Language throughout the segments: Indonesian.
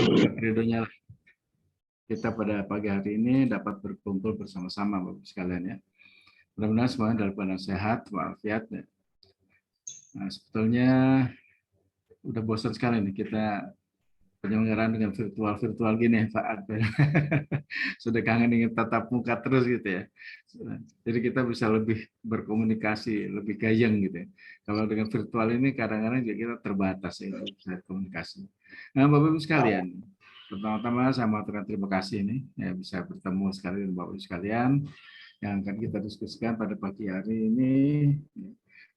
berkat ridhonya lah kita pada pagi hari ini dapat berkumpul bersama-sama Bapak sekalian ya. Mudah-mudahan semuanya dalam keadaan sehat, walafiat. Ya. Nah, sebetulnya udah bosan sekali nih kita penyelenggaraan dengan virtual gini ya Pak Adel. Sudah kangen ingin tatap muka terus gitu ya. Jadi kita bisa lebih berkomunikasi, lebih gayeng gitu ya. Kalau dengan virtual ini kadang-kadang juga kita terbatas ya bisa komunikasi. Nah Bapak Ibu sekalian, pertama-tama saya mau terima kasih nih ya bisa bertemu sekali dengan Bapak Ibu sekalian yang akan kita diskusikan pada pagi hari ini.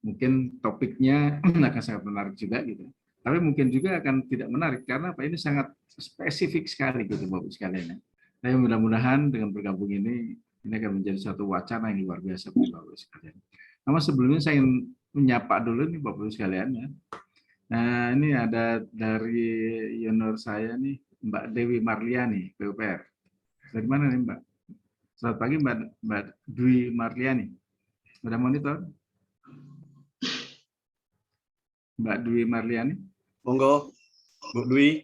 Mungkin topiknya akan sangat menarik juga gitu. Tapi mungkin juga akan tidak menarik karena apa ini sangat spesifik sekali gitu Bapak sekalian. Tapi mudah-mudahan dengan bergabung ini akan menjadi satu wacana yang luar biasa Bapak sekalian. Namun sebelumnya saya ingin menyapa dulu nih Bapak sekalian ya. Nah ini ada dari junior saya nih Mbak Dewi Marliani PUPR. Dari mana nih Mbak? Selamat pagi Mbak Dwi Marliani. Sudah monitor? Mbak Dwi Marliani. Monggo, Bu Dwi.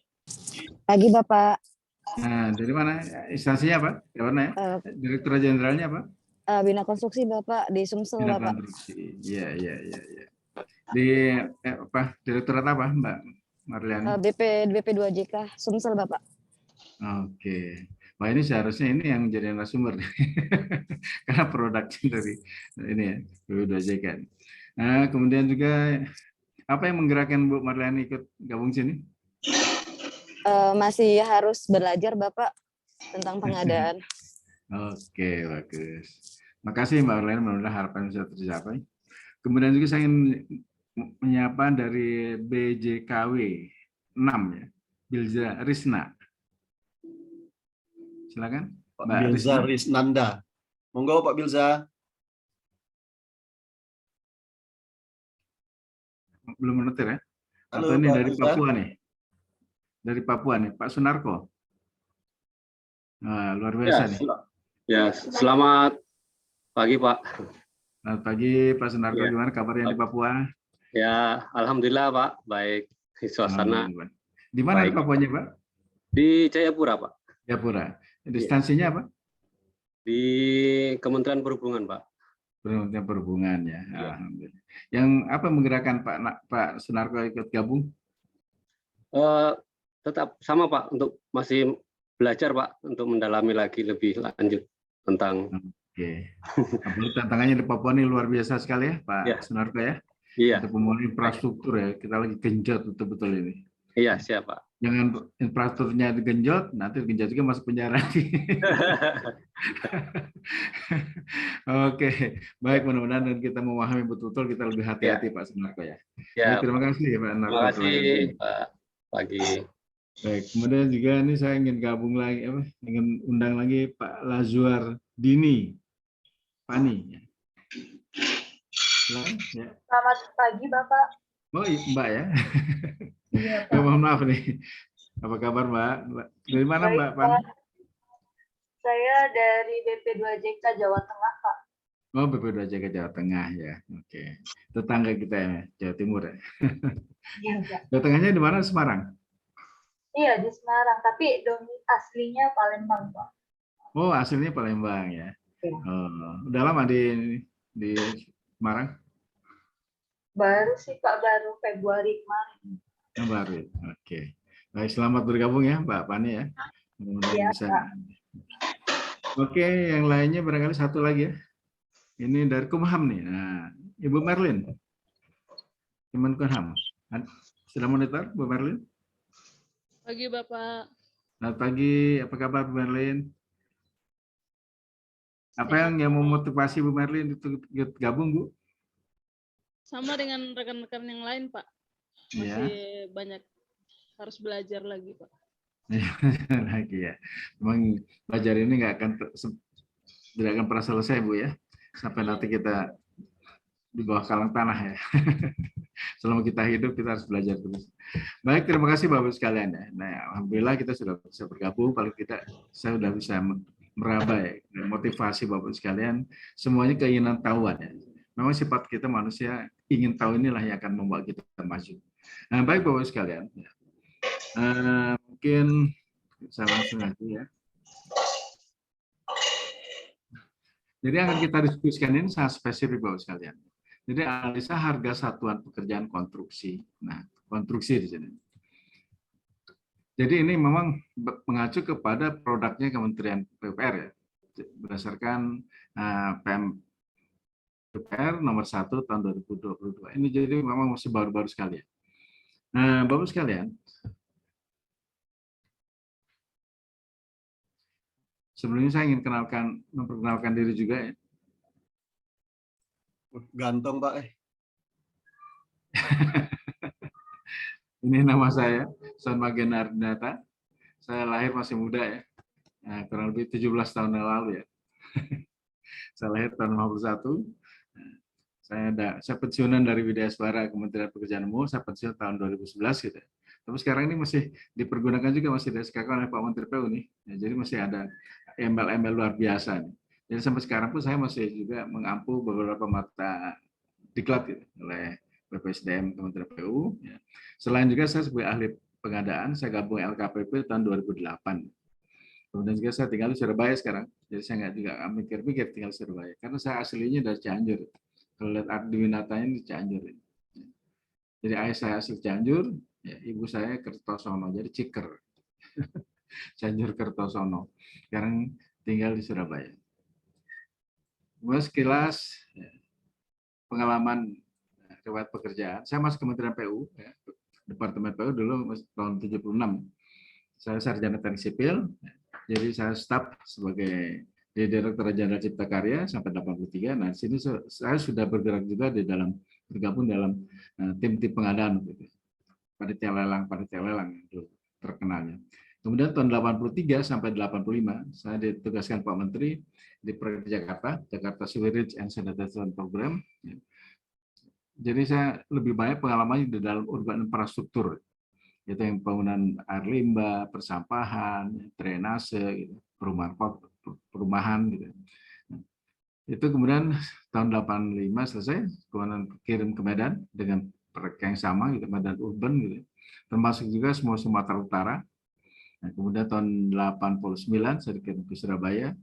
Pagi Bapak. Nah, dari mana? Instansinya apa? Dari mana ya? Direktur Jenderalnya apa? Bina Konstruksi Bapak di Sumsel Bina Bapak. Konstruksi. Iya. Di apa? Direkturat apa, Mbak Marliani? BP 2JK Sumsel Bapak. Oke. Wah ini seharusnya ini yang menjadi narasumber karena produknya dari ini ya BP 2JK. Nah, kemudian juga apa yang menggerakkan Bu Marliani ikut gabung sini? Masih harus belajar Bapak tentang pengadaan. Oke, bagus. Makasih Mbak Marliani, mudah-mudahan harapan bisa tercapai. Kemudian juga saya ingin menyapa dari BJKW 6 ya, Bilza Risna. Silakan. Pak Bilza Risnanda. Monggo Pak Bilza. Belum menetir ya? Halo, atau ini Pak dari Bilza. Papua nih? Dari Papua nih, Pak Sunarko. Nah, luar biasa nih. Ya, selamat pagi Pak. Selamat pagi Pak Sunarko, gimana kabarnya di Papua? Ya, alhamdulillah Pak, baik. Suasana. Di mana Papuanya Pak? Di Jayapura Pak. Jayapura. Distansinya apa? Di Kementerian Perhubungan Pak. Kementerian Perhubungan ya. Alhamdulillah. Yang apa menggerakkan Pak Sunarko ikut gabung? Tetap sama Pak, untuk masih belajar Pak, untuk mendalami lagi lebih lanjut tentang. Oke. Tantangannya di Papua ini luar biasa sekali ya Pak Sunarko ya. Iya. Untuk pembangunan infrastruktur ya, kita lagi genjot betul-betul ini. Iya, siap Pak. Jangan infrastrukturnya digenjot, nanti digenjot juga masuk penjara. Oke, baik, mudah-mudahan kita memahami betul-betul, kita lebih hati-hati Pak Sunarko ya. Ya. Terima kasih ya Pak Sunarko. Terima kasih Pak Pagi. Baik, kemudian juga ini saya ingin gabung lagi, ingin undang lagi Pak Lazuar Dini, Pani. Ya. Selamat pagi Bapak. Oh Mbak ya. Iya, Pak. Mohon maaf nih. Apa kabar Mbak? Dari mana Mbak Pani? Saya dari BP 2JK Jawa Tengah Pak. Oh BP 2JK Jawa Tengah ya. Oke. Tetangga kita ya, Jawa Timur ya. Iya Pak. Jawa Tengahnya di mana? Semarang? Iya di Semarang, tapi aslinya Palembang Pak. Oh aslinya Palembang ya. Oh, udah lama di Semarang? Baru sih Pak, baru Februari kemarin. Oh, baru. Oke. Baik, selamat bergabung ya Mbak Pani ya. Iya, bisa. Pak. Oke, yang lainnya barangkali satu lagi ya. Ini dari Kumham nih. Nah, Ibu Merlin. Kemenkumham. Sudah monitor Bu Merlin? Pagi Bapak. Selamat pagi, apa kabar Bu Merlin? Apa yang memotivasi Bu Merlin untuk gabung Bu? Sama dengan rekan-rekan yang lain Pak. Masih banyak harus belajar lagi Pak. Lagi ya. Memang belajar ini tidak akan pernah selesai Bu ya. Sampai nanti kita di bawah kalang tanah ya. Selama kita hidup kita harus belajar terus. Baik, terima kasih Bapak sekalian ya. Nah, alhamdulillah kita sudah bisa bergabung, paling tidak saya sudah bisa meraba ya, motivasi Bapak sekalian, semuanya keinginan tahuan ya. Memang sifat kita manusia ingin tahu inilah yang akan membawa kita maju. Nah, baik Bapak sekalian. Mungkin saya langsung aja ya. Jadi yang akan kita diskusikan ini sangat spesifik Bapak sekalian. Jadi analisa harga satuan pekerjaan konstruksi. Nah, konstruksi di sini. Jadi ini memang mengacu kepada produknya Kementerian PUPR ya, berdasarkan PM PUPR nomor 1 tahun 2022. Ini jadi memang masih baru-baru sekali ya. Nah, Bapak sekalian, sebelumnya saya ingin memperkenalkan diri juga ya. Ganteng Pak. Ini nama saya, Son Magen Ardinata. Saya lahir masih muda ya, kurang lebih 17 tahun yang lalu ya. Saya lahir tahun 51. Saya pensiunan dari Widya Aswara Kementerian Pekerjaan Umum, saya pensiun tahun 2011 gitu. Tapi sekarang ini masih dipergunakan juga, masih disekarkan oleh Pak Menteri PU nih. Ya, jadi masih ada embel-embel luar biasa nih. Jadi sampai sekarang pun saya masih juga mengampu beberapa mata diklat gitu, oleh BPSDM Kementerian PU. Ya. Selain juga saya sebagai ahli pengadaan, saya gabung LKPP tahun 2008. Kemudian juga saya tinggal di Surabaya sekarang. Jadi saya nggak juga mikir-mikir tinggal di Surabaya. Karena saya aslinya dari Cianjur. Kalau lihat Ardinatanya di Cianjur. Jadi ayah saya asli Cianjur, ya, ibu saya Kertosono, jadi Ciker. Cianjur Kertosono. Sekarang tinggal di Surabaya. Kemudian sekilas ya, pengalaman riwayat pekerjaan. Saya masuk Kementerian PU, ya, Departemen PU dulu tahun 76. Saya sarjana teknik sipil, jadi saya staf sebagai Direktur Jenderal Cipta Karya sampai 83. Nah, di sini saya sudah bergerak juga bergabung dalam tim-tim pengadaan, gitu. Panitia lelang itu terkenalnya. Kemudian tahun 83 sampai 85, saya ditugaskan Pak Menteri di proyek Jakarta Sewerage and Sanitation Program. Jadi saya lebih banyak pengalaman di dalam urban infrastruktur, yaitu yang bangunan air limbah, persampahan, drainase, gitu, perumahan gitu. Itu kemudian tahun 85 selesai, kemudian kirim ke Medan dengan proyek yang sama gitu, Medan Urban gitu. Termasuk juga semua Sumatera Utara. Nah, kemudian tahun 89 saya dikirim ke Surabaya.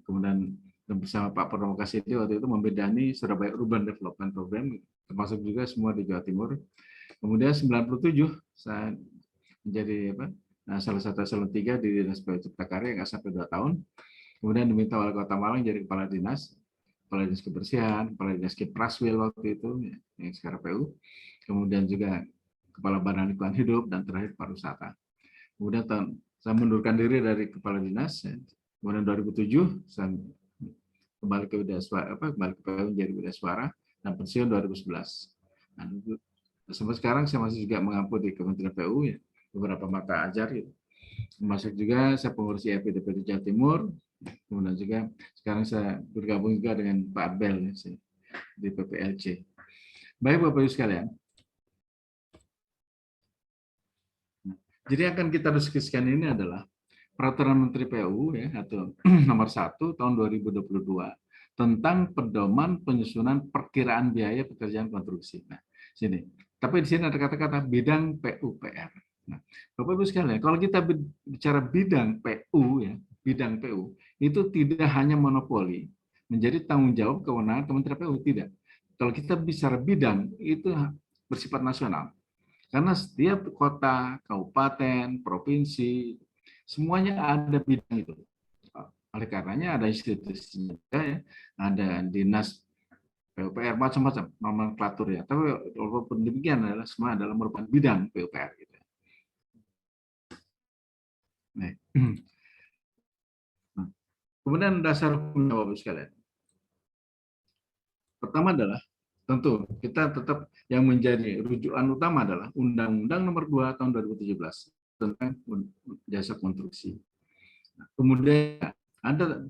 Kemudian bersama Pak Purnomo Kasidi waktu itu membedani Surabaya Urban Development Program, termasuk juga semua di Jawa Timur. Kemudian 97 saya menjadi salah satu eselon 3 di Dinas PU Cipta Karya nggak sampai 2 tahun. Kemudian diminta Wali Kota Malang jadi kepala dinas kebersihan, kepala dinas Kipraswil waktu itu yang sekarang PU. Kemudian juga kepala Badan Lingkungan Hidup dan terakhir pariwisata. Kemudian saya mundurkan diri dari kepala dinas. Kemudian 2007 saya kembali ke Widya Aswara, kembali ke PU menjadi Widya Aswara dan pensiun 2011. Nah, sampai sekarang saya masih juga mengampu di Kementerian PU ya, beberapa mata ajar gitu. Termasuk juga saya pengurus IAP DPD Jawa Timur. Kemudian juga sekarang saya bergabung juga dengan Pak Abel ya, di PPLC. Baik Bapak Ibu sekalian. Jadi akan kita diskusikan ini adalah Peraturan Menteri PU ya, atau nomor 1 tahun 2022 tentang pedoman penyusunan perkiraan biaya pekerjaan konstruksi. Nah, sini. Tapi di sini ada kata-kata bidang PUPR. Nah, Bapak Ibu sekalian, kalau kita bicara bidang PU ya, bidang PU itu tidak hanya monopoli menjadi tanggung jawab kewenangan Kementerian PU, tidak. Kalau kita bicara bidang itu bersifat nasional. Karena setiap kota, kabupaten, provinsi, semuanya ada bidang itu. Oleh karenanya ada institusinya, ya, ada dinas PUPR, macam-macam nomenklatur ya. Tapi walaupun demikian adalah semua adalah merupakan bidang PUPR. Gitu. Nah. Kemudian dasar hukumnya Bapak sekalian. Pertama adalah tentu kita tetap yang menjadi rujukan utama adalah Undang-Undang Nomor 2 Tahun 2017 tentang jasa konstruksi. Kemudian ada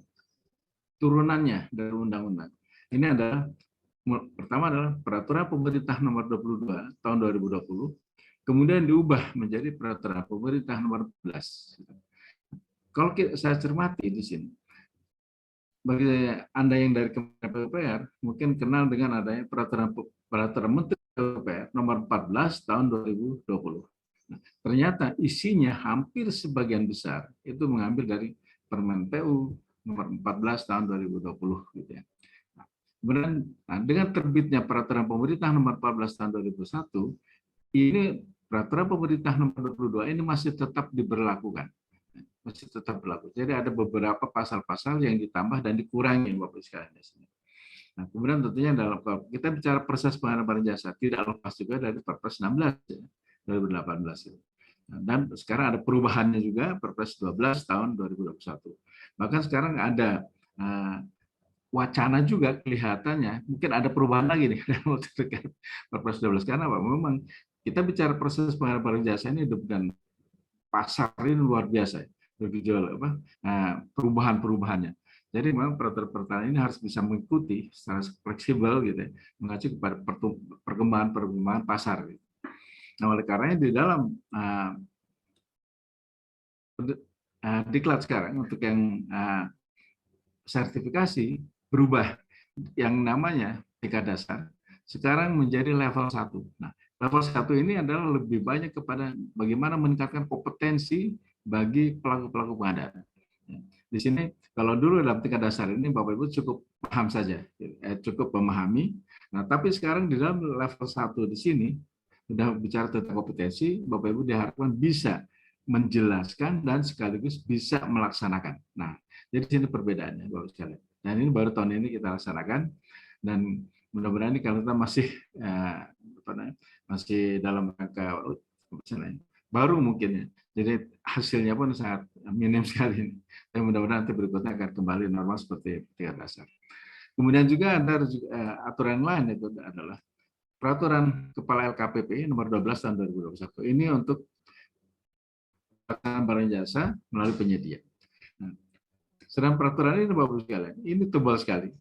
turunannya dari undang-undang. Ini adalah pertama adalah Peraturan Pemerintah Nomor 22 Tahun 2020, kemudian diubah menjadi Peraturan Pemerintah Nomor 14. Kalau saya cermati di sini, bagi Anda yang dari Kementerian PUPR mungkin kenal dengan adanya Peraturan Menteri PUPR Nomor 14 Tahun 2020. Ternyata isinya hampir sebagian besar itu mengambil dari Permen PU nomor 14 tahun 2020 gitu ya. Kemudian dengan terbitnya peraturan pemerintah nomor 14 tahun 2001, ini peraturan pemerintah nomor 22 ini masih tetap diberlakukan. Masih tetap berlaku. Jadi ada beberapa pasal-pasal yang ditambah dan dikurangi Bapak sekalian di sini. Nah, kemudian tentunya dalam kita bicara proses pengadaan barang jasa tidak lepas juga dari Perpres 16 ya, 2018 itu. Dan sekarang ada perubahannya juga Perpres 12 tahun 2021. Bahkan sekarang ada wacana juga kelihatannya mungkin ada perubahan lagi nih Perpres 12 karena apa? Memang kita bicara proses pengadaan barang jasa ini dengan pasar ini luar biasa bergejolak perubahan-perubahannya. Jadi memang peraturan ini harus bisa mengikuti secara fleksibel gitu ya, mengacu kepada perkembangan pasar. Gitu. Nah, oleh karenanya di dalam diklat sekarang untuk yang sertifikasi berubah yang namanya TK dasar sekarang menjadi level 1. Nah, level 1 ini adalah lebih banyak kepada bagaimana meningkatkan kompetensi bagi pelaku-pelaku pengadaan. Di sini kalau dulu dalam tingkat dasar ini Bapak Ibu cukup paham saja, cukup memahami. Nah, tapi sekarang di dalam level 1 di sini sudah bicara tentang kompetensi, Bapak Ibu diharapkan bisa menjelaskan dan sekaligus bisa melaksanakan. Nah, jadi di sini perbedaannya Bapak sekalian. Dan ini baru tahun ini kita laksanakan dan mudah-mudahan ini kalau kita masih dalam rangka baru mungkin ya. Jadi hasilnya pun sangat minim sekali. Dan mudah-mudahan nanti berikutnya akan kembali normal seperti tingkat dasar. Kemudian juga ada aturan lain itu adalah Peraturan Kepala LKPP nomor 12 tahun 2021. Ini untuk barang jasa melalui penyedia. Nah, sedang peraturan ini Bapak sekalian, ini tebal sekali,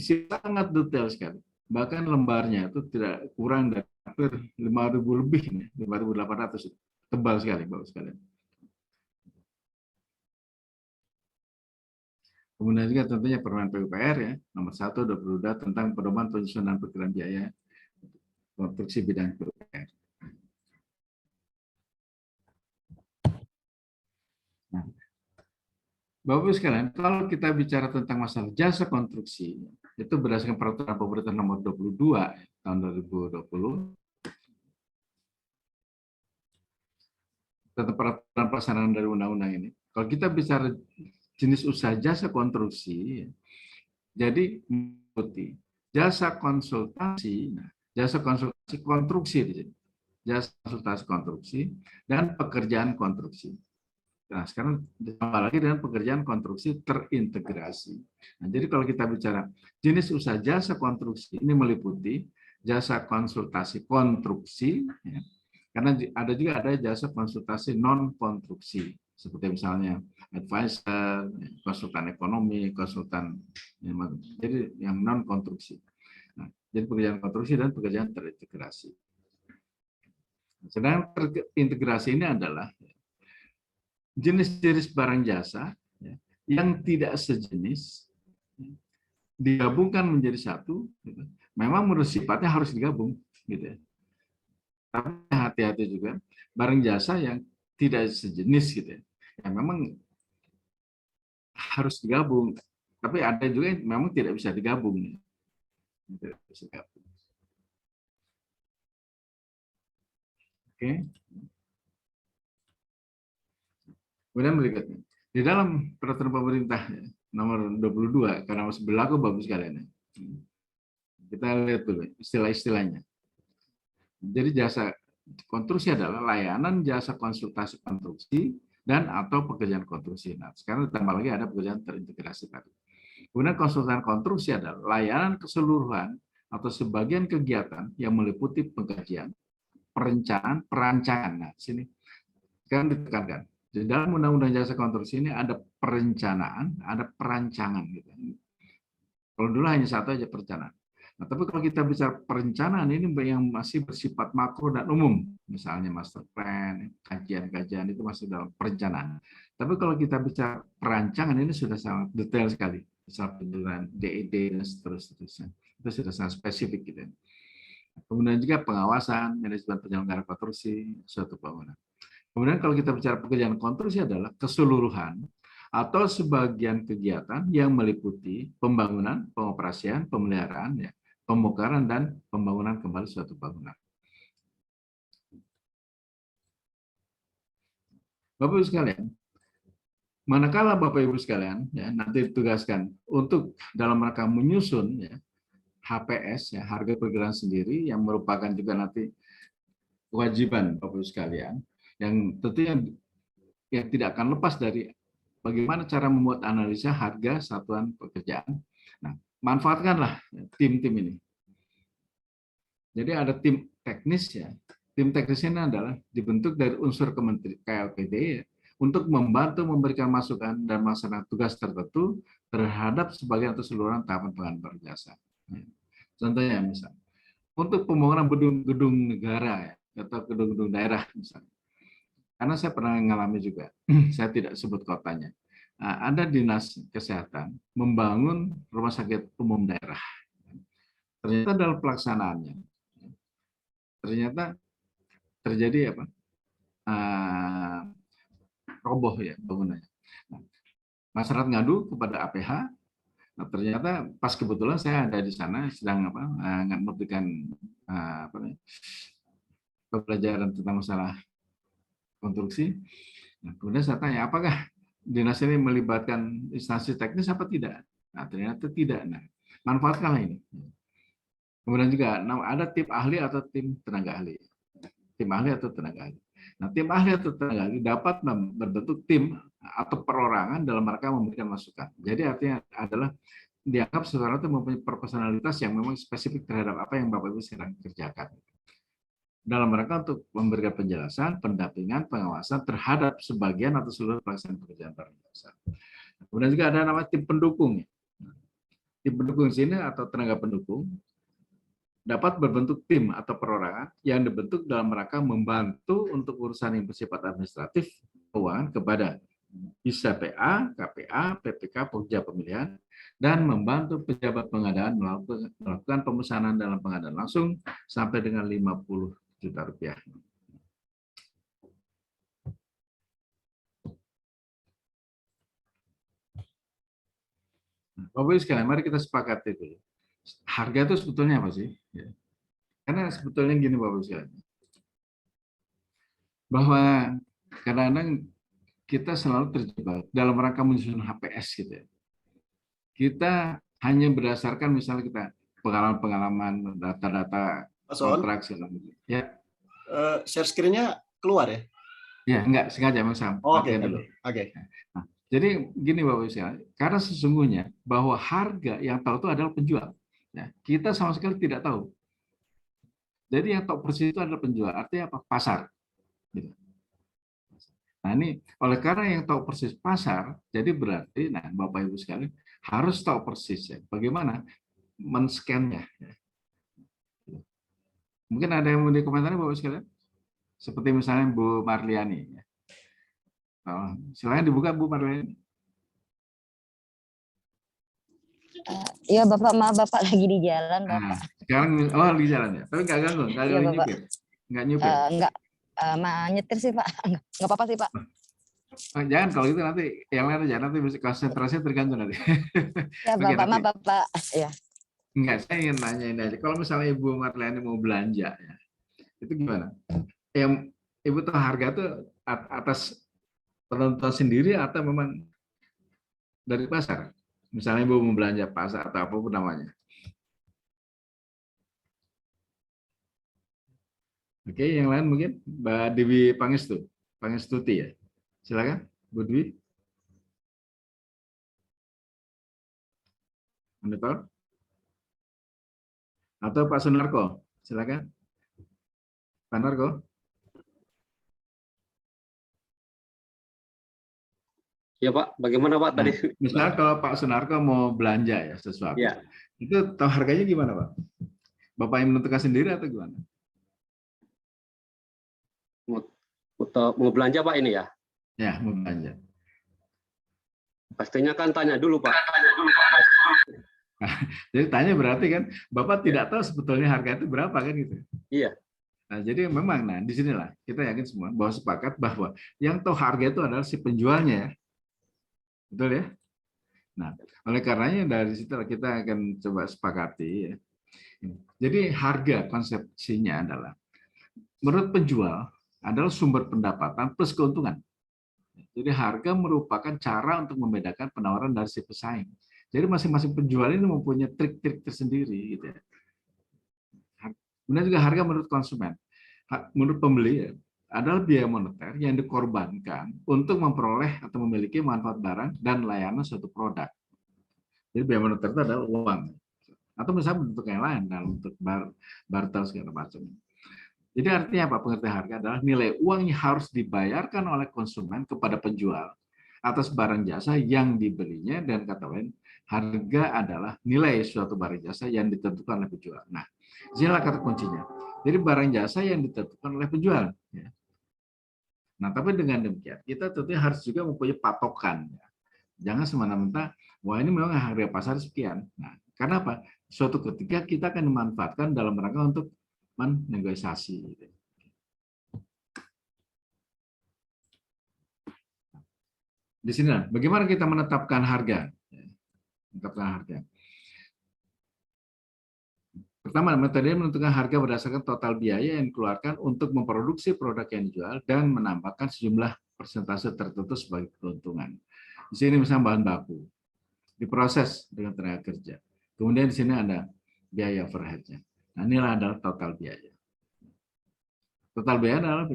sangat detail sekali. Bahkan lembarnya itu tidak kurang dari hampir 5.000 lebih, 5.800. Tebal sekali Bapak sekalian. Kemudian juga tentunya Permen PUPR ya, nomor 1 22 tentang pedoman penyusunan perkiraan biaya konstruksi bidang PUPR. Nah, Bapak-Ibu sekalian, kalau kita bicara tentang masalah jasa konstruksi, itu berdasarkan peraturan pemerintah nomor 22 tahun 2020, tentang peraturan pelaksanaan dari undang-undang ini. Kalau kita bicara jenis usaha jasa konstruksi, jadi meliputi jasa konsultasi, jasa konsultasi konstruksi, jasa konsultasi konstruksi, dan pekerjaan konstruksi. Nah, sekarang ditambah lagi dengan pekerjaan konstruksi terintegrasi. Nah, jadi kalau kita bicara jenis usaha jasa konstruksi, ini meliputi jasa konsultasi konstruksi, ya, karena ada jasa konsultasi non-konstruksi, seperti misalnya advisor, konsultan ekonomi, konsultan, ya, jadi yang non-konstruksi. Nah, jadi pekerjaan konstruksi dan pekerjaan terintegrasi. Sedangkan terintegrasi ini adalah jenis-jenis barang jasa ya, yang tidak sejenis digabungkan menjadi satu, gitu. Memang menurut sifatnya harus digabung, gitu ya. Tapi hati-hati juga barang jasa yang tidak sejenis, gitu ya. Ya memang harus digabung, tapi ada juga yang memang tidak bisa digabung. Ya. Tidak bisa digabung. Oke. Kemudian berikutnya, di dalam peraturan pemerintah nomor 22, karena masih berlaku Bapak sekalian, kita lihat dulu istilah-istilahnya. Jadi jasa konstruksi adalah layanan jasa konsultasi konstruksi dan atau pekerjaan konstruksi. Nah, sekarang ditambah lagi ada pekerjaan terintegrasi tadi. Kemudian konsultan konstruksi adalah layanan keseluruhan atau sebagian kegiatan yang meliputi pengkajian, perencanaan, perancangan. Nah, sini sekarang ditekankan. Di dalam Undang-Undang Jasa Konstruksi ini ada perencanaan, ada perancangan. Gitu. Kalau dulu hanya satu aja perencanaan. Nah, tapi kalau kita bicara perencanaan ini yang masih bersifat makro dan umum, misalnya master plan, kajian-kajian itu masih dalam perencanaan. Tapi kalau kita bicara perancangan ini sudah sangat detail sekali, misalnya penjualan DED dan seterusnya. Itu sudah sangat spesifik gitu. Kemudian juga pengawasan, manajemen penyelenggara konstruksi, suatu bangunan. Kemudian kalau kita bicara pekerjaan konstruksi adalah keseluruhan atau sebagian kegiatan yang meliputi pembangunan, pengoperasian, pemeliharaan, ya, pembongkaran dan pembangunan kembali suatu bangunan. Bapak Ibu sekalian, manakala Bapak Ibu sekalian ya, nanti ditugaskan untuk dalam rangka menyusun ya, HPS ya, harga perkiraan sendiri yang merupakan juga nanti kewajiban Bapak Ibu sekalian yang tentunya yang tidak akan lepas dari bagaimana cara membuat analisa harga satuan pekerjaan. Nah, manfaatkanlah tim-tim ini. Jadi ada tim teknis ya. Tim teknis ini adalah dibentuk dari unsur Kementerian KLPD ya, untuk membantu memberikan masukan dan melaksanakan tugas tertentu terhadap sebagian atau seluruh tahapan pengadaan jasa. Contohnya misalnya untuk pembangunan gedung-gedung negara ya, atau gedung-gedung daerah misalnya. Karena saya pernah mengalami juga, saya tidak sebut kotanya. Nah, ada dinas kesehatan membangun rumah sakit umum daerah. Ternyata dalam pelaksanaannya, ternyata terjadi apa? Roboh ya bangunannya. Nah, masyarakat ngadu kepada APH. Nah, ternyata pas kebetulan saya ada di sana sedang memberikan pembelajaran tentang masalah konstruksi. Nah, kemudian saya tanya, apakah dinas ini melibatkan instansi teknis apa tidak? Nah, ternyata tidak. Nah, manfaatkanlah ini. Kemudian juga ada tim ahli atau tim tenaga ahli. Tim ahli atau tenaga ahli. Nah, tim ahli atau tenaga ahli dapat berbentuk tim atau perorangan dalam rangka memberikan masukan. Jadi artinya adalah dianggap seseorang itu mempunyai personalitas yang memang spesifik terhadap apa yang Bapak Ibu sedang kerjakan. Dalam rangka untuk memberikan penjelasan, pendampingan, pengawasan terhadap sebagian atau seluruh pelaksanaan pekerjaan barang jasa. Kemudian juga ada namanya tim pendukung. Tim pendukung sini atau tenaga pendukung dapat berbentuk tim atau perorangan yang dibentuk dalam rangka membantu untuk urusan yang bersifat administratif keuangan kepada bisa PA, KPA, PPK, Pokja Pemilihan, dan membantu pejabat pengadaan melakukan pemesanan dalam pengadaan langsung sampai dengan 50 juta rupiah. Bapak Ibu sekalian, mari kita sepakati itu. Harga itu sebetulnya apa sih? Karena sebetulnya gini Bapak Ibu sekalian, bahwa kadang-kadang kita selalu terjebak dalam rangka menyusun HPS gitu ya. Kita hanya berdasarkan misalnya kita pengalaman data-data kontrak ya. Share screen-nya keluar ya? Ya, enggak sengaja Mas Sam. Oke. Nah, jadi gini Bapak Ibu sekalian, karena sesungguhnya bahwa harga yang tahu itu adalah penjual. Ya, kita sama sekali tidak tahu. Jadi yang tahu persis itu adalah penjual, artinya apa? Pasar. Gitu. Nah ini, oleh karena yang tahu persis pasar, jadi berarti, nah Bapak Ibu sekalian harus tahu persis ya, bagaimana men-scan-nya. Ya. Mungkin ada yang mau dikomentari Bapak Ibu sekalian? Seperti misalnya Bu Marliani. Ya. Silahkan dibuka Bu Marliani. Iya Bapak, maaf Bapak lagi di jalan Bapak. Nah, sekarang lagi jalan ya, tapi nggak ganggu, nggak Iya, nyupir, nggak nyupir. Enggak, nyetir sih Pak, nggak apa-apa sih Pak. Jangan kalau itu nanti yang lain aja, nanti konsentrasinya terganggu nanti. Ya Oke, Bapak, maaf Bapak. Ya. Enggak, saya ingin nanya ini aja. Kalau misalnya Ibu Marliani mau belanja, ya, itu gimana? Yang Ibu tahu harga itu atas penonton sendiri atau memang dari pasar? Misalnya Ibu mau belanja pasar atau apapun namanya. Oke, yang lain mungkin Mbak Dewi Pangestuti ya. Silakan, Bu Dewi. Monitor. Atau Pak Sunarko, silakan. Pak Narko. Ya Pak, bagaimana Pak tadi? Misalnya kalau Pak Sunarko mau belanja ya sesuatu, Ya. itu tahu harganya gimana Pak? Bapak yang menentukan sendiri atau gimana? Mau belanja Pak ini ya? Ya, mau belanja. Pastinya kan tanya dulu Pak. Jadi tanya berarti kan Bapak tidak tahu sebetulnya harga itu berapa kan gitu? Iya. Nah, jadi memang, nah di sinilah kita yakin semua bahwa sepakat bahwa yang tahu harga itu adalah si penjualnya, ya. Betul ya? Nah, oleh karenanya dari situ kita akan coba sepakati, ya. Jadi harga konsepsinya adalah menurut penjual adalah sumber pendapatan plus keuntungan. Jadi harga merupakan cara untuk membedakan penawaran dari si pesaing. Jadi masing-masing penjual ini mempunyai trik-trik tersendiri, gitu ya. Kemudian juga harga menurut konsumen. Menurut pembeli, ya, adalah biaya moneter yang dikorbankan untuk memperoleh atau memiliki manfaat barang dan layanan suatu produk. Jadi biaya moneter itu adalah uang. Atau misalnya bentuk yang lain, dalam bentuk barter segala macam. Jadi artinya apa? Pengertian harga adalah nilai uang yang harus dibayarkan oleh konsumen kepada penjual atas barang jasa yang dibelinya, dan kata lain, harga adalah nilai suatu barang jasa yang ditentukan oleh penjual. Nah, inilah kata kuncinya. Jadi barang jasa yang ditentukan oleh penjual. Ya. Nah, tapi dengan demikian, kita tentunya harus juga mempunyai patokan. Ya. Jangan semena-mena, wah ini memang harga pasar sekian. Nah, karena apa? Suatu ketika kita akan dimanfaatkan dalam rangka untuk menegosiasi. Di sini, bagaimana kita menetapkan harga? Menetapkan harga. Pertama, metode menentukan harga berdasarkan total biaya yang dikeluarkan untuk memproduksi produk yang dijual dan menambahkan sejumlah persentase tertentu sebagai keuntungan. Di sini misalnya bahan baku, diproses dengan tenaga kerja. Kemudian di sini ada biaya overhead-nya. Nah, inilah adalah total biaya. Total biaya adalah,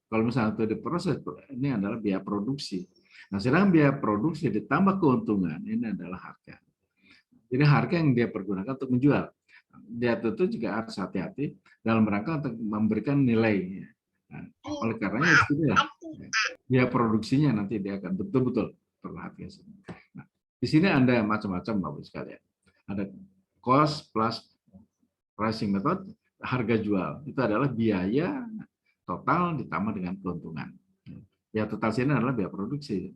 kalau misalnya itu diproses, ini adalah biaya produksi. Nah, sedangkan biaya produksi ditambah keuntungan, ini adalah harga. Jadi harga yang dia pergunakan untuk menjual. Dia tentu juga harus hati-hati dalam rangka untuk memberikan nilai. Nah, oleh karenanya itulah biaya produksinya nanti dia akan betul-betul terlihat. Nah, di sini ada macam-macam Bapak sekalian. Ada cost plus pricing method, harga jual. Itu adalah biaya total ditambah dengan keuntungan. Biaya total sini adalah biaya produksi.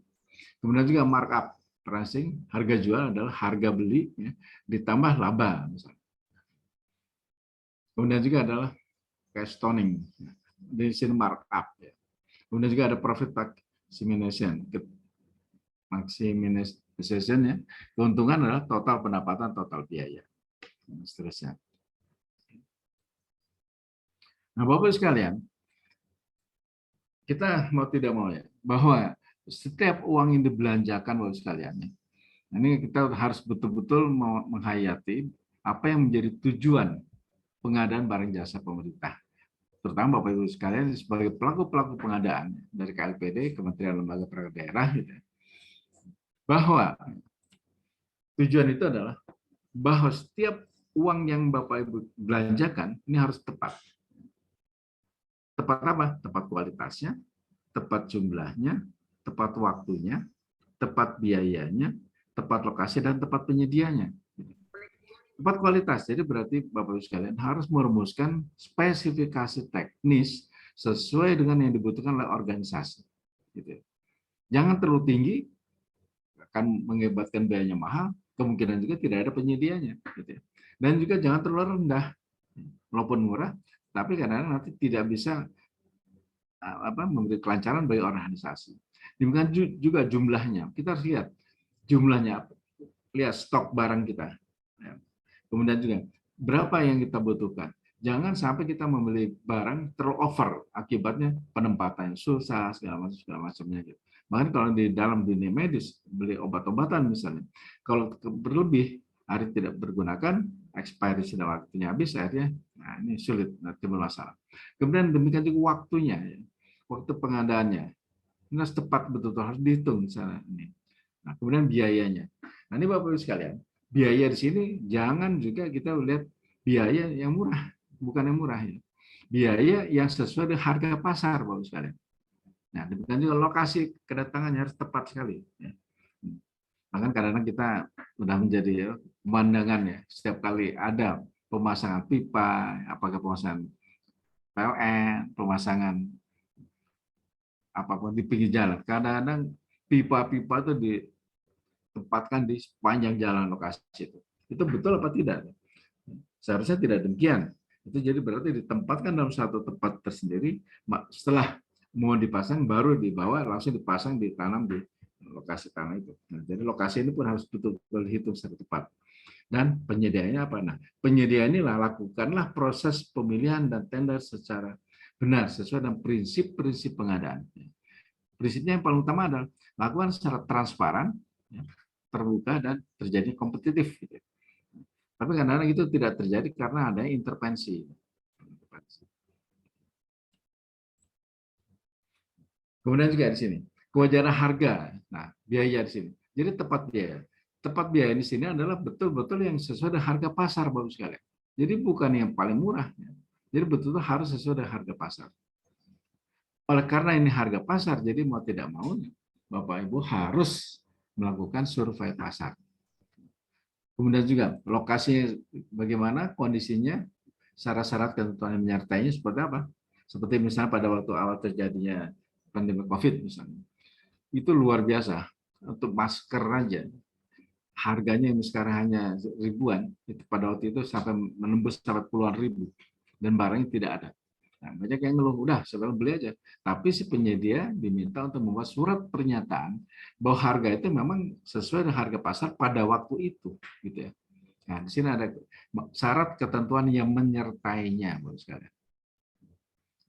Kemudian juga markup pricing, harga jual adalah harga beli ya, ditambah laba misalnya. Kemudian juga adalah cash toning, di sini markup. Ya. Kemudian juga ada profit maximization, ya. Keuntungan adalah total pendapatan, total biaya, dan seterusnya. Nah, Bapak sekalian, kita mau tidak mau ya, bahwa setiap uang yang dibelanjakan Bapak sekalian, ya, ini kita harus betul-betul menghayati apa yang menjadi tujuan pengadaan barang jasa pemerintah. Terutama Bapak Ibu sekalian sebagai pelaku-pelaku pengadaan dari KLPD, Kementerian Lembaga Perangkat Daerah, gitu, bahwa tujuan itu adalah bahwa setiap uang yang Bapak Ibu belanjakan ini harus tepat. Tepat apa? Tepat kualitasnya, tepat jumlahnya, tepat waktunya, tepat biayanya, tepat lokasi, dan tepat penyedianya. Tepat kualitas, jadi berarti Bapak Ibu sekalian harus merumuskan spesifikasi teknis sesuai dengan yang dibutuhkan oleh organisasi. Gitu. Jangan terlalu tinggi, akan mengakibatkan biayanya mahal, kemungkinan juga tidak ada penyedianya. Gitu. Dan juga jangan terlalu rendah, walaupun murah, tapi kadang-kadang nanti tidak bisa memberi kelancaran bagi organisasi. Demikian juga jumlahnya, kita harus lihat jumlahnya, lihat stok barang kita. Kemudian juga berapa yang kita butuhkan. Jangan sampai kita membeli barang terlalu over, akibatnya penempatan susah segala macamnya gitu. Bahkan kalau di dalam dunia medis beli obat-obatan misalnya, kalau berlebih hari tidak bergunakan, expiry sudah waktunya habis, akhirnya nah ini sulit, timbul masalah. Kemudian demikian juga waktunya, ya. Waktu pengadaannya ini harus tepat, betul-betul harus dihitung misalnya ini. Nah, kemudian biayanya. Nah, ini Bapak Ibu sekalian. Biaya di sini jangan juga kita lihat biaya yang murah, bukan yang murah ya. Biaya yang sesuai dengan harga pasar, Bapak sekalian. Nah, demikian juga lokasi kedatangannya harus tepat sekali. Ya. Bahkan kadang-kadang kita sudah menjadi pemandangan ya, setiap kali ada pemasangan pipa, apakah pemasangan PLN, pemasangan apapun di pinggir jalan, kadang-kadang pipa-pipa itu ditempatkan di sepanjang jalan lokasi itu. Itu betul apa tidak? Seharusnya tidak demikian. Itu jadi berarti ditempatkan dalam satu tempat tersendiri, setelah mau dipasang baru dibawa langsung dipasang, ditanam di lokasi tanah itu. Nah, jadi lokasi ini pun harus betul-betul dihitung secara tepat. Dan penyediaannya apa? Nah, penyedia inilah lakukanlah proses pemilihan dan tender secara benar sesuai dengan prinsip-prinsip pengadaan. Prinsipnya yang paling utama adalah lakukan secara transparan, terbuka, dan terjadi kompetitif. Tapi kadang-kadang itu tidak terjadi karena ada intervensi. Kemudian juga di sini kewajaran harga. Nah, biaya di sini. Jadi tepat biaya. Tepat biaya di sini adalah betul-betul yang sesuai dengan harga pasar, Bapak sekalian. Jadi bukan yang paling murah. Jadi betul-betul harus sesuai dengan harga pasar. Oleh karena ini harga pasar, jadi mau tidak mau Bapak Ibu harus melakukan survei pasar. Kemudian juga lokasi bagaimana kondisinya, syarat-syarat ketentuan yang menyertainya seperti apa? Seperti misalnya pada waktu awal terjadinya pandemi COVID misalnya. Itu luar biasa. Untuk masker aja, harganya yang sekarang hanya ribuan, itu pada waktu itu sampai menembus sampai puluhan ribu. Dan barangnya tidak ada. Nah, banyak yang ngeluh, udah sekarang beli aja. Tapi si penyedia diminta untuk membuat surat pernyataan bahwa harga itu memang sesuai dengan harga pasar pada waktu itu, gitu ya. Nah, di sini ada syarat ketentuan yang menyertainya, Bapak sekalian.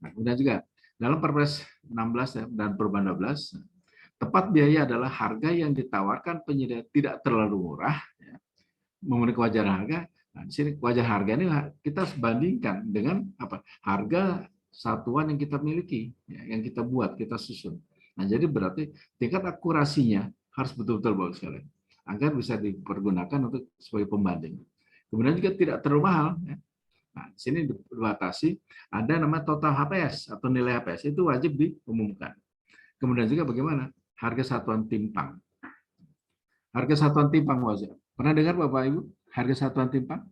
Nah, kemudian juga dalam Perpres 16 dan Perubahan 12, tepat biaya adalah harga yang ditawarkan penyedia tidak terlalu murah, ya, memenuhi kewajaran harga. Nah, di sini wajar harga ini kita bandingkan dengan apa? Harga satuan yang kita miliki, ya, yang kita buat, kita susun. Nah, jadi berarti tingkat akurasinya harus betul-betul bagus sekali agar bisa dipergunakan untuk sebagai pembanding. Kemudian juga tidak terlalu mahal. Ya. Nah, di sini dibatasi ada nama total HPS atau nilai HPS itu wajib diumumkan. Kemudian juga bagaimana? Harga satuan timpang. Harga satuan timpang wajib. Pernah dengar Bapak Ibu? Harga satuan timpang?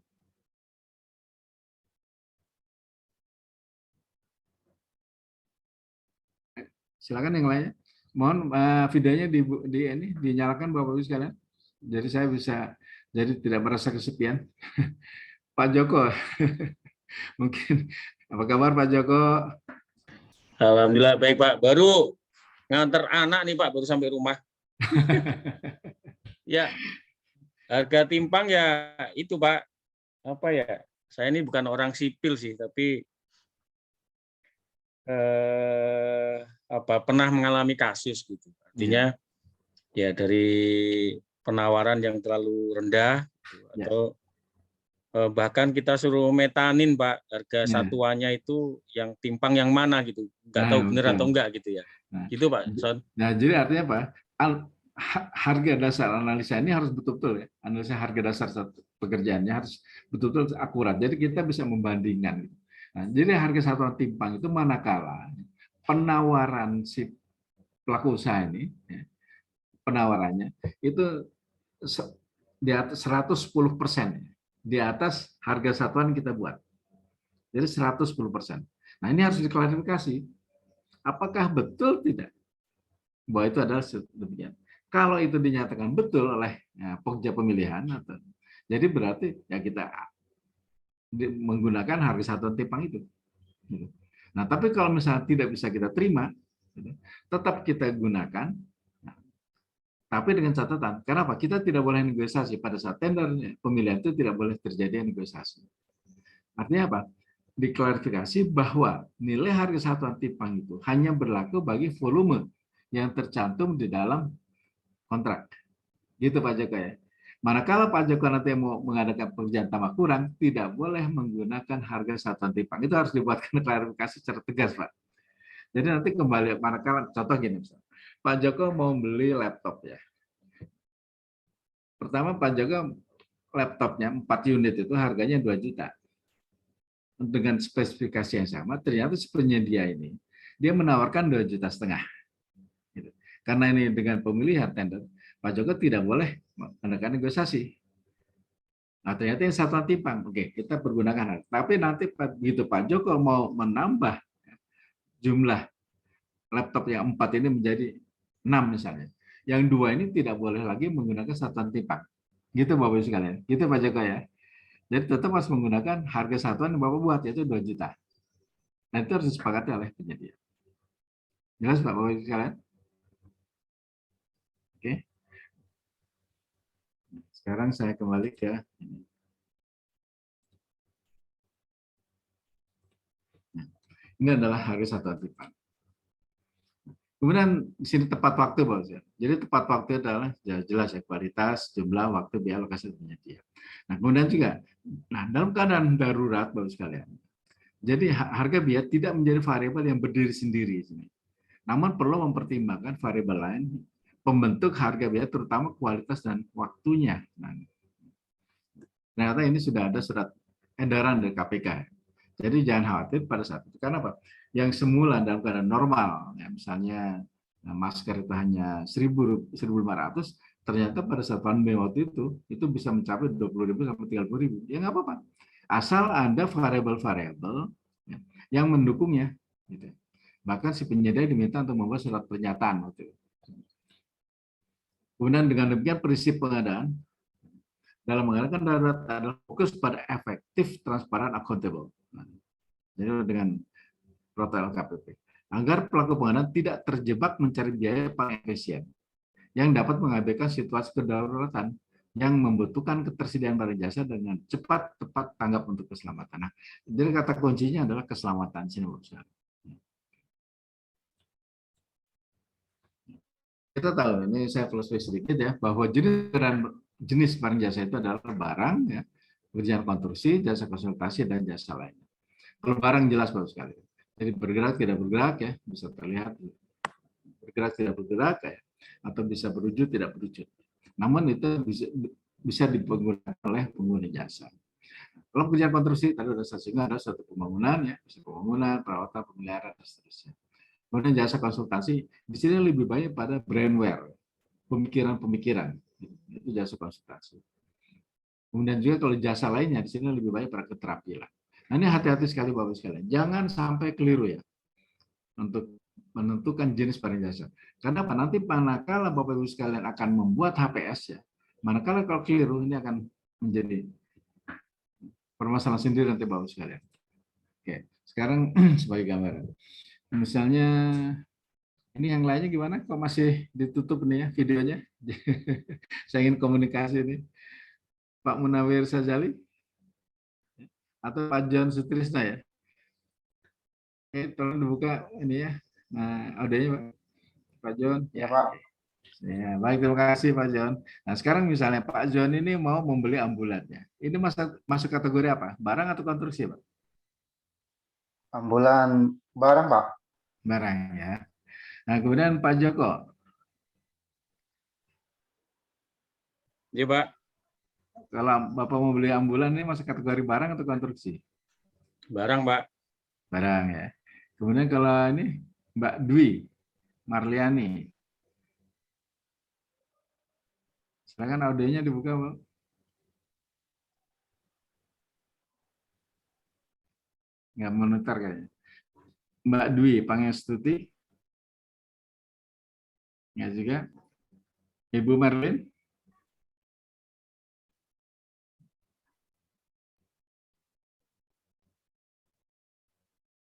Silakan yang lainnya. Mohon videonya dinyalakan Bapak Ibu sekalian. Jadi saya bisa jadi tidak merasa kesepian. Pak Joko, mungkin apa kabar Pak Joko? Alhamdulillah baik Pak. Baru nganter anak nih Pak, baru sampai rumah. Ya, harga timpang ya itu Pak. Apa ya? Saya ini bukan orang sipil sih, tapi pernah mengalami kasus gitu. Artinya ya dari penawaran yang terlalu rendah atau bahkan kita suruh metanin Pak, harga satuannya itu yang timpang yang mana gitu. Nggak tahu benar atau enggak gitu ya. Gitu Pak. Nah, jadi artinya apa? Harga dasar analisa ini harus betul-betul ya. Analisa harga dasar pekerjaannya harus betul-betul akurat. Jadi kita bisa membandingkan. Nah, jadi harga satuan timpang itu manakala penawaran si pelaku usaha ini, ya, penawarannya itu di atas 110%, di atas harga satuan kita buat. Jadi 110%. Nah, ini harus diklarifikasi. Apakah betul tidak bahwa itu adalah demikian? Kalau itu dinyatakan betul oleh pokja pemilihan, jadi berarti ya kita menggunakan harga satuan timpang itu. Nah, tapi kalau misalnya tidak bisa kita terima, tetap kita gunakan, tapi dengan catatan. Kenapa? Kita tidak boleh negosiasi pada saat tender pemilihan itu, tidak boleh terjadi negosiasi. Artinya apa? Diklarifikasi bahwa nilai harga satuan timpang itu hanya berlaku bagi volume yang tercantum di dalam kontrak. Gitu Pak Joko ya. Manakala Pak Joko nanti mau mengadakan pekerjaan tambah kurang, tidak boleh menggunakan harga satuan timpang. Itu harus dibuatkan klarifikasi secara tegas, Pak. Jadi nanti kembali, manakala, contoh gini, misalnya, Pak Joko mau beli laptop ya. Pertama Pak Joko laptopnya 4 unit itu harganya 2 juta. Dengan spesifikasi yang sama, ternyata si penyedia ini, dia menawarkan 2,5 juta. Gitu. Karena ini dengan pemilihan tender, Pak Joko tidak boleh mengadakan negosiasi. Nah, ternyata yang satuan timpang, oke, kita pergunakan. Tapi nanti begitu Pak Joko mau menambah jumlah laptop yang 4 ini menjadi 6 misalnya. Yang 2 ini tidak boleh lagi menggunakan satuan timpang. Gitu Bapak Ibu sekalian. Gitu Pak Joko ya. Jadi tetap harus menggunakan harga satuan yang Bapak buat, yaitu 2 juta. Nah, itu harus disepakati oleh penyedia. Jelas Pak Bapak sekalian? Oke. Sekarang saya kembali ke ini. Ini adalah harga satuan tipan. Kemudian di sini tepat waktu, Bapak. Jadi tepat waktu adalah jelas ya, kualitas, jumlah, waktu, biaya, lokasi penyedia. Nah, kemudian juga, nah dalam keadaan darurat, Bapak sekalian, jadi harga biaya tidak menjadi variabel yang berdiri sendiri di sini. Namun perlu mempertimbangkan variabel lain pembentuk harga biaya, terutama kualitas dan waktunya. Nah, ternyata ini sudah ada surat edaran dari KPK. Jadi jangan khawatir pada saat itu. Karena apa? Yang semula dalam keadaan normal, ya, misalnya masker itu hanya 1.500, ternyata pada saat pandemi waktu itu bisa mencapai 20.000 sampai 30.000. Ya nggak apa-apa. Asal ada variabel-variabel yang mendukungnya. Gitu. Bahkan si penyedia diminta untuk membuat surat pernyataan waktu itu. Kemudian dengan demikian prinsip pengadaan dalam mengadakan darurat adalah fokus pada efektif, transparan, accountable. Jadi dengan protokol KPP. Agar pelaku pengadaan tidak terjebak mencari biaya paling efisien yang dapat mengabaikan situasi kedaruratan yang membutuhkan ketersediaan barang jasa dengan cepat, tepat, tanggap untuk keselamatan. Nah, jadi kata kuncinya adalah keselamatan. Sini, kita tahu, ini saya flashback sedikit ya, bahwa jenis barang jasa itu adalah barang, ya, pekerjaan konstruksi, jasa konsultasi, dan jasa lainnya. Kalau barang jelas Bapak sekali. Jadi bergerak tidak bergerak ya, bisa terlihat bergerak tidak bergerak ya, atau bisa berwujud tidak berwujud. Namun itu bisa dipergunakan oleh pengguna jasa. Kalau pekerjaan konstruksi tadi sudah saya singgung, ada suatu pembangunan ya, bisa pembangunan, perawatan, pemeliharaan dan seterusnya. Kemudian jasa konsultasi di sini lebih banyak pada brainware, pemikiran-pemikiran, itu jasa konsultasi. Kemudian juga kalau jasa lainnya di sini lebih banyak pada keterampilan. Nah, ini hati-hati sekali Bapak sekalian, jangan sampai keliru ya untuk menentukan jenis barang jasa. Karena apa? Nanti manakala Bapak Ibu sekalian akan membuat HPS ya, manakala kalau keliru ini akan menjadi permasalahan sendiri nanti Bapak sekalian. Oke, sekarang sebagai gambaran. Misalnya ini yang lainnya gimana? Kok masih ditutup nih ya videonya? Saya ingin komunikasi nih. Pak Munawir Sajali atau Pak John Sutrisna ya? Oke, tolong dibuka ini ya. Nah, audionya Pak John. Ya Pak. Ya, baik, terima kasih Pak John. Nah, sekarang misalnya Pak John ini mau membeli ambulannya. Ini masuk kategori apa? Barang atau konstruksi, Pak? Ambulan barang Pak. Barang ya. Nah, kemudian Pak Joko. Iya, Pak. Kalau Bapak mau beli ambulan ini masuk kategori barang atau konstruksi? Barang, Pak. Barang ya. Kemudian kalau ini Mbak Dwi Marliani. Silakan audionya dibuka, Pak. Nggak menutar kayaknya. Mbak Dwi Pangestuti. Nggak juga. Ibu Marlin.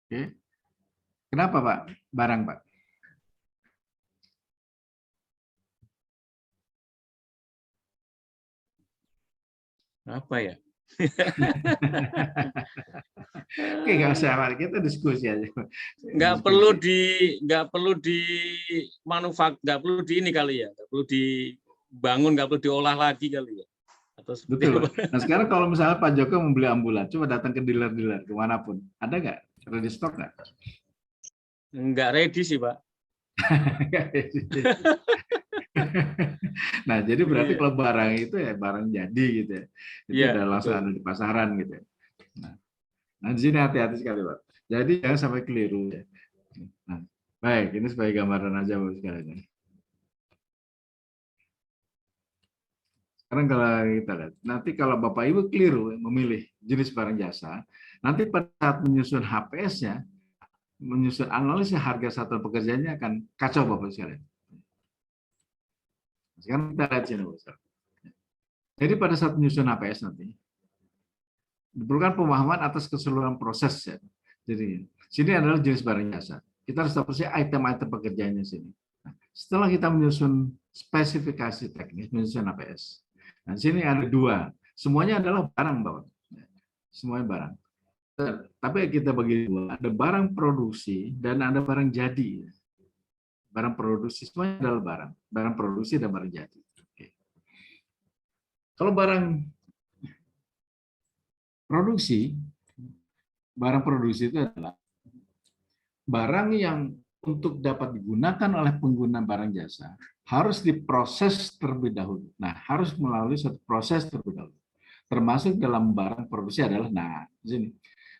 Oke. Kenapa Pak? Barang Pak. Apa ya? Oke, nggak usah Pak. Kita diskusi aja. Nggak perlu di nggak perlu di ini kali ya, nggak perlu dibangun, nggak perlu diolah lagi kali ya. Atau Betul. Nah sekarang kalau misalnya Pak Joko membeli ambulan, coba datang ke dealer-dealer kemanapun, ada nggak? Ready stock nggak? Nggak ready sih Pak. Nah jadi berarti kalau barang itu ya barang jadi gitu ya, itu udah langsung ada di pasaran gitu ya. Nah di sini hati-hati sekali Pak. Jadi jangan sampai keliru ya. Nah, baik, ini sebagai gambaran aja Bapak sekalian. Sekarang kalau kita lihat, nanti kalau Bapak Ibu keliru memilih jenis barang jasa, nanti pada saat menyusun HPS-nya, menyusun analisis harga satuan pekerjaannya akan kacau Bapak sekalian. Sekarang kita lihat sini Bapak. Jadi pada saat menyusun HPS nanti, Diperlukan pemahaman atas keseluruhan proses ya. Jadi sini adalah jenis barang jasa. Kita harus tahu sih item-item pekerjaannya sini. Nah, setelah kita menyusun spesifikasi teknis, menyusun APS. Nah, sini ada dua. Semuanya adalah barang, Bapak. Semuanya barang. Tapi kita bagi dua. Ada barang produksi dan ada barang jadi. Barang produksi semuanya adalah barang. Barang produksi dan barang jadi. Oke. Kalau barang produksi itu adalah barang yang untuk dapat digunakan oleh pengguna barang jasa harus diproses terlebih dahulu. Nah, harus melalui suatu proses terlebih dahulu. Termasuk dalam barang produksi adalah, nah, di sini.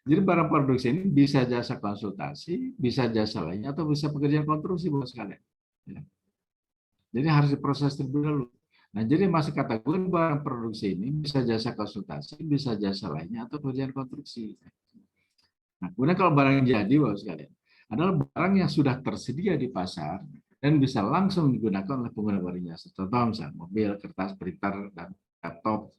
Jadi barang produksi ini bisa jasa konsultasi, bisa jasa lainnya, atau bisa pekerjaan konstruksi buat sekalian. Ya. Jadi harus diproses terlebih dahulu. Nah, jadi masuk kategori barang produksi ini bisa jasa konsultasi, bisa jasa lainnya, atau pekerjaan konstruksi. Nah, kemudian kalau barang jadi, Bapak sekalian, adalah barang yang sudah tersedia di pasar dan bisa langsung digunakan oleh pengguna barang jasa. Contoh misalnya mobil, kertas, printer, dan laptop.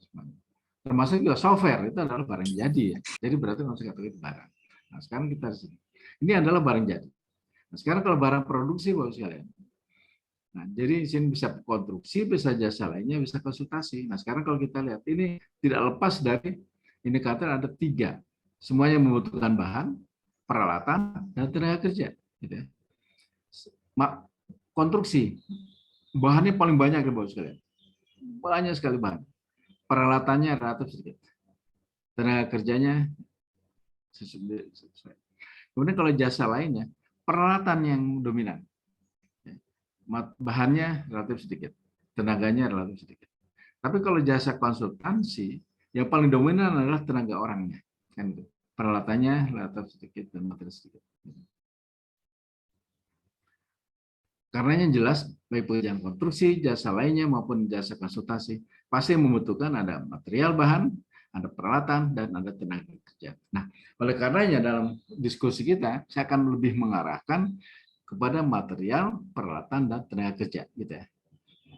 Termasuk juga software, itu adalah barang jadi ya. Jadi berarti masuk kategori barang. Nah, sekarang kita di sini. Ini adalah barang jadi. Nah, sekarang kalau barang produksi, Bapak sekalian. Nah, jadi di sini bisa konstruksi, bisa jasa lainnya, bisa konsultasi. Nah, sekarang kalau kita lihat, ini tidak lepas dari indikator ada 3. Semuanya membutuhkan bahan, peralatan, dan tenaga kerja. Gitu ya. Konstruksi, bahannya paling banyak ya, Bapak sekalian. Banyak sekali bahan. Peralatannya relatif sedikit. Tenaga kerjanya sesuai. Kemudian kalau jasa lainnya, peralatan yang dominan. Bahannya relatif sedikit, tenaganya relatif sedikit. Tapi kalau jasa konsultansi, yang paling dominan adalah tenaga orangnya, kan itu. Peralatannya relatif sedikit dan materi sedikit. Karenanya jelas, baik pekerjaan konstruksi, jasa lainnya maupun jasa konsultasi, pasti membutuhkan ada material bahan, ada peralatan, dan ada tenaga kerja. Nah, oleh karenanya dalam diskusi kita, saya akan lebih mengarahkan kepada material, peralatan, dan tenaga kerja, gitu ya.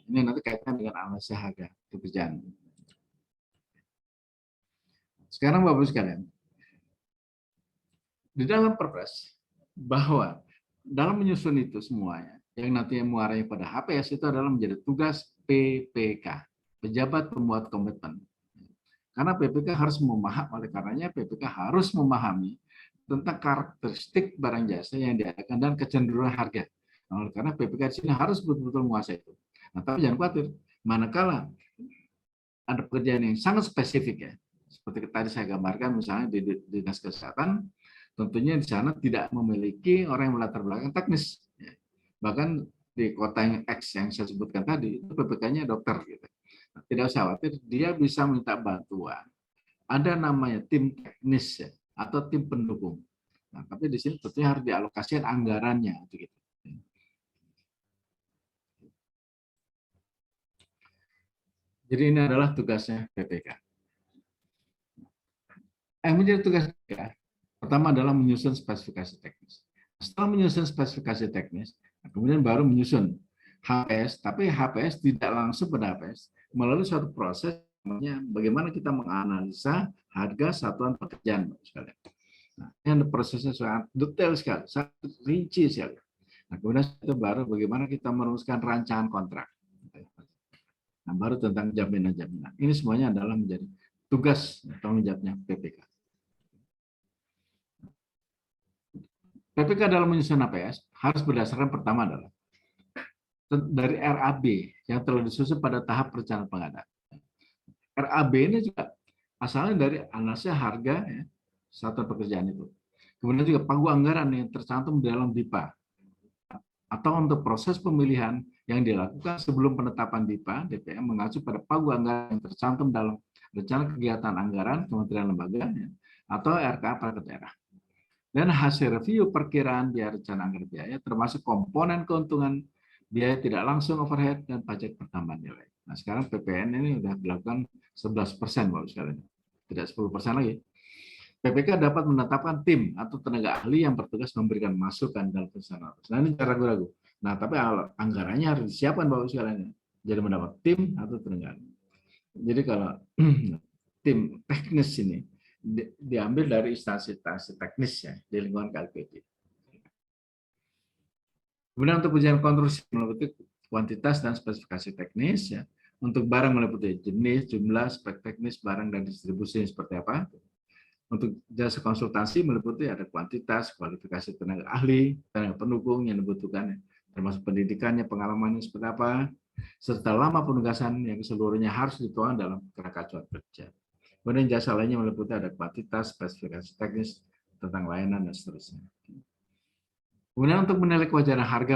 Ini nanti kaitan dengan analisis harga pekerjaan. Sekarang Bapak sekalian, di dalam Perpres bahwa dalam menyusun itu semuanya, yang nantinya mengarahnya pada HPS itu adalah menjadi tugas PPK, pejabat pembuat komitmen. Karena PPK harus memahami, oleh karenanya PPK harus memahami tentang karakteristik barang jasa yang diadakan dan kecenderungan harga. Nah, oleh karena PPK di sini harus betul-betul menguasai itu. Nah, tapi jangan khawatir, manakala ada pekerjaan yang sangat spesifik ya, seperti tadi saya gambarkan misalnya di dinas kesehatan, tentunya di sana tidak memiliki orang yang melatar belakang teknis. Bahkan di kota yang X yang saya sebutkan tadi, itu PPK-nya dokter. Gitu. Nah, tidak usah khawatir, dia bisa minta bantuan. Ada namanya tim teknis ya, atau tim pendukung. Nah, tapi di sini tentunya harus dialokasikan anggarannya. Gitu. Jadi ini adalah tugasnya PPK. Yang menjadi tugas PPK, pertama adalah menyusun spesifikasi teknis. Setelah menyusun spesifikasi teknis, kemudian baru menyusun HPS, tapi HPS tidak langsung pada HPS, melalui suatu proses namanya bagaimana kita menganalisa harga satuan pekerjaan. Nah, ini prosesnya sangat detail sekali, sangat rinci sekali. Nah, kemudian itu baru bagaimana kita merumuskan rancangan kontrak. Nah, baru tentang jaminan-jaminan. Ini semuanya adalah menjadi tugas tanggung jawabnya PPK. PPK dalam menyusun APS harus berdasarkan pertama adalah dari RAB yang telah disusun pada tahap perencanaan pengadaan. RAB ini juga asalnya dari analisis harga ya, satuan pekerjaan itu. Kemudian juga pagu anggaran yang tercantum di dalam DIPA. Atau untuk proses pemilihan yang dilakukan sebelum penetapan DIPA, DPM mengacu pada pagu anggaran yang tercantum dalam rencana kegiatan anggaran Kementerian Lembaga ya, atau RKA perangkat daerah. Dan hasil review perkiraan biaya rencana anggaran biaya termasuk komponen keuntungan biaya tidak langsung overhead dan pajak pertambahan nilai. Nah, sekarang PPN ini sudah dilakukan 11%, Bapak sekalian. Tidak 10% lagi. PPK dapat menetapkan tim atau tenaga ahli yang bertugas memberikan masukan dalam perencanaan. Nah, ini cara ragu-ragu. Nah, tapi anggarannya harus disiapkan, Bapak sekalian. Jadi mendapat tim atau tenaga ahli. Jadi kalau tim teknis ini diambil dari instansi-instansi teknis ya di lingkungan KLPD. Kemudian untuk ujian konstruksi meliputi kuantitas dan spesifikasi teknis ya. Untuk barang meliputi jenis, jumlah, spek teknis barang dan distribusi seperti apa. Untuk jasa konsultasi meliputi ada kuantitas, kualifikasi tenaga ahli, tenaga pendukung yang dibutuhkan, termasuk pendidikannya, pengalamannya seperti apa, serta lama penugasan yang seluruhnya harus dituang dalam kerangka acuan kerja. Kemudian jasa lainnya meliputi ada kuantitas, spesifikasi teknis tentang layanan dan seterusnya. Kemudian untuk menilai kewajaran harga,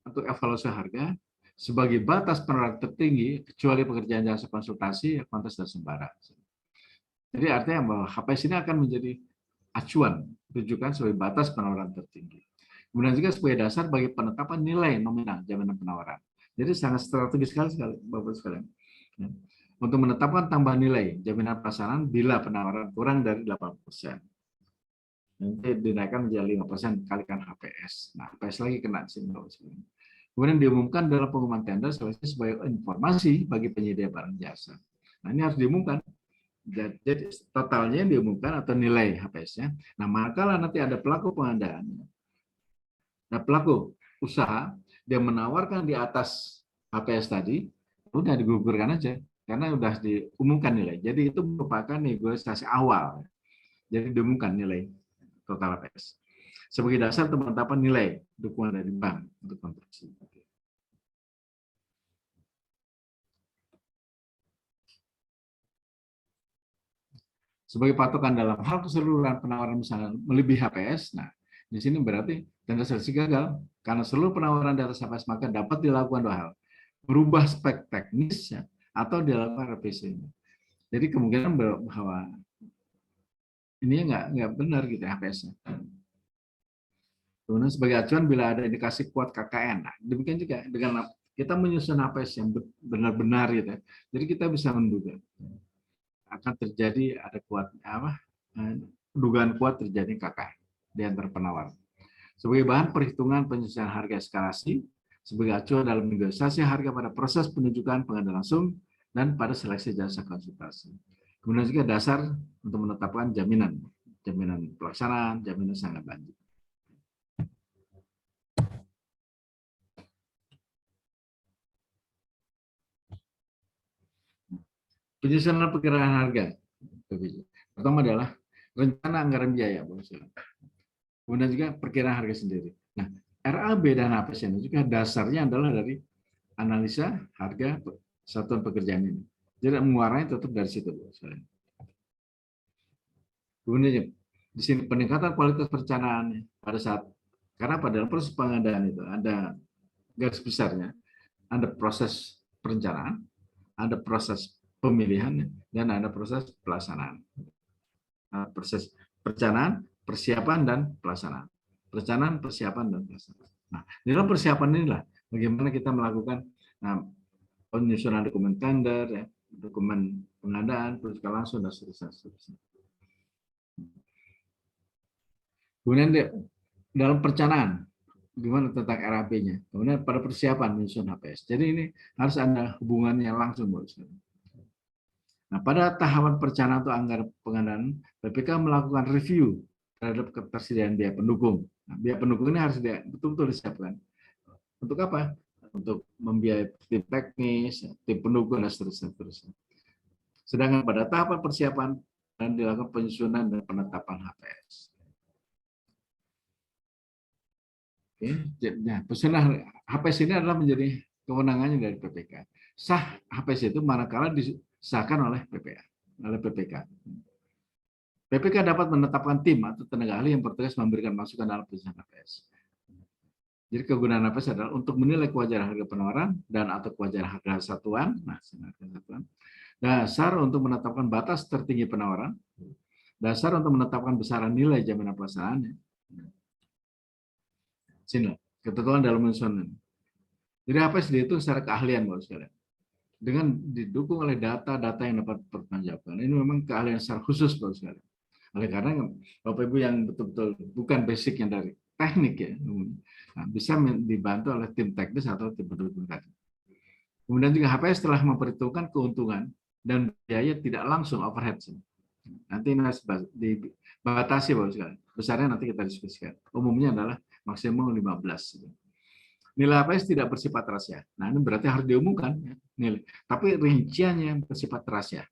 untuk evaluasi harga sebagai batas penerapan tertinggi kecuali pekerjaan jasa konsultasi, kuantitas dan sembara. Jadi artinya bahwa HPS ini akan menjadi acuan rujukan sebagai batas penawaran tertinggi. Kemudian juga sebagai dasar bagi penetapan nilai nominal jaminan penawaran. Jadi sangat strategis sekali Bapak sekalian. Untuk menetapkan tambahan nilai jaminan pelaksanaan bila penawaran kurang dari 8%. Nanti dinaikkan menjadi 5% kalikan HPS. Nah, HPS lagi kena sini. Kemudian diumumkan dalam pengumuman tender sebagai informasi bagi penyedia barang jasa. Nah, ini harus diumumkan. Jadi totalnya diumumkan atau nilai HPS-nya. Nah, manakala nanti ada pelaku pengadaan, nah pelaku usaha dia menawarkan di atas HPS tadi, udah digugurkan aja karena udah diumumkan nilai. Jadi itu merupakan negosiasi awal. Jadi diumumkan nilai total HPS sebagai dasar penetapan nilai dukungan dari bank untuk konstruksi. Sebagai patokan dalam hal keseluruhan penawaran misalnya melebihi HPS, nah di sini berarti tender seleksi gagal karena seluruh penawaran di atas HPS maka dapat dilakukan dua hal, berubah spek teknis ya, atau dilakukan revisi. Jadi kemungkinan bahwa ini nggak benar gitu HPS-nya. Kemudian sebagai acuan bila ada indikasi kuat KKN, nah, demikian juga dengan kita menyusun HPS yang benar-benar gitu, jadi kita bisa menduga akan terjadi ada dugaan kuat terjadi KKN di antara penawar. Sebagai bahan perhitungan penyusunan harga eskalasi, sebagai acuan dalam negosiasi harga pada proses penunjukan pengadaan langsung dan pada seleksi jasa konsultasi. Kemudian juga dasar untuk menetapkan jaminan pelaksanaan, jaminan sangat lanjut. Penyusunan perkiraan harga. Pertama adalah rencana anggaran biaya. Kemudian juga perkiraan harga sendiri. Nah, RAB dan HPS ini juga dasarnya adalah dari analisa harga satuan pekerjaan ini. Jadi menguaranya tetap dari situ. Kemudian di sini peningkatan kualitas perencanaan pada saat karena pada proses pengadaan itu ada garis besarnya, ada proses perencanaan, ada proses pemilihan dan ada proses pelaksanaan. Proses perencanaan, persiapan dan pelaksanaan. Perencanaan, persiapan dan pelaksanaan. Nah, di dalam persiapan inilah bagaimana kita melakukan penyusunan dokumen tender, ya, dokumen pengadaan, penunjukan langsung dan seterusnya. Kemudian dalam perencanaan, gimana tentang RAP-nya. Kemudian pada persiapan menyusun HPS. Jadi ini harus ada hubungannya langsung, Bapak. Nah, pada tahapan perencanaan atau anggaran pengadaan, BPK melakukan review terhadap ketersediaan biaya pendukung. Nah, biaya pendukung ini harus betul-betul disiapkan. Untuk apa? Untuk membiayai tim teknis, tim pendukung, dan seterusnya. Sedangkan pada tahapan persiapan dan dilakukan penyusunan dan penetapan HPS. Oke, nah, penyusunan HPS ini adalah menjadi kewenangannya dari BPK. Sah HPS itu manakala disahkan oleh PPK. PPK dapat menetapkan tim atau tenaga ahli yang bertugas memberikan masukan dalam penyusunan HPS. Jadi kegunaan HPS adalah untuk menilai kewajaran harga penawaran dan atau kewajaran harga satuan. Nah, dasar untuk menetapkan batas tertinggi penawaran, dasar untuk menetapkan besaran nilai jaminan pelaksanaan. Sini, ketentuan dalam penyusunan. Jadi HPS dihitung secara keahlian, Bapak sekalian. Dengan didukung oleh data-data yang dapat dipertanggungjawabkan. Ini memang keahlian secara khusus, Bapak sekalian. Oleh karena Bapak Ibu yang betul-betul bukan basic yang dari teknik ya, nah, bisa dibantu oleh tim teknis atau tim pendukung tadi. Kemudian juga HPS telah memperhitungkan keuntungan dan biaya tidak langsung overhead. Nanti dibatasi Bapak sekalian. Besarnya nanti kita diskusikan. Umumnya adalah maksimum 15. Nilai HPS tidak bersifat rahasia. Nah, ini berarti harus diumumkan nilai. Tapi rinciannya bersifat rahasia.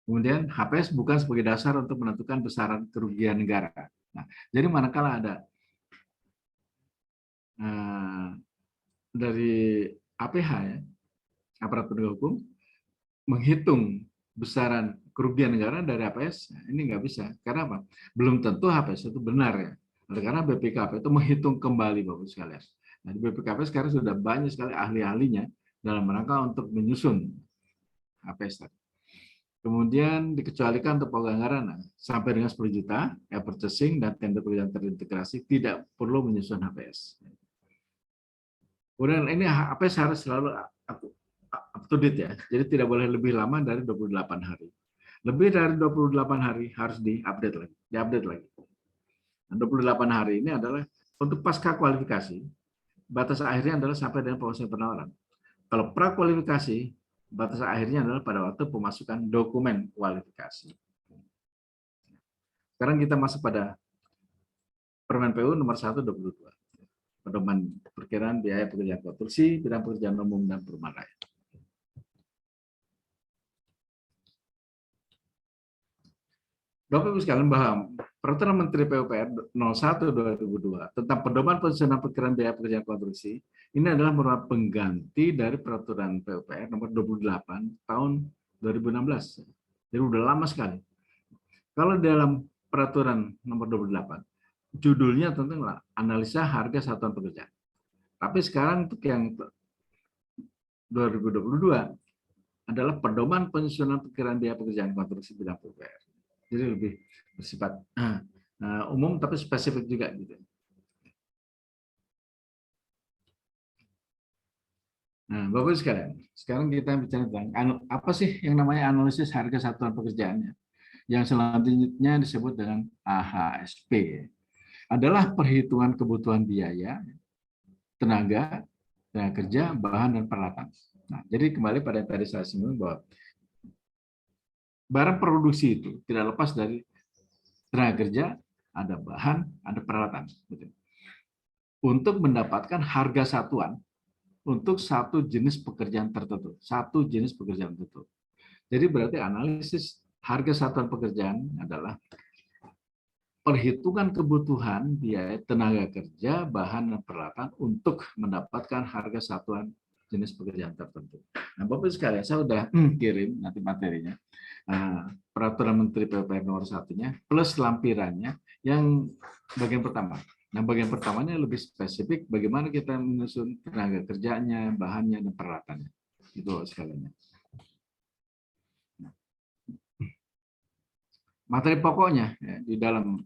Kemudian HPS bukan sebagai dasar untuk menentukan besaran kerugian negara. Nah, jadi manakala ada dari APH ya, aparat penegak hukum menghitung besaran kerugian negara dari HPS, ini nggak bisa. Karena apa? Belum tentu HPS itu benar ya. Karena BPKP itu menghitung kembali Bapak sekalian. Nah, di BPKP sekarang sudah banyak sekali ahli-ahlinya dalam rangka untuk menyusun HPS tadi. Kemudian dikecualikan untuk pokok anggaran sampai dengan 10 juta, purchasing dan tender pekerjaan terintegrasi tidak perlu menyusun HPS. Kemudian ini HPS harus selalu up to date ya. Jadi tidak boleh lebih lama dari 28 hari. Lebih dari 28 hari harus diupdate lagi. Nah, 28 hari ini adalah untuk pasca kualifikasi. Batas akhirnya adalah sampai dengan proses penawaran. Kalau prakualifikasi, batas akhirnya adalah pada waktu pemasukan dokumen kualifikasi. Sekarang kita masuk pada Permen PU nomor 1/22. Pedoman perkiraan biaya pekerjaan konstruksi, bidang pekerjaan umum dan perumahan rakyat. Bapak Ibu sekalian paham, Peraturan Menteri PUPR 01/2002 tentang pedoman penyusunan perkiraan biaya pekerjaan konstruksi ini adalah merupakan pengganti dari Peraturan PUPR nomor 28 tahun 2016. Jadi udah lama sekali. Kalau dalam Peraturan nomor 28, judulnya tentulah analisa harga satuan pekerjaan. Tapi sekarang untuk yang 2022 adalah pedoman penyusunan perkiraan biaya pekerjaan konstruksi bidang PUPR. Jadi lebih bersifat umum tapi spesifik juga gitu. Nah, Bapak sekalian, sekarang kita bicara tentang apa sih yang namanya analisis harga satuan pekerjaannya. Yang selanjutnya disebut dengan AHSP. Adalah perhitungan kebutuhan biaya, tenaga kerja, bahan dan peralatan. Nah, jadi kembali pada yang tadi saya singgung bahwa barang produksi itu tidak lepas dari tenaga kerja, ada bahan, ada peralatan. Untuk mendapatkan harga satuan untuk satu jenis pekerjaan tertentu. Jadi berarti analisis harga satuan pekerjaan adalah perhitungan kebutuhan biaya tenaga kerja, bahan, dan peralatan untuk mendapatkan harga satuan jenis pekerjaan tertentu. Nah, Bapak sekalian, saya sudah kirim nanti materinya. Peraturan Menteri PUPR nomor 1-nya plus lampirannya yang bagian pertama. Nah, bagian pertamanya lebih spesifik bagaimana kita menyusun tenaga kerjanya, bahannya, dan peralatannya. Itu sekalian. Materi pokoknya ya, di dalam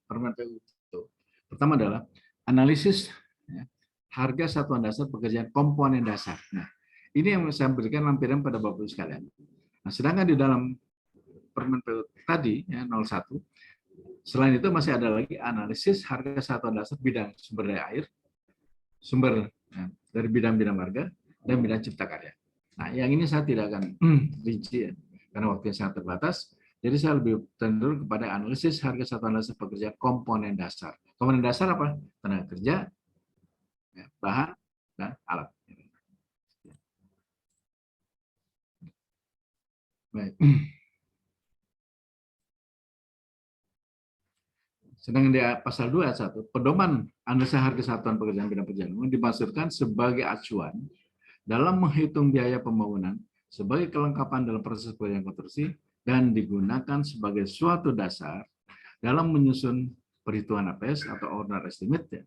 Permen PU itu pertama adalah analisis ya, harga satuan dasar pekerjaan komponen dasar. Nah, ini yang saya berikan lampiran pada Bapak sekalian. Nah, sedangkan di dalam Permen PU tadi ya 01, selain itu masih ada lagi analisis harga satuan dasar bidang sumber daya air, sumber ya, dari bidang-bidang marga dan bidang cipta karya. Nah, yang ini saya tidak akan rinci ya, karena waktunya sangat terbatas. Jadi saya lebih cenderung kepada analisis harga satuan dasar pekerjaan komponen dasar. Komponen dasar apa? Tenaga kerja, ya, bahan, dan alat. Baik. Sedangkan di pasal 2 ayat 1, pedoman analisa harga satuan pekerjaan bidang pekerjaan umum dimaksudkan sebagai acuan dalam menghitung biaya pembangunan sebagai kelengkapan dalam proses pekerjaan konstruksi dan digunakan sebagai suatu dasar dalam menyusun perhitungan APS atau Ordinary Estimate ya,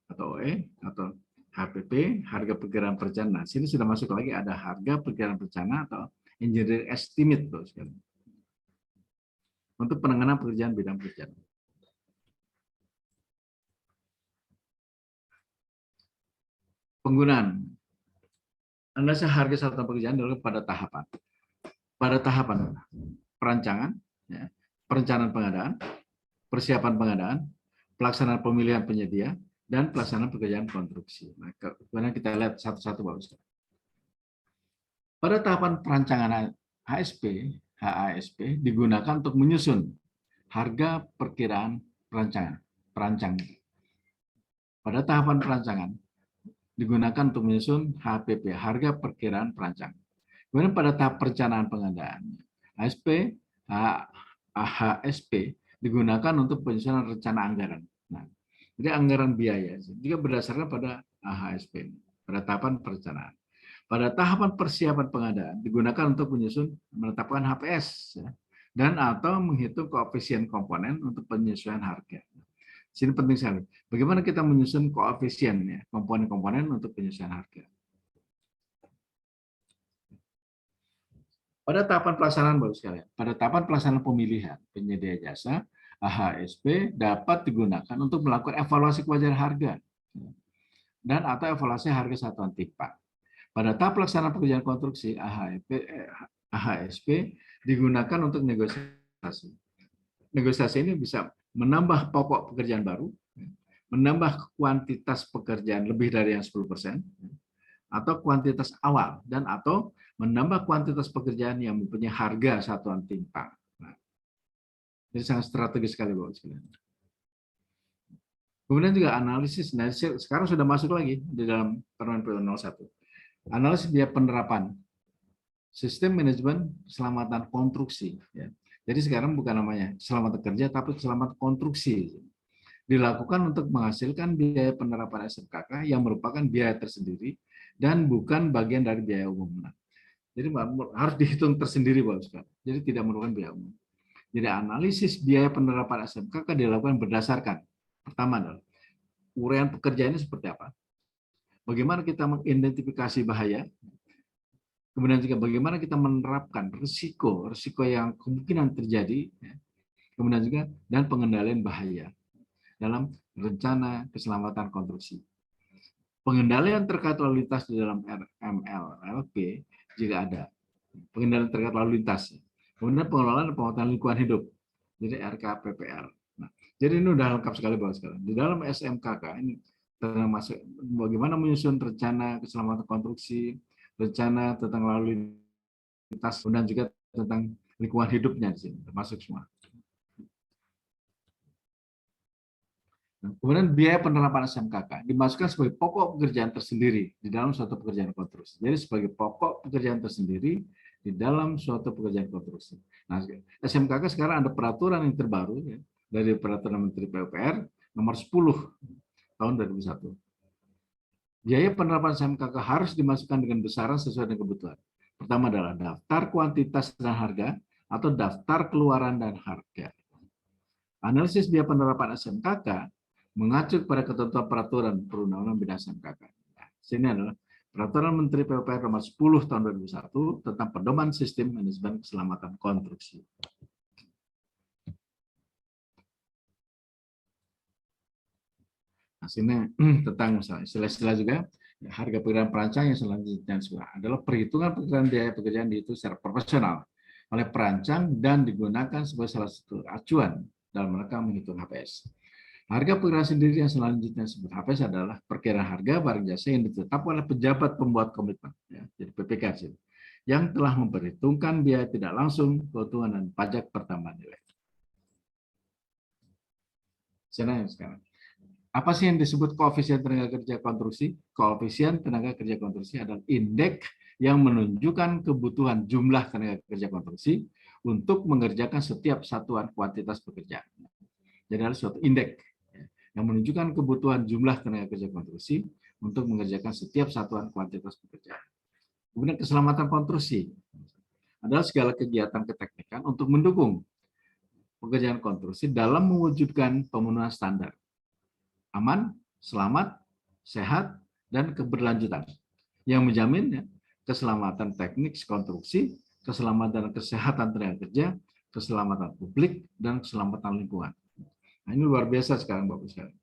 atau OE atau HPP, harga perkiraan perencanaan. Nah, sini sudah masuk lagi ada harga perkiraan perencanaan atau engineering estimate tuh sekali. Untuk penanganan pekerjaan bidang pekerjaan. Penggunaan analisa harga satuan pekerjaan adalah pada tahapan perancangan, ya, perencanaan pengadaan, persiapan pengadaan, pelaksanaan pemilihan penyedia, dan pelaksanaan pekerjaan konstruksi. Nah, kemudian kita lihat satu-satu Bapak. Pada tahapan perancangan HASP digunakan untuk menyusun harga perkiraan perancang. Pada tahapan perancangan digunakan untuk menyusun HPP, harga perkiraan perancang. Kemudian pada tahap perencanaan pengadaan, HSP digunakan untuk penyusunan rencana anggaran. Nah, jadi anggaran biaya juga berdasarkan pada HSP pada tahapan perencanaan. Pada tahapan persiapan pengadaan digunakan untuk menetapkan HPS dan atau menghitung koefisien komponen untuk penyesuaian harga. Sini penting sekali. Bagaimana kita menyusun koefisien ya, komponen-komponen untuk penyesuaian harga. Pada tahapan pelaksanaan Bapak sekalian, pada tahapan pelaksanaan pemilihan penyedia jasa, HSP dapat digunakan untuk melakukan evaluasi kewajaran harga dan atau evaluasi harga satuan timpang. Pada tahap pelaksanaan pekerjaan konstruksi, HSP digunakan untuk negosiasi. Negosiasi ini bisa menambah pokok pekerjaan baru, menambah kuantitas pekerjaan lebih dari yang 10%, atau kuantitas awal, dan atau menambah kuantitas pekerjaan yang mempunyai harga satuan timpang. Nah, jadi sangat strategis sekali Bapak sekalian. Kemudian juga analisis. Nah, sekarang sudah masuk lagi di dalam Permen PU 01. Analisis biaya penerapan sistem manajemen keselamatan konstruksi. Ya. Jadi sekarang bukan namanya keselamatan kerja, tapi keselamatan konstruksi. Dilakukan untuk menghasilkan biaya penerapan SMKK yang merupakan biaya tersendiri dan bukan bagian dari biaya umum. Nah, jadi harus dihitung tersendiri Bapak sekalian. Jadi tidak merupakan biaya umum. Jadi analisis biaya penerapan SMKK dilakukan berdasarkan pertama adalah uraian pekerjaan ini seperti apa. Bagaimana kita mengidentifikasi bahaya. Kemudian juga bagaimana kita menerapkan risiko yang kemungkinan terjadi. Kemudian juga dan pengendalian bahaya dalam rencana keselamatan konstruksi. Pengendalian terkait lalu lintas di dalam MLLP juga ada. Pengendalian terkait lalu lintas. Kemudian pengelolaan dan penguatan lingkungan hidup. Jadi RKPPL. Nah, jadi ini sudah lengkap sekali Bapak sekalian. Di dalam SMKK ini termasuk bagaimana menyusun rencana keselamatan konstruksi, rencana tentang lalu lintas, dan juga tentang lingkungan hidupnya di sini, termasuk semua. Kemudian biaya penerapan SMKK dimasukkan sebagai pokok pekerjaan tersendiri di dalam suatu pekerjaan konstruksi. Jadi sebagai pokok pekerjaan tersendiri di dalam suatu pekerjaan konstruksi. Nah, SMKK sekarang ada peraturan yang terbaru ya, dari Peraturan Menteri PUPR nomor 10 tahun 2001. Biaya penerapan SMKK harus dimasukkan dengan besaran sesuai dengan kebutuhan. Pertama adalah daftar kuantitas dan harga atau daftar keluaran dan harga. Analisis biaya penerapan SMKK mengacu pada ketentuan peraturan perundang-undangan bidang SMKK. Nah, sini adalah Peraturan Menteri PUPR nomor 10 tahun 2001 tentang pedoman sistem manajemen keselamatan konstruksi. Nah, sini tentang istilah-istilah juga harga perkiraan perancang yang selanjutnya adalah perhitungan perkiraan biaya pekerjaan dihitung secara proporsional oleh perancang dan digunakan sebagai salah satu acuan dalam rangka menghitung HPS. Harga perkiraan sendiri yang selanjutnya disebut HPS adalah perkiraan harga barang jasa yang ditetapkan oleh pejabat pembuat komitmen, ya, jadi PPK, yang telah memperhitungkan biaya tidak langsung, keuntungan dan pajak pertambahan nilai. Sekarang, apa sih yang disebut koefisien tenaga kerja konstruksi? Koefisien tenaga kerja konstruksi adalah indeks yang menunjukkan kebutuhan jumlah tenaga kerja konstruksi untuk mengerjakan setiap satuan kuantitas pekerjaan. Jadi ada suatu indeks yang menunjukkan kebutuhan jumlah tenaga kerja konstruksi untuk mengerjakan setiap satuan kuantitas pekerjaan. Kemudian keselamatan konstruksi adalah segala kegiatan keteknikan untuk mendukung pekerjaan konstruksi dalam mewujudkan pemenuhan standar aman, selamat, sehat, dan keberlanjutan yang menjamin ya, keselamatan teknik konstruksi, keselamatan dan kesehatan tenaga kerja, keselamatan publik, dan keselamatan lingkungan. Nah, ini luar biasa sekarang Bapak sekalian.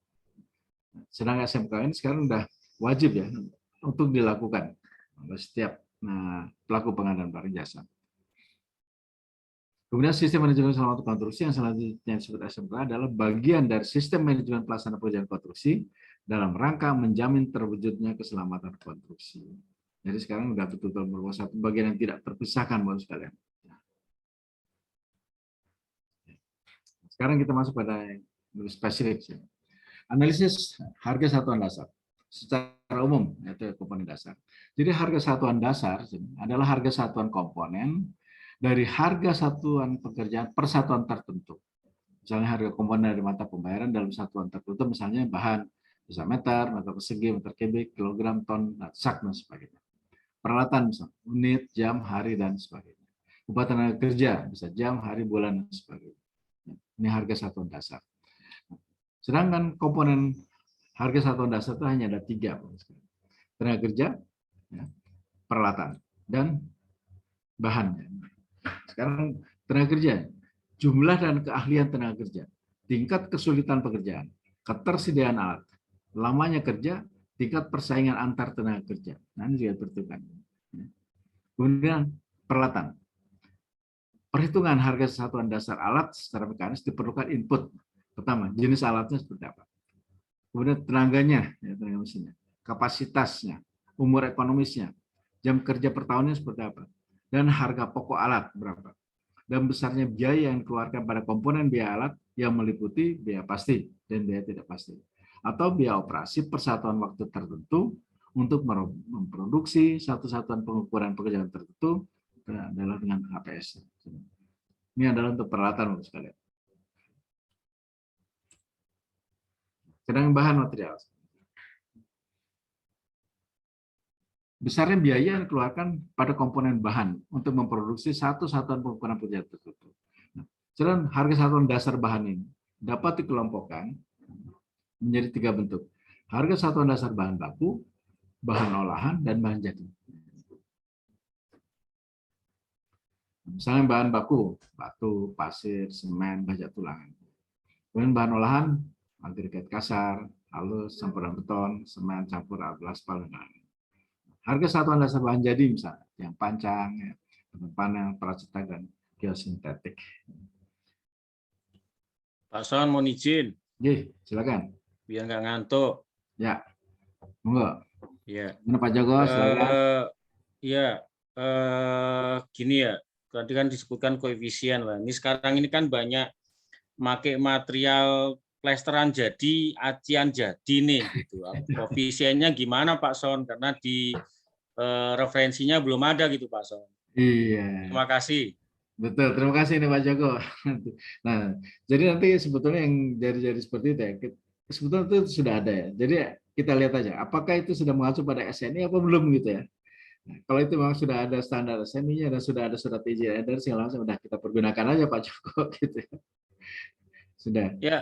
Sedangkan SMK ini sekarang sudah wajib ya untuk dilakukan oleh setiap pelaku pengadaan barang jasa. Kemudian sistem manajemen keselamatan konstruksi yang selanjutnya disebut SMK adalah bagian dari sistem manajemen pelaksanaan pekerjaan konstruksi dalam rangka menjamin terwujudnya keselamatan konstruksi. Jadi sekarang sudah betul-betul merupakan satu bagian yang tidak terpisahkan Bapak sekalian. Sekarang kita masuk pada yang lebih spesifik. Analisis harga satuan dasar secara umum, yaitu komponen dasar. Jadi harga satuan dasar adalah harga satuan komponen dari harga satuan pekerjaan per satuan tertentu. Misalnya harga komponen dari mata pembayaran dalam satuan tertentu, misalnya bahan bisa meter, meter persegi, meter kubik, kilogram, ton, sak, dan sebagainya. Peralatan misalnya unit, jam, hari, dan sebagainya. Upah tenaga kerja bisa jam, hari, bulan, dan sebagainya. Ini harga satuan dasar. Sedangkan komponen harga satuan dasar itu hanya ada 3. Tenaga kerja, peralatan, dan bahan. Sekarang tenaga kerja, jumlah dan keahlian tenaga kerja, tingkat kesulitan pekerjaan, ketersediaan alat, lamanya kerja, tingkat persaingan antar tenaga kerja. Nah, ini juga bertentukan. Kemudian peralatan. Perhitungan harga satuan dasar alat secara mekanis diperlukan input. Pertama, jenis alatnya seperti apa. Kemudian tenaganya, tenaga mesinnya, kapasitasnya, umur ekonomisnya, jam kerja per tahunnya seperti apa, dan harga pokok alat berapa. Dan besarnya biaya yang dikeluarkan pada komponen biaya alat yang meliputi biaya pasti dan biaya tidak pasti. Atau biaya operasi persatuan waktu tertentu untuk memproduksi satu satuan pengukuran pekerjaan tertentu adalah dengan HPS. Ini adalah untuk peralatan untuk sekalian. Sedangkan bahan material. Besarnya biaya yang dikeluarkan pada komponen bahan untuk memproduksi satu satuan pengukuran pekerjaan tertentu. Sedangkan harga satuan dasar bahan ini dapat dikelompokkan menjadi 3 bentuk. Harga satuan dasar bahan baku, bahan olahan, dan bahan jadi. Misalnya bahan baku, batu, pasir, semen, baja tulangan. Kemudian bahan olahan, agregat kasar, halus, campuran beton, semen, campur aspal, dan lain-lain. Harga satuan dasar bahan jadi misalnya, yang pancang, panel, pracetak, dan geosintetik. Pak Son, mohon izin. Silakan. Biar nggak ngantuk. Ya, monggo. Ya. Mana Pak Joko, silakan. Gini ya, tadi kan disebutkan koefisien lah. Ini sekarang ini kan banyak pakai material plesteran jadi, acian jadi nih. Gitu. Koefisiennya gimana Pak Son? Karena di referensinya belum ada gitu Pak Son. Iya. Terima kasih. Betul, terima kasih nih Pak Joko. Nah, jadi nanti sebetulnya yang jadi seperti itu ya, sebetulnya itu sudah ada ya. Jadi kita lihat aja, apakah itu sudah mengacu pada SNI apa belum gitu ya. Nah, kalau itu memang sudah ada standar SNI-nya dan sudah ada surat izin edar, segala macam, sudah kita pergunakan aja Pak Joko gitu ya. Sudah. Ya,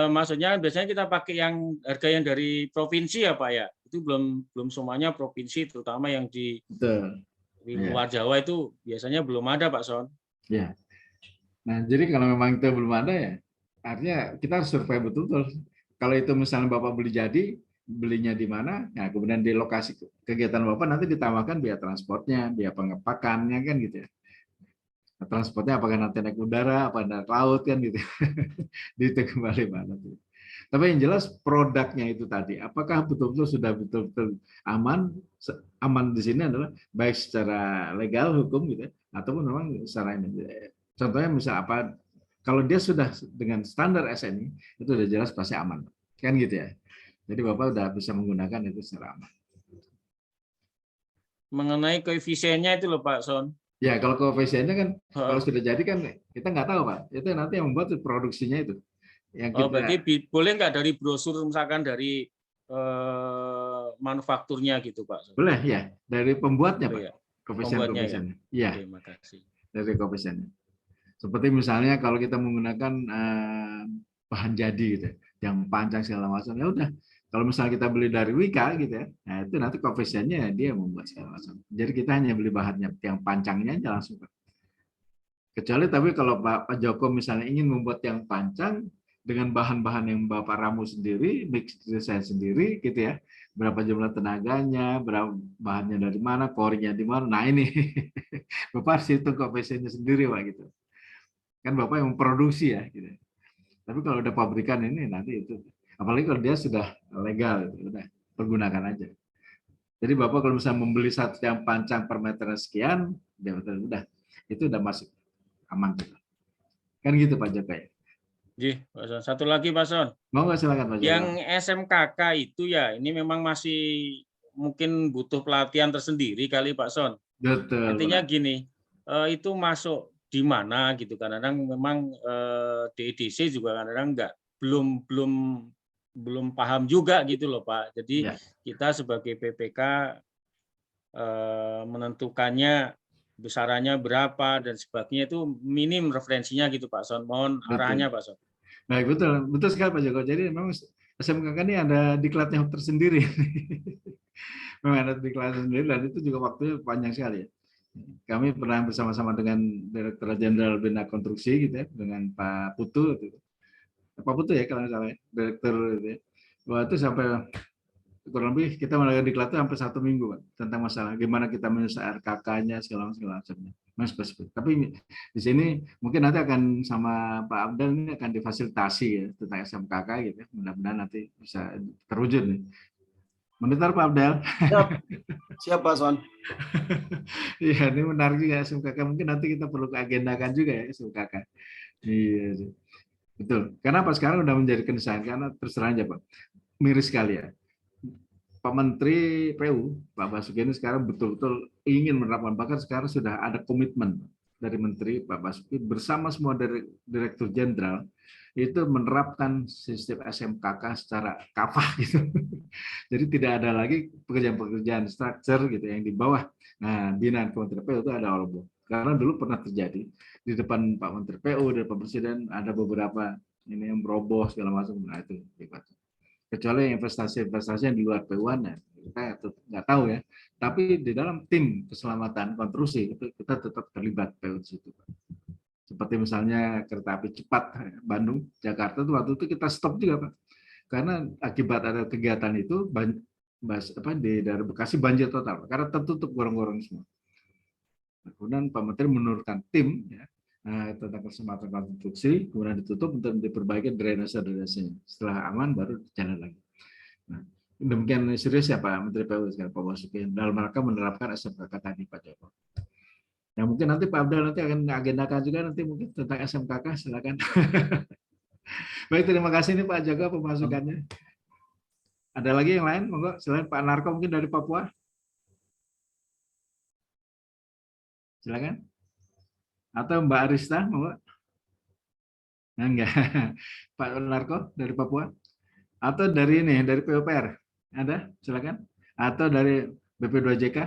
maksudnya biasanya kita pakai yang harga yang dari provinsi ya Pak ya. Itu belum semuanya provinsi, terutama yang di luar Jawa itu biasanya belum ada Pak Son. Ya. Nah, jadi kalau memang itu belum ada ya, artinya kita harus survei betul-betul. Kalau itu misalnya Bapak beli jadi, belinya di mana, nah kemudian di lokasi kegiatan Bapak nanti ditambahkan biaya transportnya, biaya pengepakannya kan gitu ya. Nah, transportnya apakah nanti naik udara, apa naik laut kan gitu. Itu kembali mana tuh. Tapi yang jelas produknya itu tadi, apakah betul-betul sudah betul-betul aman? Aman di sini adalah baik secara legal hukum gitu, ataupun memang secara ini. Contohnya misal apa? Kalau dia sudah dengan standar SNI itu sudah jelas pasti aman, kan gitu ya. Jadi Bapak sudah bisa menggunakan itu secara aman. Mengenai koefisiennya itu loh Pak Son. Ya kalau koefisiennya kan kalau sudah jadi kan kita nggak tahu Pak. Itu nanti yang membuat produksinya itu. Yang kita... berarti boleh nggak dari brosur misalkan dari manufakturnya gitu Pak? Boleh ya, dari pembuatnya Pak. Ya. Koefisiennya. Iya. Terima kasih. Dari koefisiennya. Seperti misalnya kalau kita menggunakan bahan jadi gitu, yang panjang segala macam, ya udah. Kalau misalnya kita beli dari Wika gitu ya, nah itu nanti koefisiennya dia membuat segala macam. Jadi kita hanya beli bahannya yang pancangnya aja langsung. Kecuali tapi kalau Pak Joko misalnya ingin membuat yang pancang dengan bahan-bahan yang Bapak ramu sendiri, mix desain sendiri gitu ya, berapa jumlah tenaganya, berapa bahannya dari mana, core-nya di mana. Nah ini Bapak harus hitung koefisiennya sendiri Pak gitu. Kan Bapak yang memproduksi ya gitu. Tapi kalau udah pabrikan ini nanti itu, apalagi kalau dia sudah legal itu udah pergunakan aja. Jadi Bapak kalau misalnya membeli satu yang pancang per meter sekian, dia udah itu udah masuk aman gitu. Kan gitu Pak Joko ya. Pak Son. Satu lagi Pak Son. Mau nggak silakan Pak Joko. Yang SMKK itu ya, ini memang masih mungkin butuh pelatihan tersendiri kali Pak Son. Betul. Artinya Pak. gini, itu masuk di mana gitu. Kadang-kadang memang DEDC juga kadang-kadang belum paham juga gitu loh Pak. Jadi Ya. kita sebagai PPK menentukannya besarannya berapa dan sebagainya itu minim referensinya gitu Pak Son. Mohon Betul. arahannya Pak Son. Baik, betul sekali Pak Joko. Jadi memang SMKK ini ada diklatnya tersendiri. Memang ada diklat sendiri dan itu juga waktunya panjang sekali ya. Kami pernah bersama-sama dengan Direktur Jenderal Bina Konstruksi gitu ya, dengan Pak Putu gitu. Pak Putu ya kalau nggak salah ya, Direktur gitu ya. Wah itu sampai kurang lebih kita melakukan diklat itu sampai 1 minggu Pak, tentang masalah gimana kita menyelesaikan RKK-nya segala macamnya. Mas spesifik. Tapi di sini mungkin nanti akan sama Pak Abdal ini akan difasilitasi ya tentang SMKK gitu ya. Mudah-mudahan nanti bisa terwujud nih. Monitor Pak Abdal. Siap Pak Son. Iya, ini menarik juga SMKK. Mungkin nanti kita perlu agendakan juga ya SMKK. Iya, betul. Karena apa sekarang udah menjadi keniscayaan karena terserah aja Pak. Miris sekali ya. Pak Menteri PU, Pak Basuki ini sekarang betul-betul ingin menerapkan, bahkan sekarang sudah ada komitmen dari Menteri Pak Basuki bersama semua Direktur Jenderal itu menerapkan sistem SMKK secara kafah gitu. Jadi tidak ada lagi pekerjaan-pekerjaan struktur gitu yang di bawah. Nah, binaan Kementerian PU itu ada roboh. Karena dulu pernah terjadi di depan Pak Menteri PU, di depan Presiden ada beberapa ini yang roboh segala macam. Nah itu hebat. Kecuali investasi-investasi yang di luar PU-an ya, kita nggak tahu ya. Tapi di dalam tim keselamatan konstruksi itu kita tetap terlibat PU di situ. Seperti misalnya kereta api cepat Bandung Jakarta itu waktu itu kita stop juga Pak. Karena akibat ada kegiatan itu di daerah Bekasi banjir total karena tertutup gorong-gorong semua. Kemudian Pak Menteri menurunkan tim ya, tentang keselamatan konstruksi, kemudian ditutup untuk diperbaiki drainase-drainasenya. Setelah aman baru jalan lagi. Nah, demikian serius ya Pak Menteri PU sekarang Pak Basuki dalam rangka menerapkan SMKK tadi Pak Joko. Ya mungkin nanti Pak Abdul nanti akan agendakan juga nanti mungkin tentang SMKK, silakan. Baik, terima kasih nih Pak Joko pemasukannya. Ada lagi yang lain? Monggo, selain Pak Narko mungkin dari Papua. Silakan. Atau Mbak Arista, monggo. Nah, enggak. Pak Narko dari Papua. Atau dari ini, dari PUPR. Ada? Silakan. Atau dari BP2JK.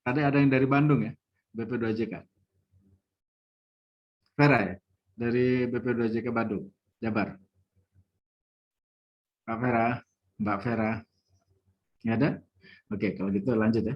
Tadi ada yang dari Bandung ya, BP2JK. Vera ya, dari BP2JK Bandung, Jabar. Pak Vera, Mbak Vera. Nggak ada? Oke, kalau gitu lanjut ya.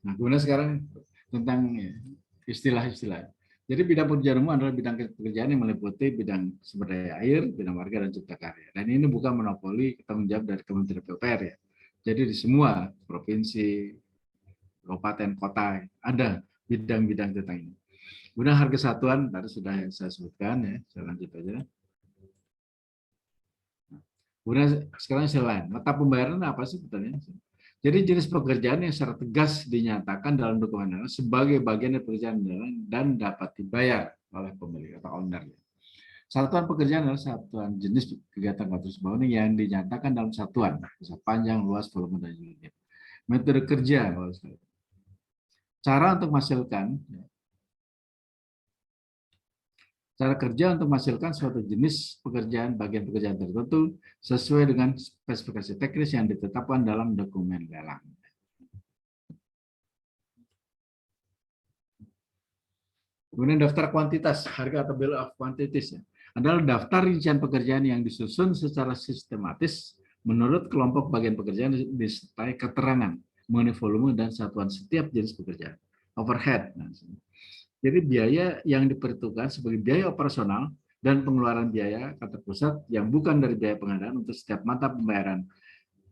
Nah, kemudian sekarang tentang istilah-istilah. Jadi bidang pekerjaan umum adalah bidang pekerjaan yang meliputi bidang sumber daya air, bidang warga, dan cipta karya. Dan ini bukan monopoli tanggung jawab dari Kementerian PUPR ya. Jadi di semua provinsi, kabupaten, kota ada bidang-bidang tentang ini. Kemudian harga satuan tadi sudah saya sebutkan ya. Saya lanjut aja. Kemudian sekarang selain mata pembayaran apa sih betulnya? Jadi jenis pekerjaan yang secara tegas dinyatakan dalam dokumen sebagai bagian dari pekerjaan dan dapat dibayar oleh pemilik atau owner. Satuan pekerjaan adalah satuan jenis kegiatan konstruksi bangunan yang dinyatakan dalam satuan, bisa panjang, luas, volume, dan unit. Metode kerja, cara untuk menghasilkan, cara kerja untuk menghasilkan suatu jenis pekerjaan, bagian pekerjaan tertentu sesuai dengan spesifikasi teknis yang ditetapkan dalam dokumen lelang. Kemudian daftar kuantitas, harga atau bill of quantities adalah daftar rincian pekerjaan yang disusun secara sistematis menurut kelompok bagian pekerjaan disertai keterangan mengenai volume dan satuan setiap jenis pekerjaan. Overhead. Jadi biaya yang diperhitungkan sebagai biaya operasional dan pengeluaran biaya kantor pusat yang bukan dari biaya pengadaan untuk setiap mata pembayaran.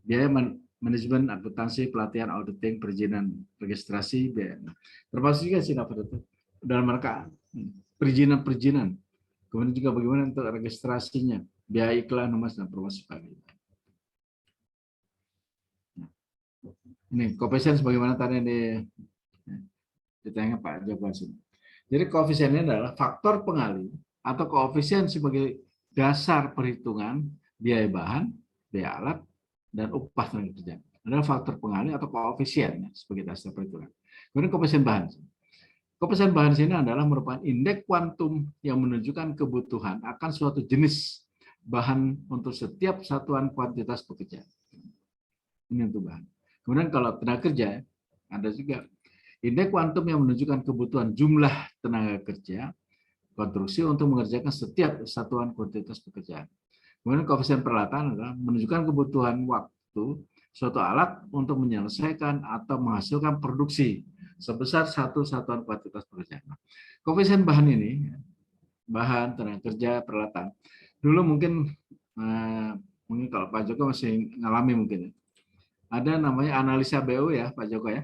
Biaya manajemen, akuntansi, pelatihan, auditing, perizinan, registrasi, biaya. Termasuk juga sih itu dalam rangka perizinan-perizinan. Kemudian juga bagaimana untuk registrasinya, biaya iklan, humas, dan promosi sebagainya. Ini koefisien sebagaimana tadi ditanya Pak Joko sini. Jadi koefisien ini adalah faktor pengali atau koefisien sebagai dasar perhitungan biaya bahan, biaya alat, dan upah tenaga kerja. Adalah faktor pengali atau koefisien sebagai dasar perhitungan. Kemudian koefisien bahan. Koefisien bahan sini adalah merupakan indeks kuantum yang menunjukkan kebutuhan akan suatu jenis bahan untuk setiap satuan kuantitas pekerjaan. Ini untuk bahan. Kemudian kalau tenaga kerja, ada juga indeks kuantum yang menunjukkan kebutuhan jumlah tenaga kerja konstruksi untuk mengerjakan setiap satuan kuantitas pekerjaan. Kemudian koefisien peralatan adalah menunjukkan kebutuhan waktu suatu alat untuk menyelesaikan atau menghasilkan produksi sebesar satu satuan kuantitas pekerjaan. Koefisien bahan ini, bahan, tenaga kerja, peralatan. Dulu mungkin kalau Pak Joko masih ngalami mungkin ya. Ada namanya analisa BO ya Pak Joko ya.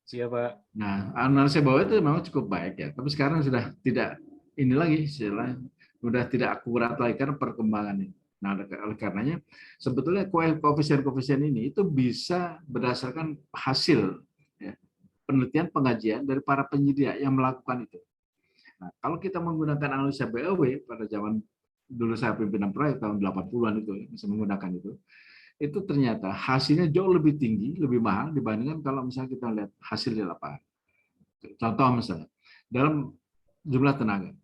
Siapa? Nah, analisa BO itu memang cukup baik ya, tapi sekarang sudah tidak ini lagi, sudah tidak akurat lagi karena perkembangan ini. Nah, oleh karenanya sebetulnya koefisien-koefisien ini itu bisa berdasarkan hasil ya, penelitian pengajian dari para penyedia yang melakukan itu. Nah, kalau kita menggunakan analisa BOW pada zaman dulu saya pimpinan proyek tahun 80-an itu bisa menggunakan itu ternyata hasilnya jauh lebih tinggi, lebih mahal dibandingkan kalau misalnya kita lihat hasil di lapangan. Contoh misalnya, dalam jumlah tenaga,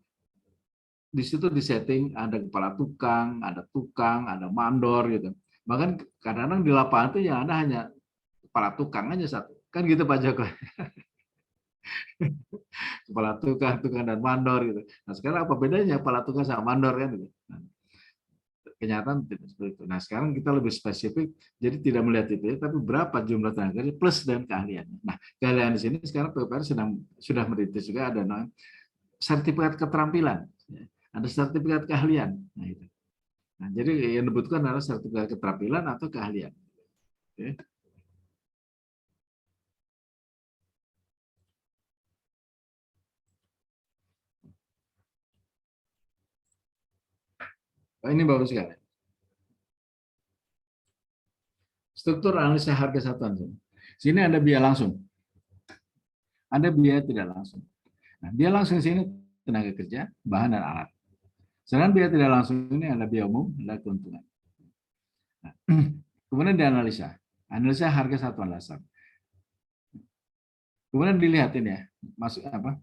di situ disetting ada kepala tukang, ada mandor gitu. Bahkan kadang-kadang di lapangan itu yang ada hanya kepala tukang aja satu. Kan gitu Pak Joko. Kepala tukang dan mandor gitu. Nah sekarang apa bedanya kepala tukang sama mandor kan gitu. Nah, kenyataan tidak seperti itu. Nah sekarang kita lebih spesifik, jadi tidak melihat itu ya, tapi berapa jumlah tenaga kerja plus dan keahliannya. Nah keahlian di sini sekarang PUPR sudah merintis juga ada sertifikat keterampilan, ada sertifikat keahlian. Nah, jadi yang dibutuhkan adalah sertifikat keterampilan atau keahlian. Oke. Oh, ini bagus sekali. Struktur analisa harga satuan. Sini ada biaya langsung. Ada biaya tidak langsung. Nah, biaya langsung di sini tenaga kerja, bahan dan alat. Sedangkan biaya tidak langsung ini ada biaya umum, ada keuntungan. Nah, kemudian dianalisa. Analisa harga satuan dasar. Kemudian dilihat ini ya, masuk apa?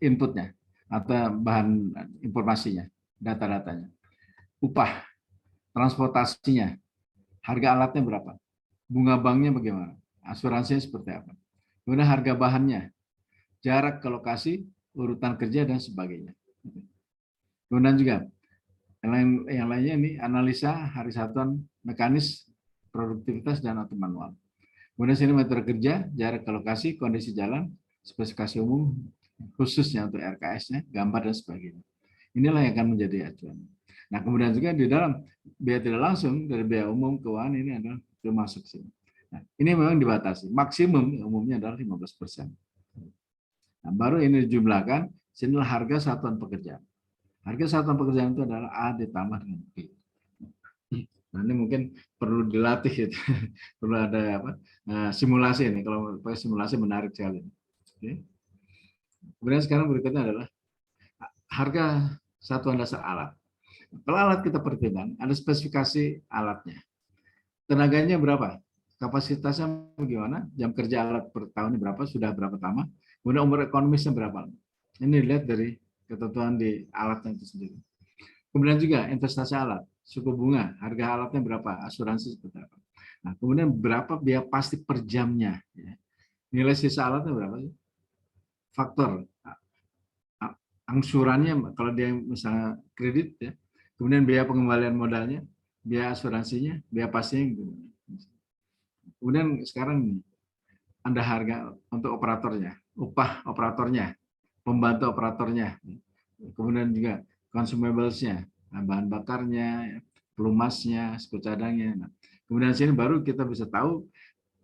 Inputnya atau bahan informasinya, data-datanya. Upah, transportasinya, harga alatnya berapa, bunga banknya bagaimana, asuransinya seperti apa, kemudian harga bahannya, jarak ke lokasi, urutan kerja dan sebagainya. Kemudian juga yang lainnya ini analisa hari satuan mekanis, produktivitas dan atau manual. Kemudian sini metode kerja, jarak ke lokasi, kondisi jalan, spesifikasi umum khususnya untuk RKS-nya, gambar dan sebagainya. Inilah yang akan menjadi acuan. Nah, kemudian juga di dalam biaya tidak langsung dari biaya umum keuangan ini adalah termasuk sini. Nah, ini memang dibatasi. Maksimum umumnya adalah 15%. Nah, baru ini dijumlahkan, sinilah harga satuan pekerjaan. Harga satuan pekerjaan itu adalah A ditambah dengan B. Nah, ini mungkin perlu dilatih, gitu. Perlu ada apa? Simulasi ini. Kalau pakai simulasi menarik sekali. Oke. Kemudian sekarang berikutnya adalah harga satuan dasar alat. Kalau alat kita perhatikan, ada spesifikasi alatnya. Tenaganya berapa? Kapasitasnya bagaimana? Jam kerja alat per tahun berapa? Sudah berapa lama? Kemudian umur ekonomisnya berapa? Ini dilihat dari ketentuan di alatnya itu sendiri. Kemudian juga investasi alat, suku bunga, harga alatnya berapa? Asuransi seperti apa? Nah, kemudian berapa biaya pasti per jamnya? Nilai sisa alatnya berapa sih? Faktor angsurannya, kalau dia misalnya kredit ya. Kemudian biaya pengembalian modalnya, biaya asuransinya, biaya pastinya. Kemudian sekarang ini ada harga untuk operatornya, upah operatornya, pembantu operatornya, kemudian juga consumables-nya, bahan bakarnya, pelumasnya, suku cadangnya. Nah, kemudian sini baru kita bisa tahu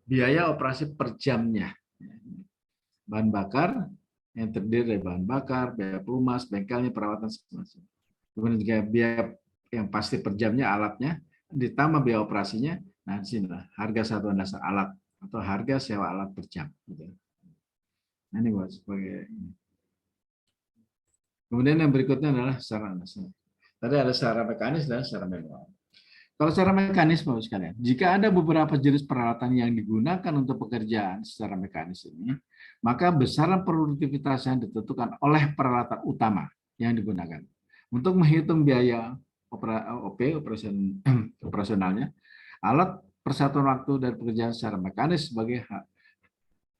biaya operasi per jamnya. Bahan bakar, yang terdiri dari bahan bakar, biaya pelumas, bengkelnya, perawatan segala macam. Kemudian juga biaya yang pasti per jamnya alatnya, ditambah biaya operasinya. Nah, di sini harga satuan dasar alat atau harga sewa alat per jam. Nah, ini buat sebagai ini. Kemudian yang berikutnya adalah secara nasional. Tadi ada secara mekanis dan secara manual. Kalau secara mekanis, Bapak sekalian, jika ada beberapa jenis peralatan yang digunakan untuk pekerjaan secara mekanis ini, maka besaran produktivitasnya ditentukan oleh peralatan utama yang digunakan. Untuk menghitung biaya operasionalnya, alat persatuan waktu dan pekerjaan secara mekanis sebagai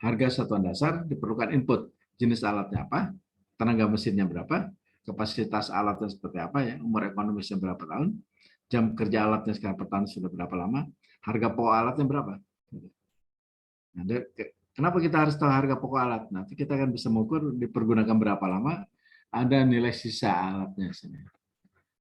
harga satuan dasar diperlukan input. Jenis alatnya apa, tenaga mesinnya berapa, kapasitas alatnya seperti apa, ya, umur ekonomisnya berapa tahun, jam kerja alatnya sekarang per tahun sudah berapa lama, harga pokok alatnya berapa. Nah, kenapa kita harus tahu harga pokok alat? Nanti kita akan bisa mengukur dipergunakan berapa lama, ada nilai sisa alatnya.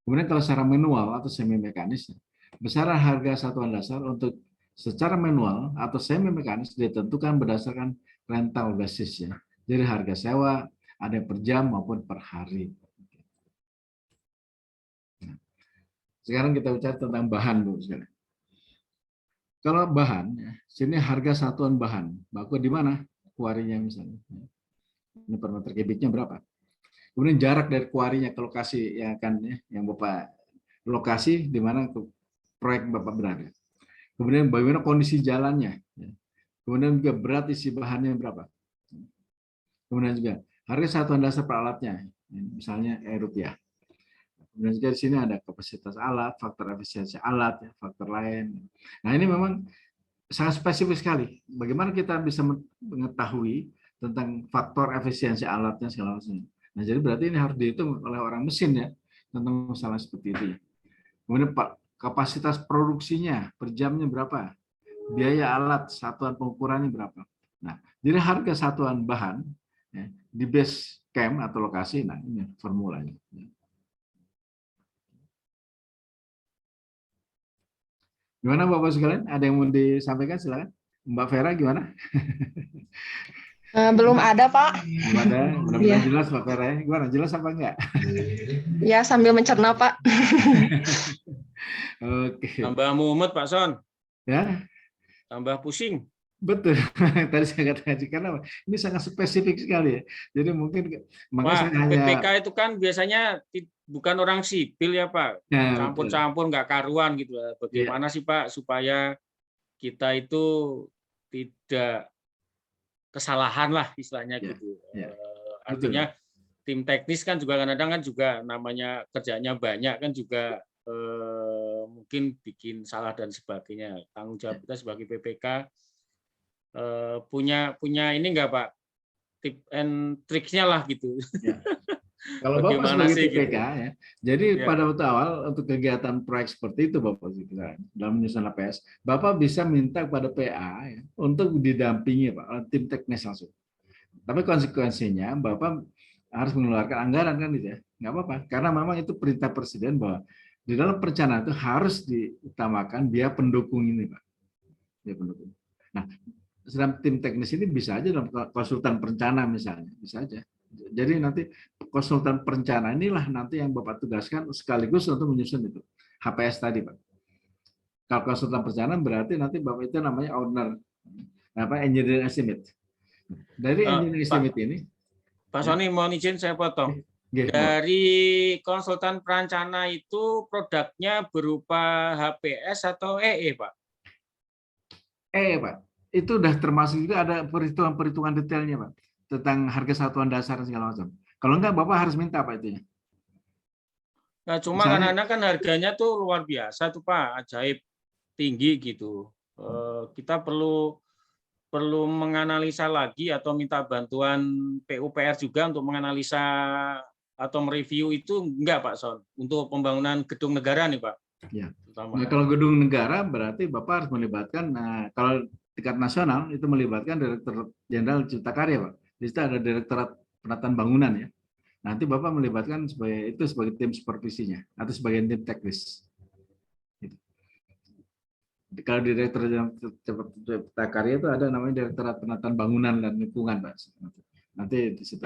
Kemudian kalau secara manual atau semi mekanis, besaran harga satuan dasar untuk secara manual atau semi mekanis ditentukan berdasarkan rental basis, ya. Jadi harga sewa ada per jam maupun per hari. Nah, sekarang kita bicara tentang bahan, Bu. Kalau bahan, ya, sini harga satuan bahan. Baku di mana? Kuarinya misalnya. Ini per meter kubiknya berapa? Kemudian jarak dari kuarinya ke lokasi yang akan, ya, yang Bapak lokasi di mana proyek Bapak berada. Kemudian bagaimana kondisi jalannya. Ya. Kemudian juga berat isi bahannya berapa. Kemudian juga harga satuan dasar peralatnya, misalnya rupiah. Kemudian juga di sini ada kapasitas alat, faktor efisiensi alat, ya, faktor lain. Nah, ini memang sangat spesifik sekali. Bagaimana kita bisa mengetahui tentang faktor efisiensi alatnya segala macam. Nah, jadi berarti ini harus dihitung oleh orang mesin, ya, tentang masalah seperti itu. Kemudian kapasitas produksinya per jamnya berapa, biaya alat satuan pengukurannya berapa. Nah, jadi harga satuan bahan, ya, di base camp atau lokasi. Nah, ini formulanya. Gimana Bapak sekalian? Ada yang mau disampaikan? Silakan. Mbak Vera gimana? Belum ada, Pak. Belum ada. Mudah-mudahan jelas Mbak Vera, ya. Gimana? Jelas apa enggak? Ya, sambil mencerna, Pak. Oke. Tambah mumet, Pak Son. Ya. Tambah pusing. Betul. Tadi saya katakan karena ini sangat spesifik sekali, ya. Jadi mungkin Pak, BPK itu kan biasanya bukan orang sipil, ya Pak. Ya, Campur-campur nggak karuan gitu. Bagaimana sih Pak supaya kita itu tidak kesalahan lah istilahnya, gitu. Artinya tim teknis kan juga kadang-kadang kan juga namanya kerjanya banyak kan juga mungkin bikin salah dan sebagainya. Tanggung jawab kita sebagai BPK punya ini enggak Pak, tip and tricksnya lah gitu. Ya. Kalau Bapak sebagai BPK, gitu, ya, jadi pada waktu awal untuk kegiatan proyek seperti itu Bapak dalam menyusun APS, Bapak bisa minta kepada PA, ya, untuk didampingi Pak oleh tim teknis langsung. Tapi konsekuensinya Bapak harus mengeluarkan anggaran kan gitu, ya, nggak apa-apa, karena memang itu perintah Presiden bahwa di dalam perencanaan itu harus diutamakan biaya pendukung ini Pak, biaya pendukung. Nah, sedang tim teknis ini bisa aja dalam konsultan perencana misalnya, bisa aja. Jadi nanti konsultan perencana inilah nanti yang Bapak tugaskan sekaligus untuk menyusun itu HPS tadi Pak. Kalau konsultan perencana berarti nanti Bapak itu namanya owner engineering estimate. Dari engineering estimate ini, Pak Sony, mohon izin saya potong. Dari konsultan perencana itu produknya berupa HPS atau EE Pak? EE Pak. Itu udah termasuk juga ada perhitungan detailnya Pak, tentang harga satuan dasar segala macam. Kalau enggak Bapak harus minta Pak itu. Nah, cuma kadang-kadang kan harganya tuh luar biasa tuh Pak, ajaib tinggi gitu. Kita perlu menganalisa lagi atau minta bantuan PUPR juga untuk menganalisa atau mereview itu enggak Pak Son, untuk pembangunan gedung negara nih Pak. Ya. Nah, kalau gedung negara berarti Bapak harus melibatkan, kalau tingkat nasional itu melibatkan Direktur Jenderal Cipta Karya Pak. Di situ ada Direktorat Penataan Bangunan, ya. Nanti Bapak melibatkan sebagai tim supervisinya atau sebagai tim teknis. Gitu. Kalau di Direktorat Jenderal Cipta Karya itu ada namanya Direktorat Penataan Bangunan dan Lingkungan Pak. Nanti di situ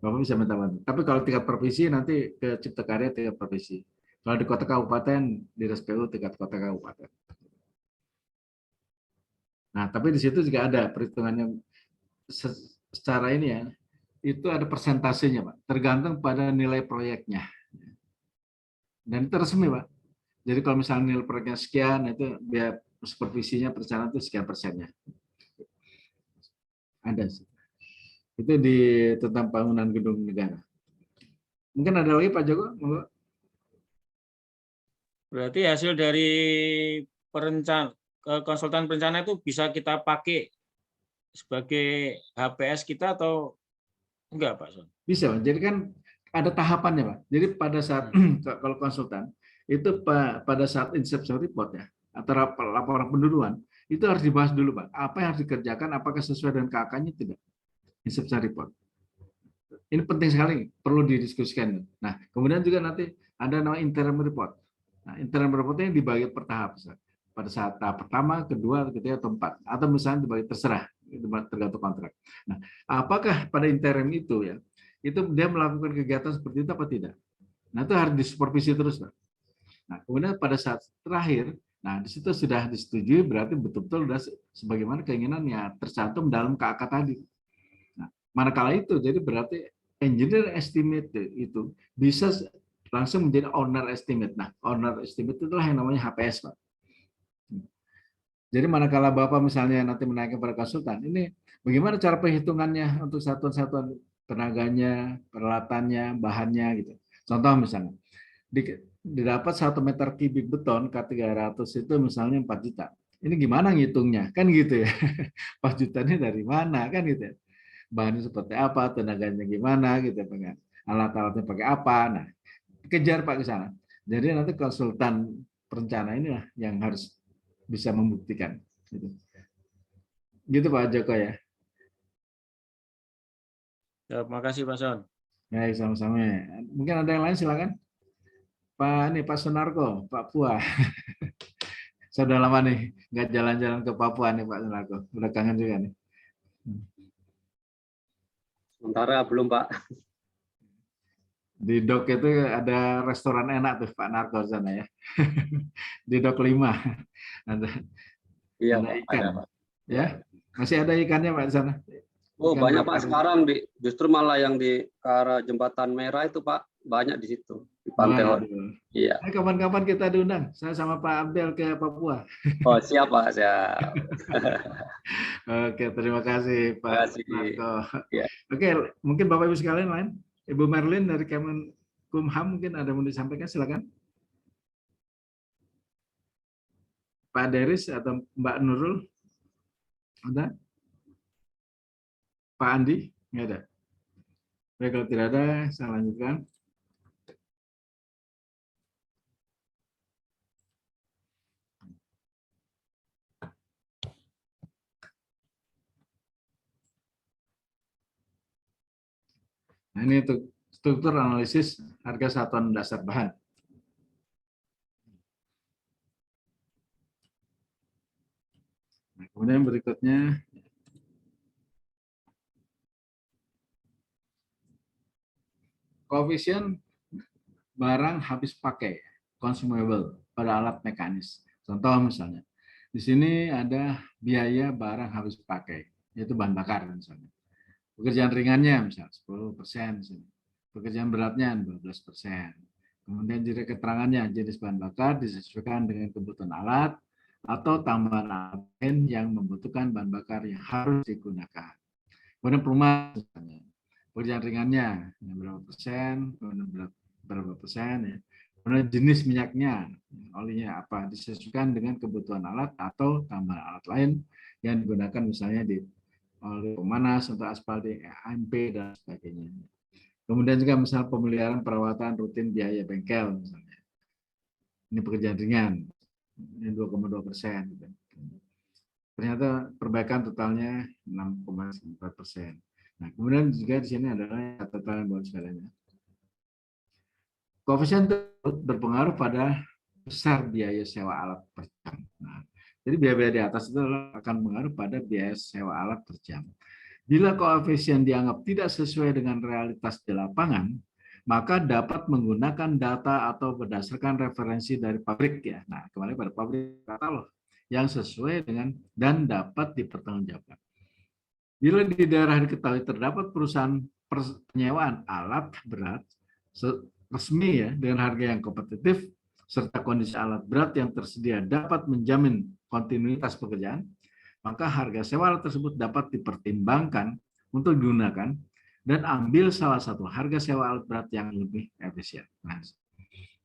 Bapak bisa minta bantuan. Tapi kalau tingkat provinsi nanti ke Cipta Karya tingkat provinsi. Kalau di kota kabupaten di RSPU tingkat kota kabupaten. Nah, tapi di situ juga ada perhitungannya secara ini ya. Itu ada persentasenya, Pak. Tergantung pada nilai proyeknya. Dan itu resmi, Pak. Jadi kalau misalnya nilai proyeknya sekian, itu biaya supervisinya perencanaan itu sekian persennya. Ada sih. Itu di tentang bangunan gedung negara. Mungkin ada lagi Pak Joko? Monggo. Berarti hasil dari konsultan perencana itu bisa kita pakai sebagai HPS kita atau enggak, Pak Son? Bisa, Pak. Jadi kan ada tahapannya, Pak. Jadi pada saat kalau konsultan itu pada saat inception report ya, atau laporan penduluan itu harus dibahas dulu, Pak. Apa yang harus dikerjakan, apakah sesuai dengan KK-nya tidak? Inception report. Ini penting sekali, perlu didiskusikan. Nah, kemudian juga nanti ada nama interim report. Nah, interim reportnya dibagi per tahap. Pada saat tahap pertama, kedua, ketiga, atau empat. Atau misalnya dibagi terserah, itu tergantung kontrak. Nah, apakah pada interim itu ya, itu dia melakukan kegiatan seperti itu apa tidak? Nah, itu harus disupervisi terus, Pak. Nah, kemudian pada saat terakhir, nah di situ sudah disetujui, berarti betul-betul sudah sebagaimana keinginannya tercantum dalam KK tadi. Nah, manakala itu, jadi berarti engineer estimate itu bisa langsung menjadi owner estimate. Nah, owner estimate itulah yang namanya HPS, Pak. Jadi manakala Bapak misalnya nanti menaikkan pada konsultan, ini bagaimana cara perhitungannya untuk satuan-satuan tenaganya, peralatannya, bahannya gitu. Contoh misalnya, didapat 1 meter kubik beton K300 itu misalnya 4 juta. Ini gimana ngitungnya? Kan gitu ya. 4 jutanya dari mana? Kan gitu ya. Bahannya seperti apa, tenaganya gimana gitu ya. Alat-alatnya pakai apa. Nah, kejar Pak ke sana. Jadi nanti konsultan perencana inilah yang harus bisa membuktikan. Gitu Pak Joko ya. Terima kasih Pak Son. Baik, sama-sama. Mungkin ada yang lain silakan. Pak Sunarko, Pak Pua. Sudah lama nih nggak jalan-jalan ke Papua nih Pak Sunarko. Udah kangen juga nih. Sementara belum, Pak. Di Dok itu ada restoran enak tuh Pak Narko sana ya. Di Dok 5. Ada, Iya, ada Pak. ikan. Ada, Pak. Ya, masih ada ikannya Pak di sana. Oh, Ikan banyak bakar. Pak sekarang justru malah yang di ke arah Jembatan Merah itu Pak, banyak di situ di Pantai Hon. Waduh. Iya. Kapan-kapan kita diundang. Saya sama Pak Abdel ke Papua. Oh, siap Pak, siap. Oke, terima kasih Pak Terima kasih. Narko. Ya. Oke, mungkin Bapak Ibu sekalian lain. Ibu Merlin dari Kemenkumham mungkin ada yang mau disampaikan, silakan. Pak Deris atau Mbak Nurul? Ada? Pak Andi? Nggak ada. Baik, kalau tidak ada, saya lanjutkan. Nah, ini untuk struktur analisis harga satuan dasar bahan. Nah, kemudian berikutnya koefisien barang habis pakai, consumable, pada alat mekanis. Contoh misalnya, di sini ada biaya barang habis pakai, yaitu bahan bakar misalnya. Pekerjaan ringannya misalnya 10%, misalnya. Pekerjaan beratnya 12%. Kemudian jika keterangannya jenis bahan bakar disesuaikan dengan kebutuhan alat atau tambahan alat lain yang membutuhkan bahan bakar yang harus digunakan. Kemudian perumahan misalnya. Pekerjaan ringannya berapa persen, kemudian berapa persen ya. Kemudian jenis minyaknya, olinya apa, disesuaikan dengan kebutuhan alat atau tambahan alat lain yang digunakan misalnya di oli pemanas untuk aspal di AMP dan sebagainya. Kemudian juga misalnya pemeliharaan perawatan rutin biaya bengkel misalnya. Ini pekerjaan ringan, ini 2,2%. Ternyata perbaikan totalnya 6,4%. Nah, kemudian juga di sini adalah catatan buat sekalian. Koefisien tersebut berpengaruh pada besar biaya sewa alat per jam. Nah, jadi biaya-biaya di atas itu akan mengaruh pada biaya sewa alat per jam. Bila koefisien dianggap tidak sesuai dengan realitas di lapangan, maka dapat menggunakan data atau berdasarkan referensi dari pabrik ya. Nah, kembali pada pabrik katalog yang sesuai dengan dan dapat dipertanggungjawabkan. Bila di daerah diketahui terdapat perusahaan penyewaan alat berat resmi ya dengan harga yang kompetitif serta kondisi alat berat yang tersedia dapat menjamin kontinuitas pekerjaan, maka harga sewa alat tersebut dapat dipertimbangkan untuk digunakan dan ambil salah satu harga sewa alat berat yang lebih efisien. Nah,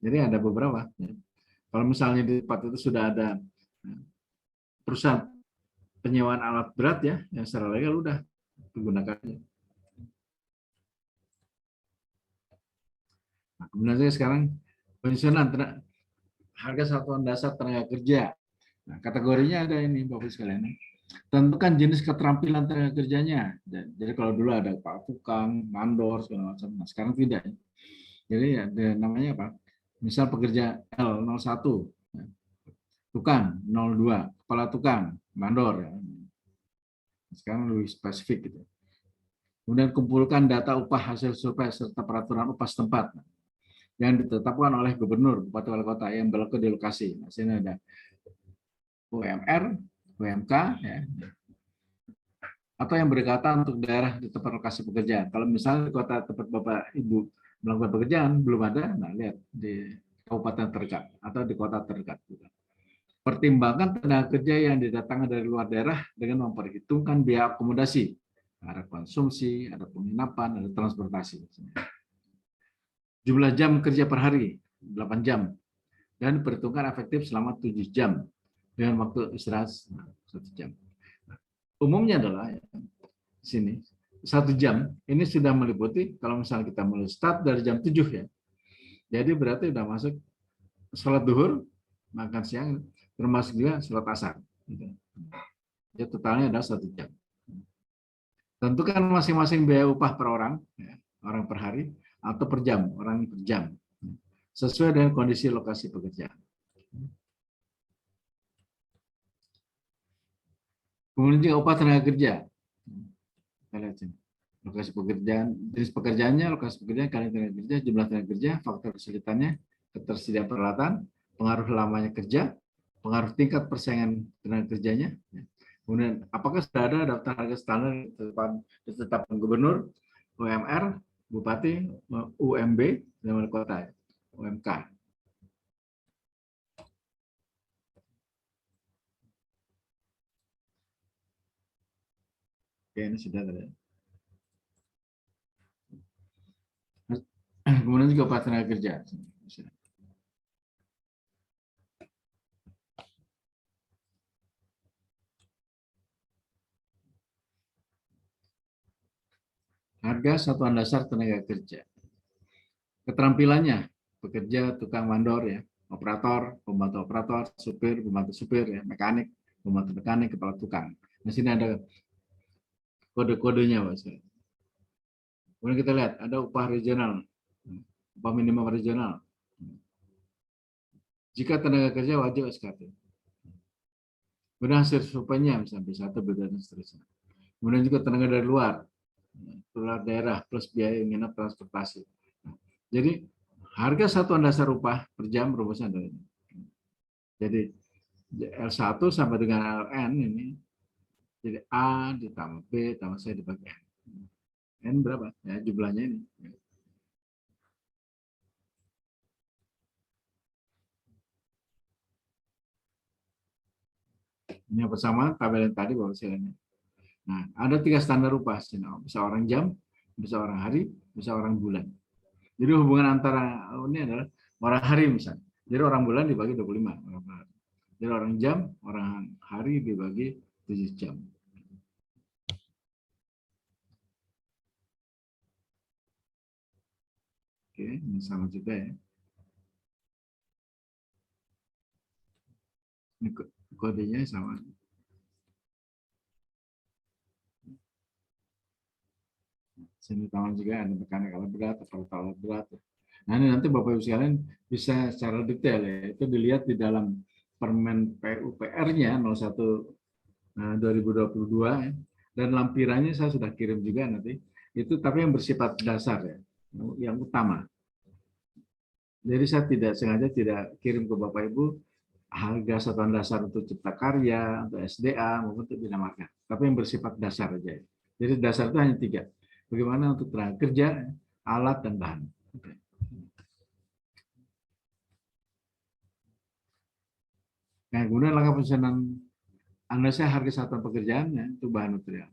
jadi ada beberapa. Ya. Kalau misalnya di tempat itu sudah ada perusahaan penyewaan alat berat ya, yang secara legal udah digunakannya. Nah, kemudian saya sekarang pensiunan harga satuan dasar tenaga kerja. Nah, kategorinya ada ini Bapak sekalian. Tentukan jenis keterampilan tenaga kerjanya. Jadi kalau dulu ada Pak Tukang, Mandor, segala macam. Nah, sekarang tidak. Jadi ada namanya apa? Misal pekerja L01, Tukang 02, Kepala Tukang, Mandor. Sekarang lebih spesifik gitu. Kemudian kumpulkan data upah hasil survei serta peraturan upah setempat yang ditetapkan oleh gubernur, bupati, wali kota yang berlaku di lokasi. Nah, sini ada UMR, UMK, ya, atau yang berdekatan untuk daerah di tempat lokasi pekerjaan. Kalau misalnya di kota tempat Bapak Ibu melakukan pekerjaan belum ada, nah lihat di kabupaten terdekat atau di kota terdekat. Pertimbangkan tenaga kerja yang didatangkan dari luar daerah dengan memperhitungkan biaya akomodasi, ada konsumsi, ada penginapan, ada transportasi. Jumlah jam kerja per hari 8 jam dan diperhitungkan efektif selama 7 jam dengan waktu istirahat 1 jam. Umumnya adalah ya, sini 1 jam ini sudah meliputi kalau misalnya kita mulai start dari jam 7 ya. Jadi berarti sudah masuk sholat duhur, makan siang, termasuk juga sholat asar. Ya, totalnya adalah 1 jam. Tentukan masing-masing biaya upah per orang, ya, orang per hari atau per jam, orang per jam, sesuai dengan kondisi lokasi pekerjaan. Kemudian juga upah tenaga kerja. Kita lihat sini. Lokasi pekerjaan, jenis pekerjaannya, lokasi pekerjaan, kali tenaga kerja, jumlah tenaga kerja, faktor kesulitannya, ketersediaan peralatan, pengaruh lamanya kerja, pengaruh tingkat persaingan tenaga kerjanya. Kemudian apakah sudah ada daftar harga standar ditetapkan gubernur, UMR, bupati, UMB, dan wali kota, UMK. Oke, ini sudah ada. Kemudian juga upah tenaga kerja. Harga satuan dasar tenaga kerja. Keterampilannya, pekerja, tukang mandor, ya, operator, pembantu operator, supir, pembantu supir, ya, mekanik, pembantu mekanik, kepala tukang. Di sini ada kode-kodenya, Pak. Kemudian kita lihat ada upah regional, upah minimum regional. Jika tenaga kerja wajib SKT. Kemudian hasil surveinya misalnya B1, B2, dan seterusnya. Kemudian juga tenaga dari luar daerah plus biaya nginep transportasi. Jadi harga satuan dasar upah per jam rumusnya adalah ini. Jadi L1 sampai dengan LN ini jadi A ditambah B tambah C dibagi N. N berapa? Ya, jumlahnya ini. Ini yang pertama tabel yang tadi Bapak sekalian. Nah, ada 3 standar upah. Bisa orang jam, bisa orang hari, bisa orang bulan. Jadi hubungan antara ini adalah orang hari misalnya. Jadi orang bulan dibagi 25. Jadi orang jam, orang hari dibagi 7 jam. Oke, ini sama juga ya. Ini kodenya sama. Sini tangan juga ada mekanik alat berat, operator alat berat. Nah ini nanti Bapak Ibu sekalian bisa secara detail ya, itu dilihat di dalam Permen PUPR-nya 01 2022 ya. Dan lampirannya saya sudah kirim juga nanti. Itu tapi yang bersifat dasar ya, yang utama. Jadi saya tidak sengaja tidak kirim ke Bapak Ibu harga satuan dasar untuk cipta karya, untuk SDA, maupun untuk bina marga. Tapi yang bersifat dasar aja. Jadi dasar itu hanya 3. Bagaimana untuk tenaga kerja, alat, dan bahan. Oke. Nah, kemudian langkah penyusunan analisa harga satuan pekerjaannya itu bahan material.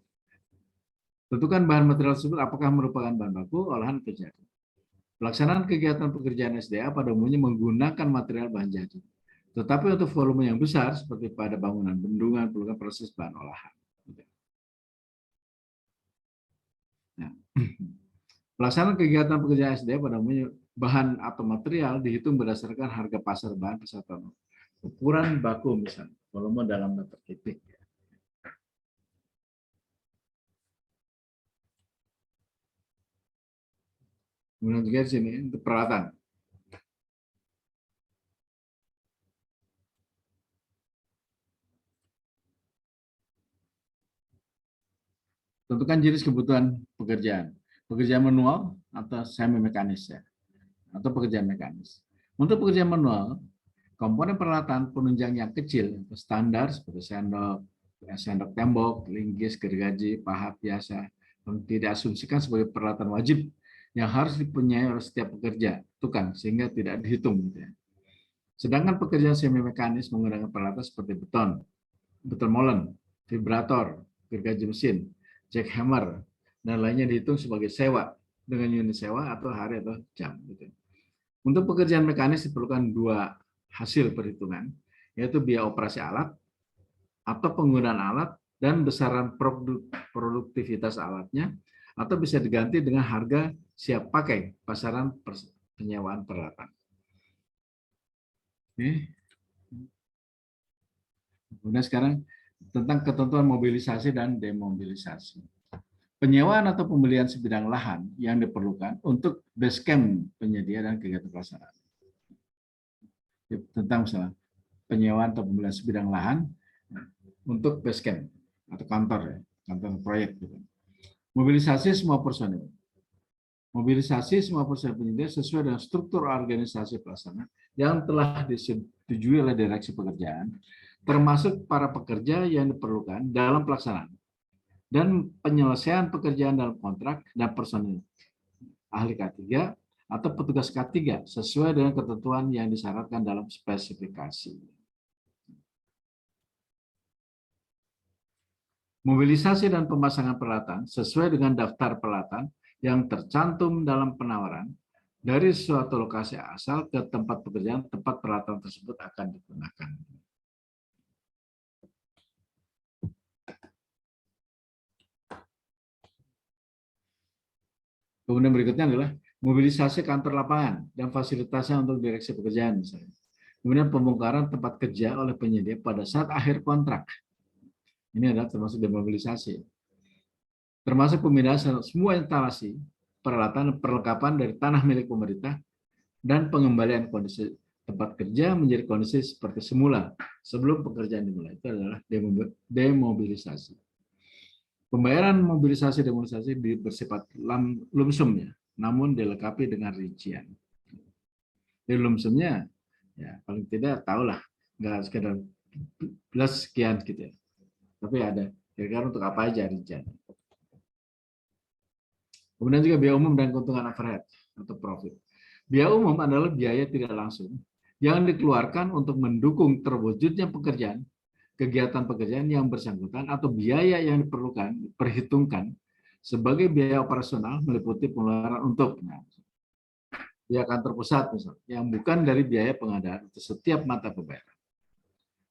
Tentukan bahan material tersebut apakah merupakan bahan baku, olahan, atau jadi. Pelaksanaan kegiatan pekerjaan SDA pada umumnya menggunakan material bahan jadi. Tetapi untuk volume yang besar, seperti pada bangunan bendungan, perlukan proses bahan olahan. Nah, pelaksanaan kegiatan pekerjaan SDA pada umumnya bahan atau material dihitung berdasarkan harga pasar bahan persatuan. Ukuran baku misalnya, volume dalam meter kubik. Kemudian juga di sini untuk peralatan. Tentukan jenis kebutuhan pekerjaan. Pekerjaan manual atau semi mekanis ya. Atau pekerjaan mekanis. Untuk pekerjaan manual, komponen peralatan penunjang yang kecil, standar seperti sendok tembok, linggis, gergaji, pahat biasa, tidak asumsikan sebagai peralatan wajib yang harus dipunyai oleh setiap pekerja, tukang, sehingga tidak dihitung. Gitu ya. Sedangkan pekerjaan semi mekanis menggunakan peralatan seperti beton molen, vibrator, gergaji mesin, jackhammer, dan lainnya dihitung sebagai sewa dengan unit sewa atau hari atau jam. Gitu. Untuk pekerjaan mekanis diperlukan 2 hasil perhitungan, yaitu biaya operasi alat atau penggunaan alat dan besaran produktivitas alatnya, atau bisa diganti dengan harga siap pakai pasaran penyewaan peralatan. Oke. Kemudian sekarang tentang ketentuan mobilisasi dan demobilisasi. Penyewaan atau pembelian sebidang lahan yang diperlukan untuk base camp penyedia dan kegiatan pelaksanaan. Tentang misalnya penyewaan atau pembelian sebidang lahan untuk base camp atau kantor ya, kantor proyek. Gitu. Mobilisasi semua personil. Mobilisasi semua personil penyedia sesuai dengan struktur organisasi pelaksana yang telah disetujui oleh direksi pekerjaan, termasuk para pekerja yang diperlukan dalam pelaksanaan dan penyelesaian pekerjaan dalam kontrak dan personil ahli K3 atau petugas K3 sesuai dengan ketentuan yang disyaratkan dalam spesifikasi. Mobilisasi dan pemasangan peralatan sesuai dengan daftar peralatan yang tercantum dalam penawaran dari suatu lokasi asal ke tempat pekerjaan tempat peralatan tersebut akan digunakan. Kemudian berikutnya adalah mobilisasi kantor lapangan dan fasilitasnya untuk direksi pekerjaan misalnya. Kemudian pembongkaran tempat kerja oleh penyedia pada saat akhir kontrak. Ini adalah termasuk demobilisasi. Termasuk pemindahan semua instalasi, peralatan, perlengkapan dari tanah milik pemerintah dan pengembalian kondisi tempat kerja menjadi kondisi seperti semula sebelum pekerjaan dimulai. Itu adalah demobilisasi. Pembayaran mobilisasi demobilisasi bersifat lump sum ya, namun dilengkapi dengan rincian. Di lump sumnya ya paling tidak tahulah, nggak sekedar plus sekian gitu ya. Tapi ada kira-kira untuk apa aja rincian. Kemudian juga biaya umum dan keuntungan overhead atau profit. Biaya umum adalah biaya tidak langsung yang dikeluarkan untuk mendukung terwujudnya pekerjaan, kegiatan pekerjaan yang bersangkutan atau biaya yang diperhitungkan sebagai biaya operasional meliputi pengeluaran untuk biaya kantor pusat misalnya, yang bukan dari biaya pengadaan untuk setiap mata pembayaran.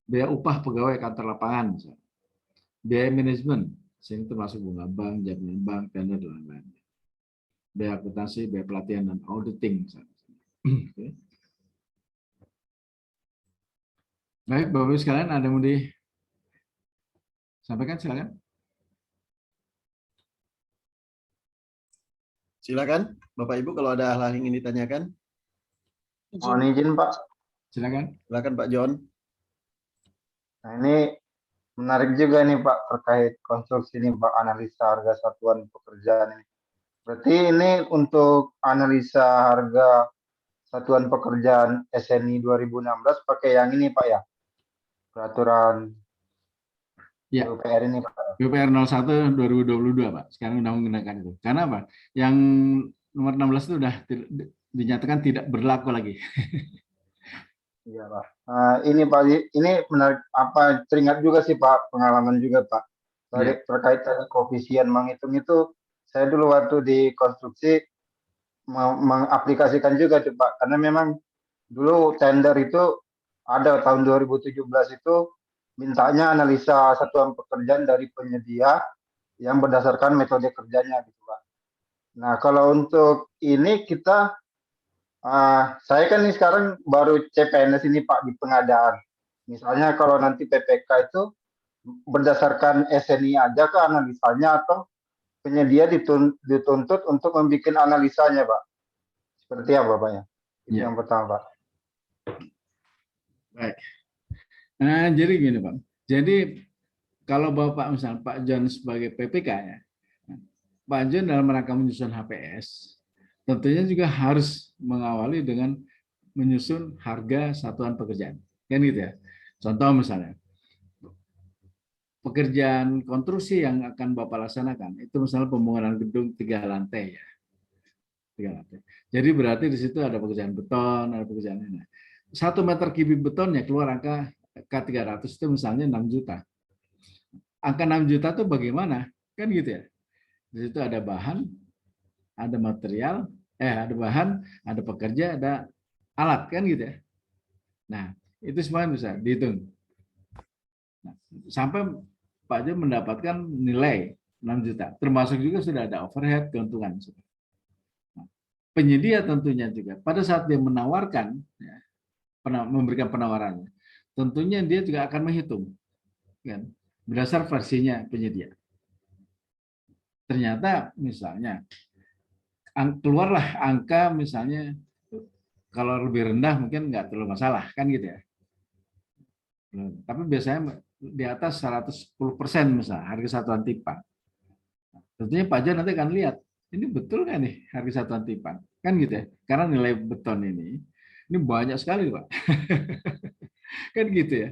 Biaya upah pegawai kantor lapangan misalnya. Biaya manajemen, sehingga termasuk bunga bank, jaminan bank, tender, dan lain-lain. Biaya akuntansi, biaya pelatihan, dan auditing. Okay. Baik, Bapak-Ibu sekalian, ada yang mau disampaikan? Silakan. Silakan, Bapak Ibu, kalau ada hal-hal yang ingin ditanyakan. Mohon izin, Pak. Silakan. Silakan, Pak John. Nah, ini Menarik juga nih Pak terkait konstruksi ini Pak, analisa harga satuan pekerjaan ini. Berarti ini untuk analisa harga satuan pekerjaan SNI 2016 pakai yang ini Pak ya? Peraturan Ya. PUPR ini Pak. PUPR 01 2022 Pak. Sekarang udah menggunakan itu. Karena apa? Yang nomor 16 itu udah dinyatakan tidak berlaku lagi. Iya Pak. Ini Pak, ini menarik, apa teringat juga sih Pak, pengalaman juga Pak. Terkait tadi koefisien menghitung itu, saya dulu waktu di konstruksi mengaplikasikan juga tuh Pak, karena memang dulu tender itu ada tahun 2017 itu mintanya analisa satuan pekerjaan dari penyedia yang berdasarkan metode kerjanya gitu Pak. Nah kalau untuk ini kita saya kan ini sekarang baru CPNS ini Pak di pengadaan. Misalnya kalau nanti PPK itu berdasarkan SNI aja ke analisanya atau penyedia dituntut untuk membuat analisanya Pak. Seperti apa Pak ya? Itu yang pertama Pak. Baik. Nah, jadi gini Pak. Jadi kalau Bapak misalnya Pak John sebagai PPK ya, Pak John dalam rangka menyusun HPS, tentunya juga harus mengawali dengan menyusun harga satuan pekerjaan. Kan gitu ya. Contoh misalnya, pekerjaan konstruksi yang akan Bapak laksanakan, itu misalnya pembangunan gedung 3 lantai ya. 3 lantai. Jadi berarti di situ ada pekerjaan beton, ada pekerjaan ini. 1 meter kubik betonnya keluar angka K300 itu misalnya 6 juta. Angka 6 juta itu bagaimana? Kan gitu ya. Di situ ada bahan, ada material, ada bahan, ada pekerja, ada alat, kan gitu ya. Nah, itu semua bisa dihitung. Nah, sampai Pak Jo mendapatkan nilai 6 juta. Termasuk juga sudah ada overhead, keuntungan. Nah, penyedia tentunya juga, pada saat dia menawarkan, ya, memberikan penawarannya, tentunya dia juga akan menghitung. Kan, berdasar versinya penyedia. Ternyata misalnya, keluarlah angka misalnya kalau lebih rendah mungkin nggak terlalu masalah kan gitu ya. Tapi biasanya di atas 110% misalnya harga satuan tipan. Tentunya Pak Jan nanti akan lihat ini betul nggak nih harga satuan tipan kan gitu ya. Karena nilai beton ini banyak sekali Pak. Kan gitu ya.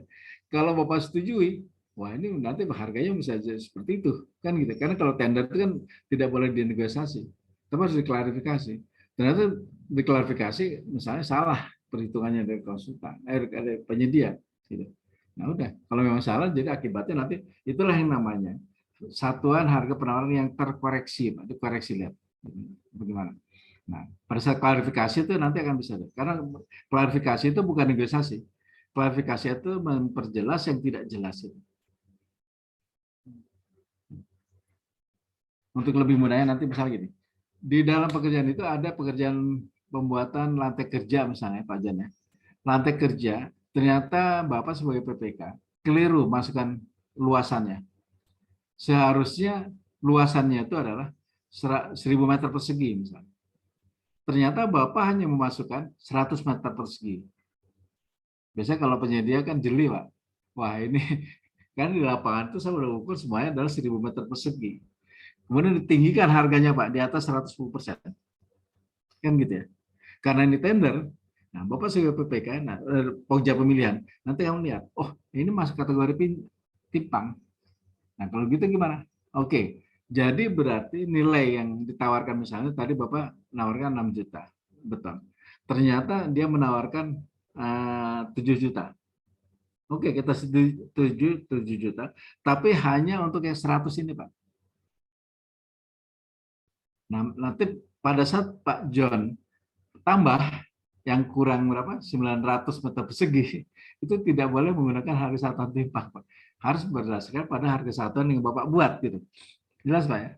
Kalau Bapak setujui, wah ini nanti harganya bisa seperti itu kan gitu. Karena kalau tender itu kan tidak boleh dinegosiasi. Tapi harus diklarifikasi. Ternyata diklarifikasi misalnya salah perhitungannya dari konsultan, dari penyedia. Gitu. Nah udah, kalau memang salah jadi akibatnya nanti itulah yang namanya satuan harga penawaran yang terkoreksi, Pak. Dikoreksi lihat bagaimana. Nah pada saat klarifikasi itu nanti akan bisa lihat. Karena klarifikasi itu bukan negosiasi. Klarifikasi itu memperjelas yang tidak jelas. Untuk lebih mudahnya nanti misalnya gini. Di dalam pekerjaan itu ada pekerjaan pembuatan lantai kerja misalnya Pak Jan ya. Lantai kerja ternyata Bapak sebagai PPK keliru masukkan luasannya. Seharusnya luasannya itu adalah 1000 meter persegi misalnya. Ternyata Bapak hanya memasukkan 100 meter persegi. Biasanya kalau penyedia kan jeli Pak. Wah ini kan di lapangan itu saya udah ukur semuanya adalah 1000 meter persegi. Kemudian ditinggikan harganya Pak di atas 110%. Kan gitu ya. Karena ini tender, nah Bapak sebagai PPK, nah, pokja pemilihan, nanti kamu lihat, oh ini masuk kategori timpang. Nah kalau gitu gimana? Oke, jadi berarti nilai yang ditawarkan misalnya tadi Bapak menawarkan 6 juta beton. Ternyata dia menawarkan 7 juta. Oke, kita setuju 7 juta, tapi hanya untuk yang 100 ini Pak. Nah, nanti pada saat Pak John tambah yang kurang berapa 900 meter persegi itu tidak boleh menggunakan harga satuan timpang Pak. Harus berdasarkan pada harga satuan yang Bapak buat gitu. Jelas Pak ya?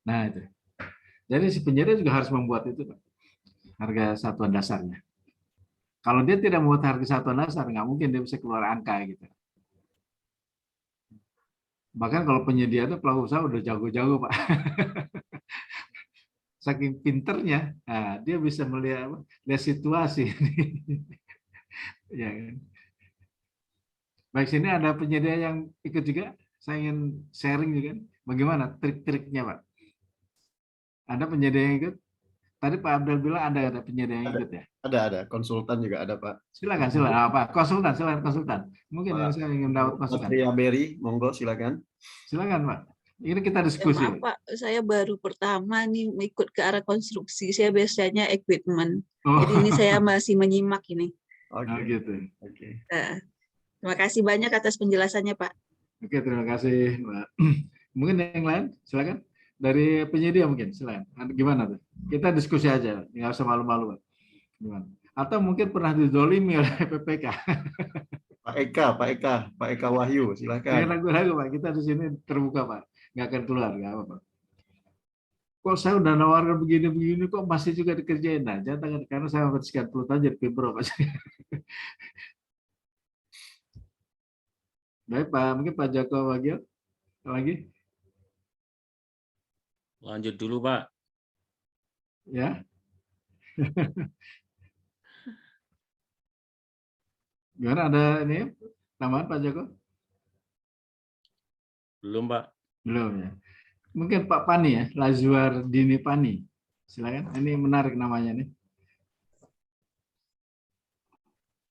Nah itu. Jadi si penyedia juga harus membuat itu Pak. Harga satuan dasarnya. Kalau dia tidak membuat harga satuan dasar nggak mungkin dia bisa keluar angka gitu. Bahkan kalau penyedia itu pelaku usaha udah jago-jago Pak. Saking pinternya, nah, dia bisa lihat situasi. Ya, kan? Baik, sini ada penyedia yang ikut juga. Saya ingin sharing juga. Bagaimana trik-triknya, Pak? Ada penyedia yang ikut? Tadi Pak Abdul bilang ada penyedia yang ikut ya? Ada. Konsultan juga ada, Pak. Silakan. Apa? Silakan konsultan. Mungkin Pak, yang saya ingin dapat masukan. Satria Berry, monggo silakan. Silakan, Pak. Ini kita diskusi. Maaf Pak, saya baru pertama nih ikut ke arah konstruksi. Saya biasanya equipment. Oh. Jadi ini saya masih menyimak ini. Oke. Oh, gitu. Oke. Terima kasih banyak atas penjelasannya Pak. Oke, terima kasih, Mbak. Mungkin yang lain, silakan. Dari penyedia mungkin, silakan. Gimana tuh? Kita diskusi aja, nggak usah malu-malu, Pak. Gimana? Atau mungkin pernah dizolimi oleh PPK. Pak Eka Wahyu, silakan. Jangan ragu-ragu, Pak. Kita di sini terbuka, Pak. Nggak akan keluar, nggak apa-apa. Kok saya udah nawarkan begini-begini, kok masih juga dikerjain? Nah, jangan, karena saya bersihkan perut aja di Pemprov, Pak. Baik, Pak. Mungkin Pak Joko Wagil lagi. Lanjut dulu, Pak. Ya. Gimana, ada ini tambahan Pak Joko? Belum, Pak. Belum ya. Mungkin Pak Pani ya, Lazuar Dini Pani. Silakan. Ini menarik namanya nih.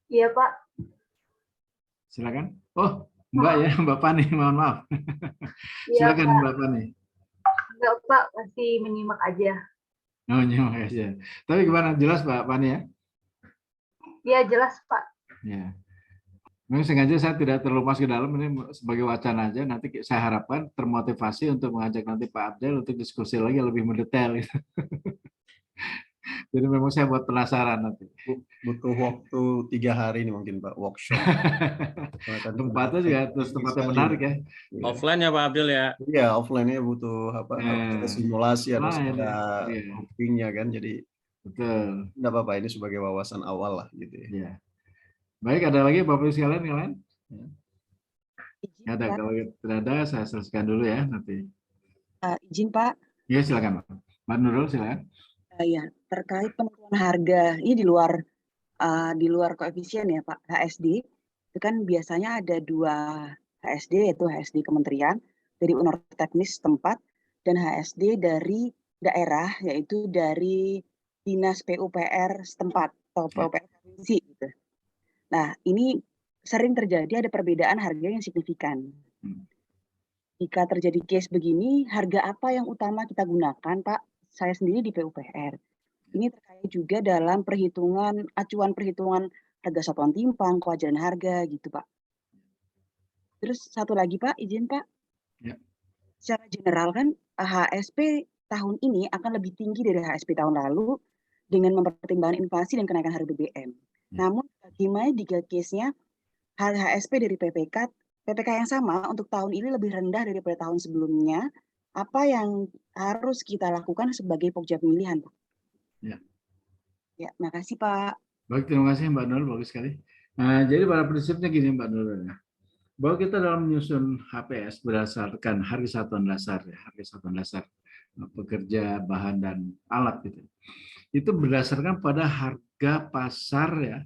Iya, Pak. Silakan. Oh, Mbak ya, Mbak Pani, mohon maaf. Iya, Silakan Pak. Mbak Pani. Enggak, Pak, masih menyimak aja. Oh, nyimak aja. Tapi gimana? Jelas Pak Pani ya? Iya, jelas, Pak. Ya. Memang sengaja saya tidak terlalu masuk ke dalam, ini sebagai wacana aja. Nanti saya harapkan termotivasi untuk mengajak nanti Pak Abdel untuk diskusi lagi lebih mendetail. Gitu. Jadi memang saya buat penasaran nanti. Butuh waktu 3 hari ini mungkin Pak, workshop. Tempatnya juga terus tempatnya menarik ya. Offline ya Pak Abdul ya? Iya, offline-nya butuh apa? Ada simulasi, harus ada booking-nya kan. Jadi betul. Enggak apa-apa, ini sebagai wawasan awal lah gitu ya. Iya. Baik, ada lagi Bapak Ibu sekalian yang lain? Ya. Ada, kalau tidak ada saya selesaikan dulu ya nanti. Izin Pak. Ya silakan Pak. Mbak Nurul silakan. Ya, terkait penentuan harga ini di luar koefisien ya Pak, HSD itu kan biasanya ada 2 HSD, yaitu HSD kementerian dari UNER teknis setempat dan HSD dari daerah, yaitu dari dinas PUPR setempat atau PUPR provinsi gitu. Nah, ini sering terjadi ada perbedaan harga yang signifikan. Jika terjadi case begini, harga apa yang utama kita gunakan, Pak? Saya sendiri di PUPR. Ini terkait juga dalam acuan perhitungan harga satuan timpang, kewajaran harga gitu, Pak. Terus satu lagi, Pak, izin Pak. Ya. Secara general kan HSP tahun ini akan lebih tinggi dari HSP tahun lalu dengan mempertimbangkan inflasi dan kenaikan harga BBM. Namun bagaimana jika case-nya HSP dari PPK yang sama untuk tahun ini lebih rendah daripada tahun sebelumnya, apa yang harus kita lakukan sebagai pokja pemilihan, Pak? Ya. Ya, makasih Pak. Baik, terima kasih Mbak Nurul, bagus sekali. Nah, jadi pada prinsipnya gini Mbak Nurul, bahwa kita dalam menyusun HPS berdasarkan harga satuan dasar, ya, harga satuan dasar pekerja, bahan dan alat gitu. Itu berdasarkan pada harga pasar ya,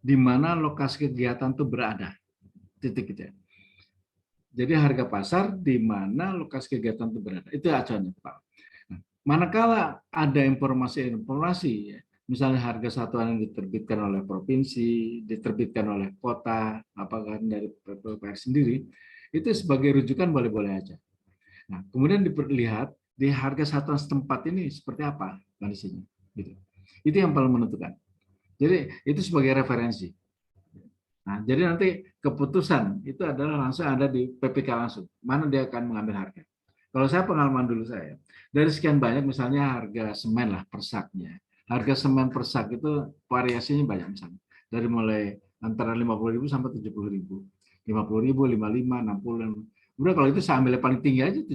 di mana lokasi kegiatan itu berada. Titik gitu ya. Jadi harga pasar di mana lokasi kegiatan itu berada. Itu acuannya, Pak. Nah, manakala ada informasi ya, misalnya harga satuan yang diterbitkan oleh provinsi, diterbitkan oleh kota, apakah dari PUPR sendiri, itu sebagai rujukan boleh-boleh aja. Nah, kemudian dilihat di harga satuan setempat ini seperti apa kondisinya. Gitu. Itu yang paling menentukan. Jadi itu sebagai referensi. Nah, jadi nanti keputusan itu adalah langsung ada di PPK langsung. Mana dia akan mengambil harga. Kalau saya pengalaman dulu saya, dari sekian banyak misalnya harga semen lah per saknya. Harga semen per sak itu variasinya banyak misalnya. Dari mulai antara 50.000 sampai 70.000. 50.000, 55, 60. Udah kalau itu saya ambil paling tinggi aja 70.000.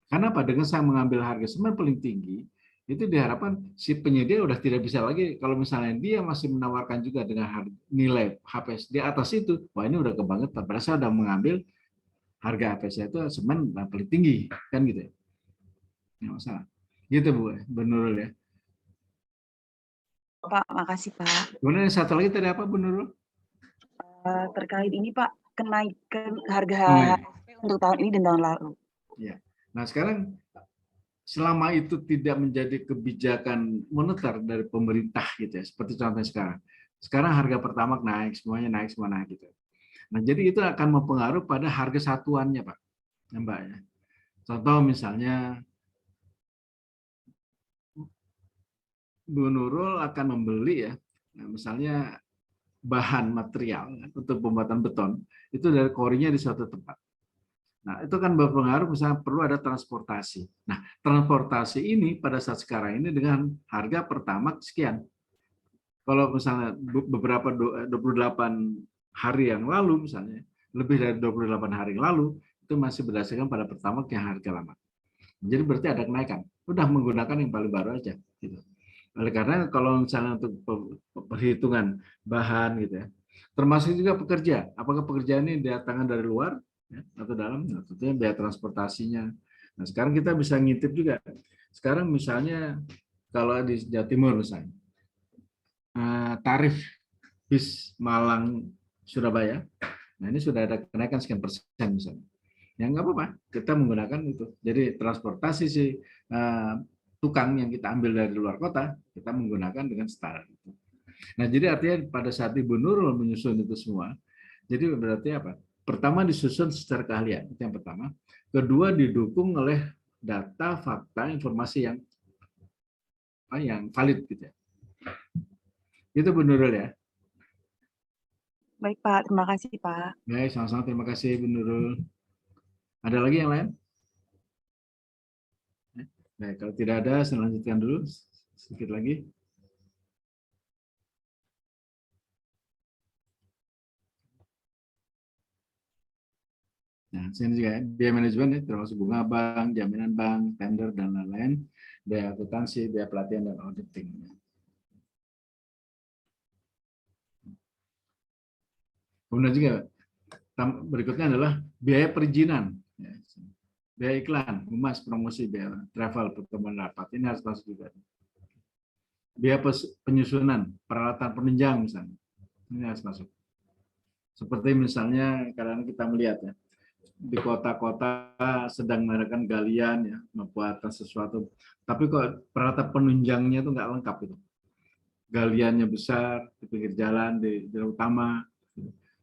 Karena apa? Dengan saya mengambil harga semen paling tinggi, itu diharapkan si penyedia udah tidak bisa lagi, kalau misalnya dia masih menawarkan juga dengan nilai HPS di atas itu, wah ini udah kebangetan. Padahal saya udah mengambil harga HPS itu semen paling tinggi, kan gitu ya. Nggak masalah. Gitu Bu Nurul ya. Pak, makasih Pak. Kemudian satu lagi tadi apa Bu Nurul? terkait ini Pak, kenaikan harga HSP untuk tahun ini dan tahun lalu. Ya. Nah sekarang selama itu tidak menjadi kebijakan moneter dari pemerintah gitu ya, seperti contohnya sekarang. Sekarang harga pertamax naik, semuanya naik, semua naik gitu. Nah jadi itu akan mempengaruhi pada harga satuannya Pak, ya, Mbak ya. Contoh misalnya Bu Nurul akan membeli ya, nah, misalnya bahan material untuk pembuatan beton itu dari korinya di suatu tempat. Nah, itu kan berpengaruh misalnya perlu ada transportasi. Nah, transportasi ini pada saat sekarang ini dengan harga pertamax sekian. Kalau misalnya beberapa 28 hari yang lalu misalnya, lebih dari 28 hari yang lalu, itu masih berdasarkan pada pertamax yang harga lama. Jadi berarti ada kenaikan. Udah menggunakan yang paling baru aja gitu. Oleh karena kalau misalnya untuk perhitungan bahan gitu ya, termasuk juga pekerja. Apakah pekerjaan ini datangkan dari luar ya, atau dalam? Nah, tentunya biaya transportasinya. Nah sekarang kita bisa ngintip juga. Sekarang misalnya kalau di Jawa Timur misalnya, tarif bis Malang Surabaya, nah ini sudah ada kenaikan sekian persen misalnya. Ya nggak apa-apa, kita menggunakan itu. Jadi transportasi si tukang yang kita ambil dari luar kota, kita menggunakan dengan setara itu. Nah, jadi artinya pada saat Ibu Nurul menyusun itu semua, jadi berarti apa? Pertama disusun secara keahlian, itu yang pertama. Kedua didukung oleh data, fakta, informasi yang valid gitu ya. Itu Bu Nurul ya. Baik Pak, terima kasih Pak. Baik, sama-sama terima kasih Bu Nurul. Ada lagi yang lain? Baik, kalau tidak ada, saya lanjutkan dulu sedikit lagi. Nah, sini juga biaya manajemen ya, termasuk bunga bank, jaminan bank, tender dan lain-lain, biaya akuntansi, biaya pelatihan dan auditing. Kemudian juga berikutnya adalah biaya perizinan, biaya iklan, humas, promosi, biaya travel, pertemuan rapat. Ini harus masuk juga. Biaya penyusunan, peralatan penunjang misalnya. Ini harus masuk. Seperti misalnya kadang kita melihat ya, di kota-kota sedang mengadakan galian ya, membuat sesuatu, tapi kok peralatan penunjangnya itu nggak lengkap itu. Galiannya besar di pinggir jalan, di jalan utama,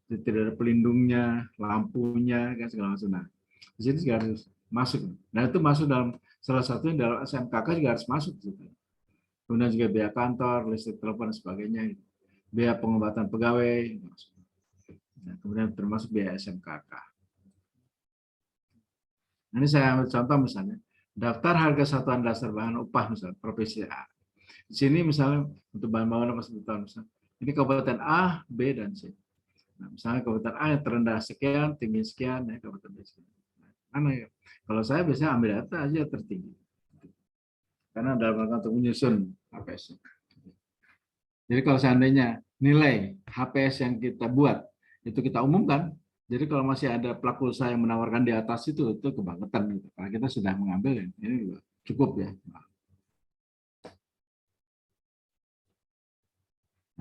tidak ada pelindungnya, lampunya, kan segala macam. Nah, di sini juga harus masuk. Nah, itu masuk dalam salah satunya dalam SMKK juga harus masuk. Gitu. Kemudian juga biaya kantor, listrik, telepon, dan sebagainya. Biaya pengobatan pegawai. Nah, kemudian termasuk biaya SMKK. Nah, ini saya ambil contoh misalnya, daftar harga satuan dasar bahan upah misalnya, provinsi A. Di sini misalnya untuk bahan bangunan misalnya, ini kabupaten A, B, dan C. Nah, misalnya kabupaten A yang terendah sekian, tinggi sekian, ya kabupaten B sekian. Nah, mana ya? Kalau saya biasanya ambil data aja tertinggi. Karena dalam rangka untuk menyusun HPS. Jadi kalau seandainya nilai HPS yang kita buat, itu kita umumkan, jadi kalau masih ada pelaku usaha yang menawarkan di atas itu kebangetan. Gitu. Karena kita sudah mengambil, ini juga cukup ya.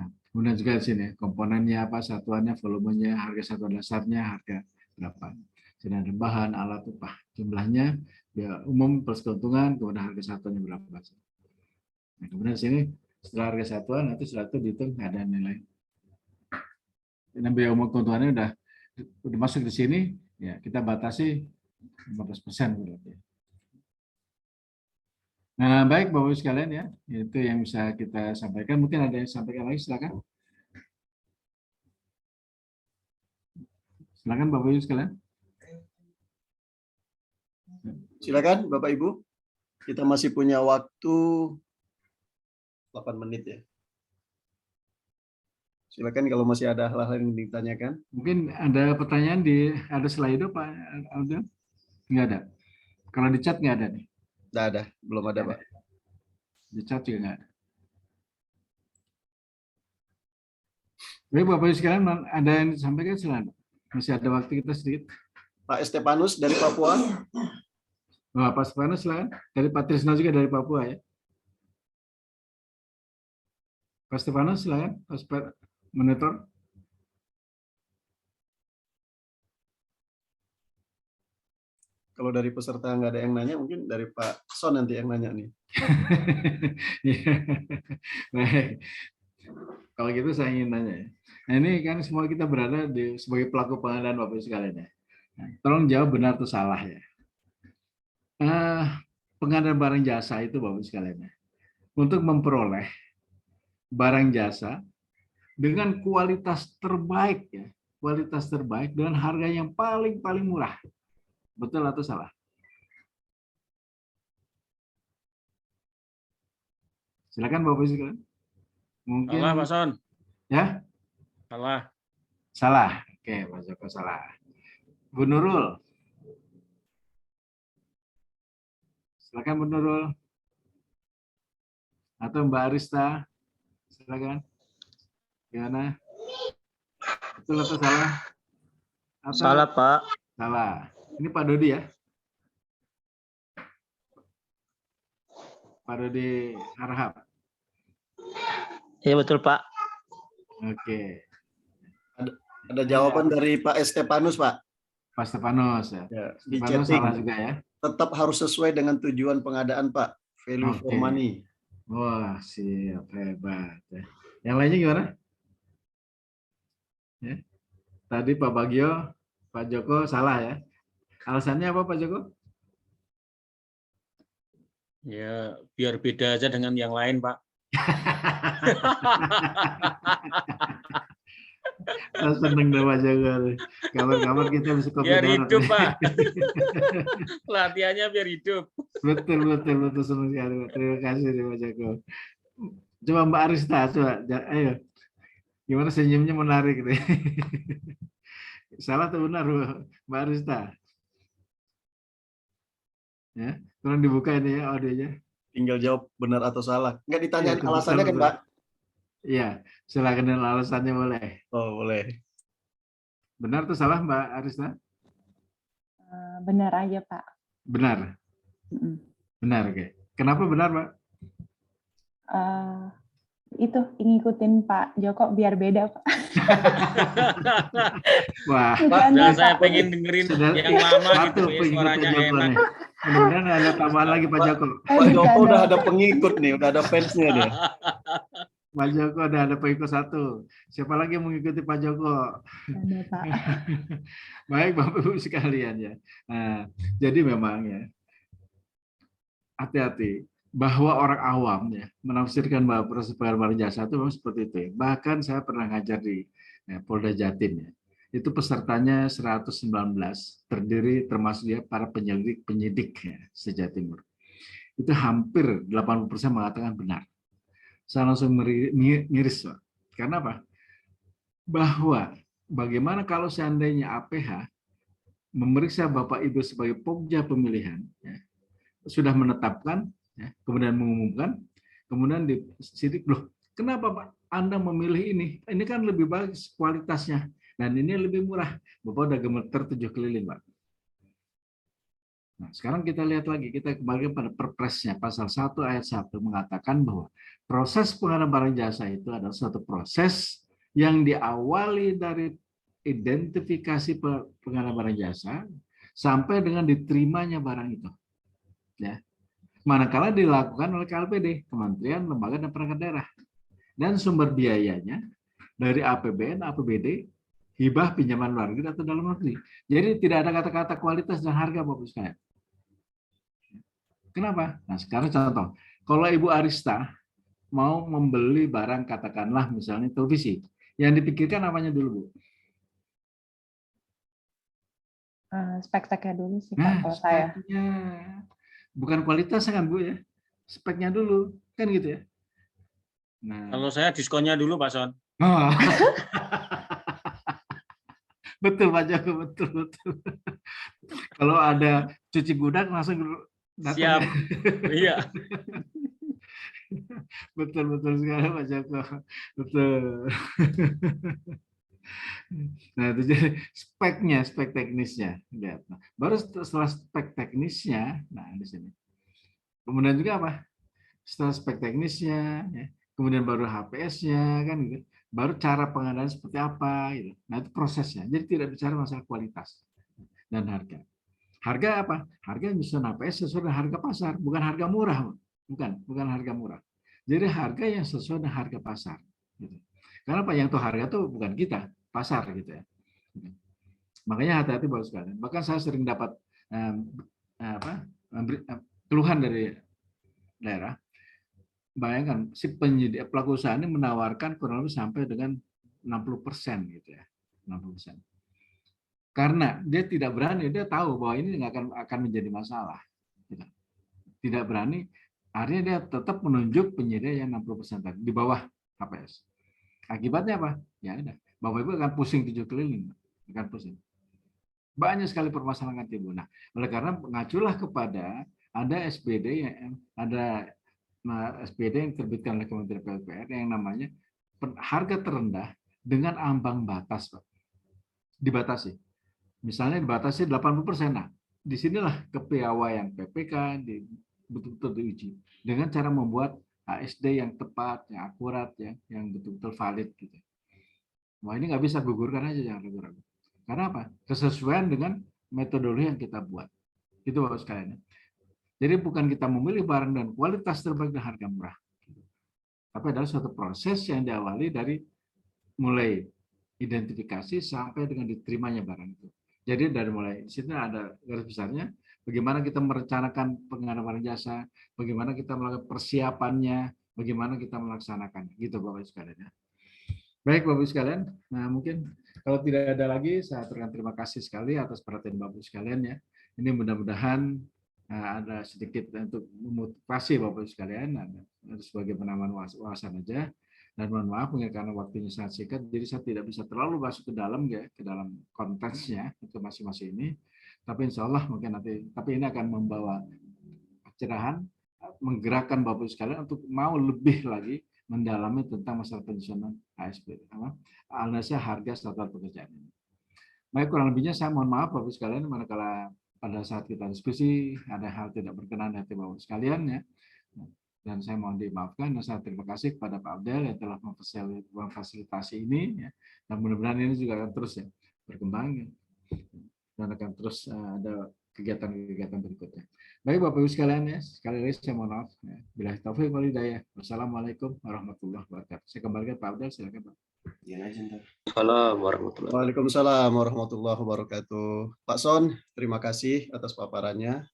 Nah, kemudian juga di sini komponennya apa, satuannya, volumenya, harga satuan dasarnya, harga berapa. Sini ada bahan, alat, upah, jumlahnya, ya umum plus keuntungan, kemudian harga satuannya berapa. Nah, kemudian di sini setelah harga satuan, nanti setelah itu dihitung ada nilai. Dan biaya umum keuntungannya udah masuk di sini, ya kita batasi 15% berarti. Nah, baik Bapak Ibu sekalian ya, itu yang bisa kita sampaikan. Mungkin ada yang sampaikan lagi, silakan. Silakan Bapak Ibu sekalian. Silakan Bapak Ibu. Kita masih punya waktu 8 menit ya. Silakan kalau masih ada hal-hal yang ditanyakan. Mungkin ada pertanyaan ada slide Pak Aldo? Nggak ada. Kalau di chat nggak ada nih. Nggak ada, belum ada Pak. Di chat juga nggak ada. Baik Bapak Ibu sekalian, ada yang disampaikan silakan. Masih ada waktu kita sedikit. Pak Estepanus dari Papua. Wah, Pak Estepanus silakan. Dari Pak Trisno juga dari Papua ya. Pak Estepanus silakan. Monitor. Kalau dari peserta nggak ada yang nanya, mungkin dari Pak Son nanti yang nanya nih. Baik. Kalau gitu saya ingin nanya. Nah, ini kan semua kita berada sebagai pelaku pengadaan Bapak Ibu sekalian ya. Nah, tolong jawab benar atau salah ya. Pengadaan barang jasa itu Bapak Ibu sekalian ya. Untuk memperoleh barang jasa dengan kualitas terbaik ya. Kualitas terbaik dengan harga yang paling murah. Betul atau salah? Silakan Bapak Ibu sekalian. Mungkin Salah, Pak Son. ya? Salah. Salah. Oke, Pak Joko salah. Bu Nurul. Silakan Bu Nurul. Atau Mbak Arista. Silakan. Gimana? Betul atau salah? Atau Salah, Pak. salah. Ini Pak Dodi ya? Pak Dodi Harahap. Iya betul, Pak. Oke. Ada jawaban dari Pak Estepanus, Pak. Pak Stefanus ya. Ya, di Stefanus chatting. salah juga ya. Tetap harus sesuai dengan tujuan pengadaan, Pak. Value for Oke. money. Wah, siap, hebat. Ya. Yang lainnya gimana? Ya. Tadi Pak Bagio, Pak Joko salah ya. Alasannya apa Pak Joko? Ya, biar beda aja dengan yang lain, Pak. Saya seneng deh Pak Joko. Kabar-kabar kita bisa kopi Biar darat hidup, nih. Pak. Latihannya biar hidup. Betul senang sekali Pak. Terima kasih nih Pak Joko. Coba Mbak Arista, coba, ayo. Gimana senyumnya menarik nih. Salah atau benar Mbak Arista? Ya, tolong dibuka ini ya audionya. Tinggal jawab benar atau salah. Nggak ditanyain Iya, alasannya kan, betul. Pak? Iya, silakan dengan alasannya boleh. Oh, boleh. Benar atau salah Mbak Arista? Benar aja, Pak. Benar. Mm-mm. Benar, oke. Kenapa benar, Pak? Itu ngikutin Pak Joko biar beda, Pak. Wah, Dan saya pengen dengerin yang lama gitu, ya, suaranya Joko enak. nih. Kemudian ada tambahan lagi Pak Joko. Pak Joko udah ada pengikut nih, udah ada fansnya dia. Pak Joko ada pengikut satu. Siapa lagi yang mengikuti Pak Joko? Ada, Pak. Baik Bapak Ibu sekalian ya. Nah, jadi memang ya hati-hati bahwa orang awam ya menafsirkan bahwa proses pengadaan barang jasa itu memang seperti itu. Ya. Bahkan saya pernah ngajar di Polda Jatim ya. Itu pesertanya 119, terdiri termasuk dia para penyidik ya, se-Jawa Timur. Itu hampir 80% mengatakan benar. Saya langsung miris, Pak. Karena apa? Bahwa bagaimana kalau seandainya APH memeriksa Bapak Ibu sebagai pokja pemilihan, ya, sudah menetapkan, ya, kemudian mengumumkan, kemudian disidik, loh, kenapa Pak Anda memilih ini? Ini kan lebih bagus kualitasnya, dan ini lebih murah. Bapak udah gemeter 7 keliling, Pak. Nah, sekarang kita lihat lagi, kita kembali pada Perpresnya, pasal 1 ayat 1 mengatakan bahwa proses pengadaan barang jasa itu adalah suatu proses yang diawali dari identifikasi pengadaan barang jasa sampai dengan diterimanya barang itu. Ya. Manakala dilakukan oleh KLPD, Kementerian, Lembaga, dan Perangkat Daerah. Dan sumber biayanya dari APBN, APBD, hibah pinjaman luar negeri atau dalam negeri. Jadi tidak ada kata-kata kualitas dan harga Bapak sekalian. Kenapa? Nah sekarang contoh, kalau Ibu Arista mau membeli barang katakanlah misalnya televisi, yang dipikirkan apanya dulu Bu? Spek-speknya dulu sih Pak, Nah, kalau saya. speknya. Bukan kualitasnya kan Bu ya, speknya dulu, kan gitu ya. Nah, Kalau saya diskonnya dulu Pak Son. oh. Betul Pak Joko, betul. Kalau ada cuci gudang langsung datang. Siap. Iya. Betul sekali Pak Joko. Betul. Nah, itu jadi spek teknisnya. Lihat. Nah, baru setelah spek teknisnya, nah di sini. Kemudian juga apa? Setelah spek teknisnya, ya, kemudian baru HPS-nya, kan gitu. Baru cara pengadaan seperti apa, gitu. Nah itu prosesnya. Jadi tidak bicara masalah kualitas dan harga. Harga apa? Harga yang bisa APS sesuai dengan harga pasar, bukan harga murah, bukan harga murah. Jadi harga yang sesuai dengan harga pasar. Gitu. Karena apa? Yang tahu harga itu bukan kita, pasar gitu ya. Makanya hati-hati Bapak sekalian. Bahkan saya sering dapat keluhan dari daerah. Bayangkan si penyedia pelaku usaha ini menawarkan kurang lebih sampai dengan 60% gitu ya, 60%. Karena dia tidak berani, dia tahu bahwa ini nggak akan menjadi masalah. Tidak berani, akhirnya dia tetap menunjuk penyedia yang 60% tadi di bawah HPS. Akibatnya apa? Ya ada, Bapak Ibu akan pusing 7 keliling, akan pusing. Banyak sekali permasalahan timbul. Nah, oleh karena mengaculah kepada ada SPD yang terbitkan oleh Kementerian PUPR yang namanya harga terendah dengan ambang batas, Pak. Dibatasi. Misalnya dibatasi 80%. Nah, disinilah kepiawaian PPK betul-betul diuji dengan cara membuat ASD yang tepat, yang akurat, yang betul-betul valid gitu. Wah, ini nggak bisa gugurkan aja, jangan ragu-ragu. Karena apa? Kesesuaian dengan metodologi yang kita buat. Itu Bapak sekalian. Jadi bukan kita memilih barang dan kualitas terbaik dan harga murah. Tapi adalah suatu proses yang diawali dari mulai identifikasi sampai dengan diterimanya barang itu. Jadi dari mulai di sini ada garis besarnya bagaimana kita merencanakan pengadaan barang jasa, bagaimana kita melakukan persiapannya, bagaimana kita melaksanakan. Gitu Bapak sekalian ya. Baik Bapak sekalian, nah mungkin kalau tidak ada lagi saya aturkan terima kasih sekali atas perhatian Bapak sekalian ya. Ini mudah-mudahan ada sedikit untuk memotivasi Bapak sekalian, ada sebagai penambahan wawasan aja. Dan mohon maaf karena waktunya sangat singkat, jadi saya tidak bisa terlalu masuk ke dalam ya, ke dalam konteksnya itu masing-masing ini. Tapi insya Allah mungkin nanti, tapi ini akan membawa pencerahan, menggerakkan Bapak sekalian untuk mau lebih lagi mendalami tentang masalah penyusunan ASP, analisis harga satuan pekerjaan ini. Baik, kurang lebihnya saya mohon maaf Bapak sekalian, manakala pada saat kita diskusi ada hal tidak berkenan hati Bapak sekalian ya. Dan saya mohon dimaafkan dan saya terima kasih kepada Pak Abdel yang telah memfasilitasi ini ya. Dan mudah-mudahan ini juga akan terus ya berkembang ya. Dan akan terus ada kegiatan-kegiatan berikutnya. Baik Bapak Ibu sekalian ya, sekali lagi saya mohon maaf ya. Billahi taufiq wal hidayah. Wassalamualaikum warahmatullahi wabarakatuh. Saya kembalikan Pak Abdel, silakan Pak. Waalaikumsalam warahmatullahi wabarakatuh. Pak Son, terima kasih atas paparannya.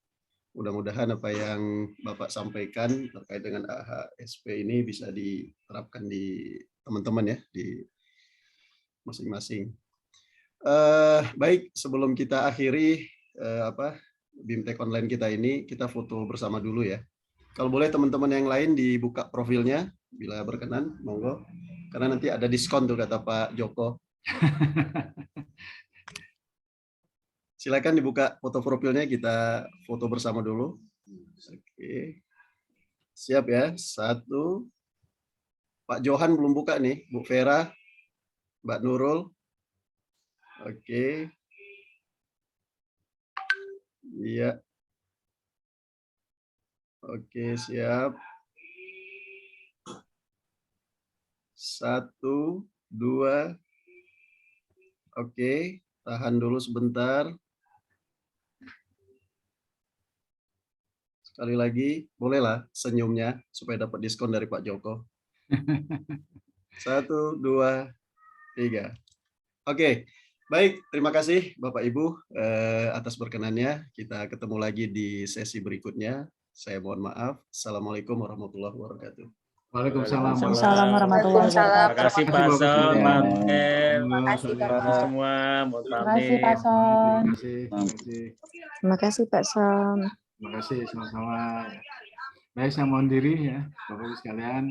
Mudah-mudahan apa yang Bapak sampaikan terkait dengan AHSP ini bisa diterapkan di teman-teman ya, di masing-masing. Baik, sebelum kita akhiri BIMTEK online kita ini, kita foto bersama dulu ya. Kalau boleh teman-teman yang lain dibuka profilnya, bila berkenan, monggo. Karena nanti ada diskon tuh kata Pak Joko. Silakan dibuka foto profilnya, kita foto bersama dulu. Oke. Siap ya, 1. Pak Johan belum buka nih, Bu Vera, Mbak Nurul. Oke. Iya. Oke, siap. 1, 2. Oke, tahan dulu sebentar. Sekali lagi, bolehlah senyumnya supaya dapat diskon dari Pak Joko. 1, 2, 3. Oke, baik. Terima kasih Bapak Ibu atas berkenannya. Kita ketemu lagi di sesi berikutnya. Saya mohon maaf. Assalamualaikum warahmatullahi wabarakatuh. Waalaikumsalam. Waalaikumsalam warahmatullahi wabarakatuh. Terima kasih Pak Son, Pak Abdel. Terima kasih Pak Semua, mohon Terima kasih Pak Son. Terima kasih Pak Son. Terima kasih sama-sama. Baik, saya mohon diri ya, Bapak Ibu sekalian.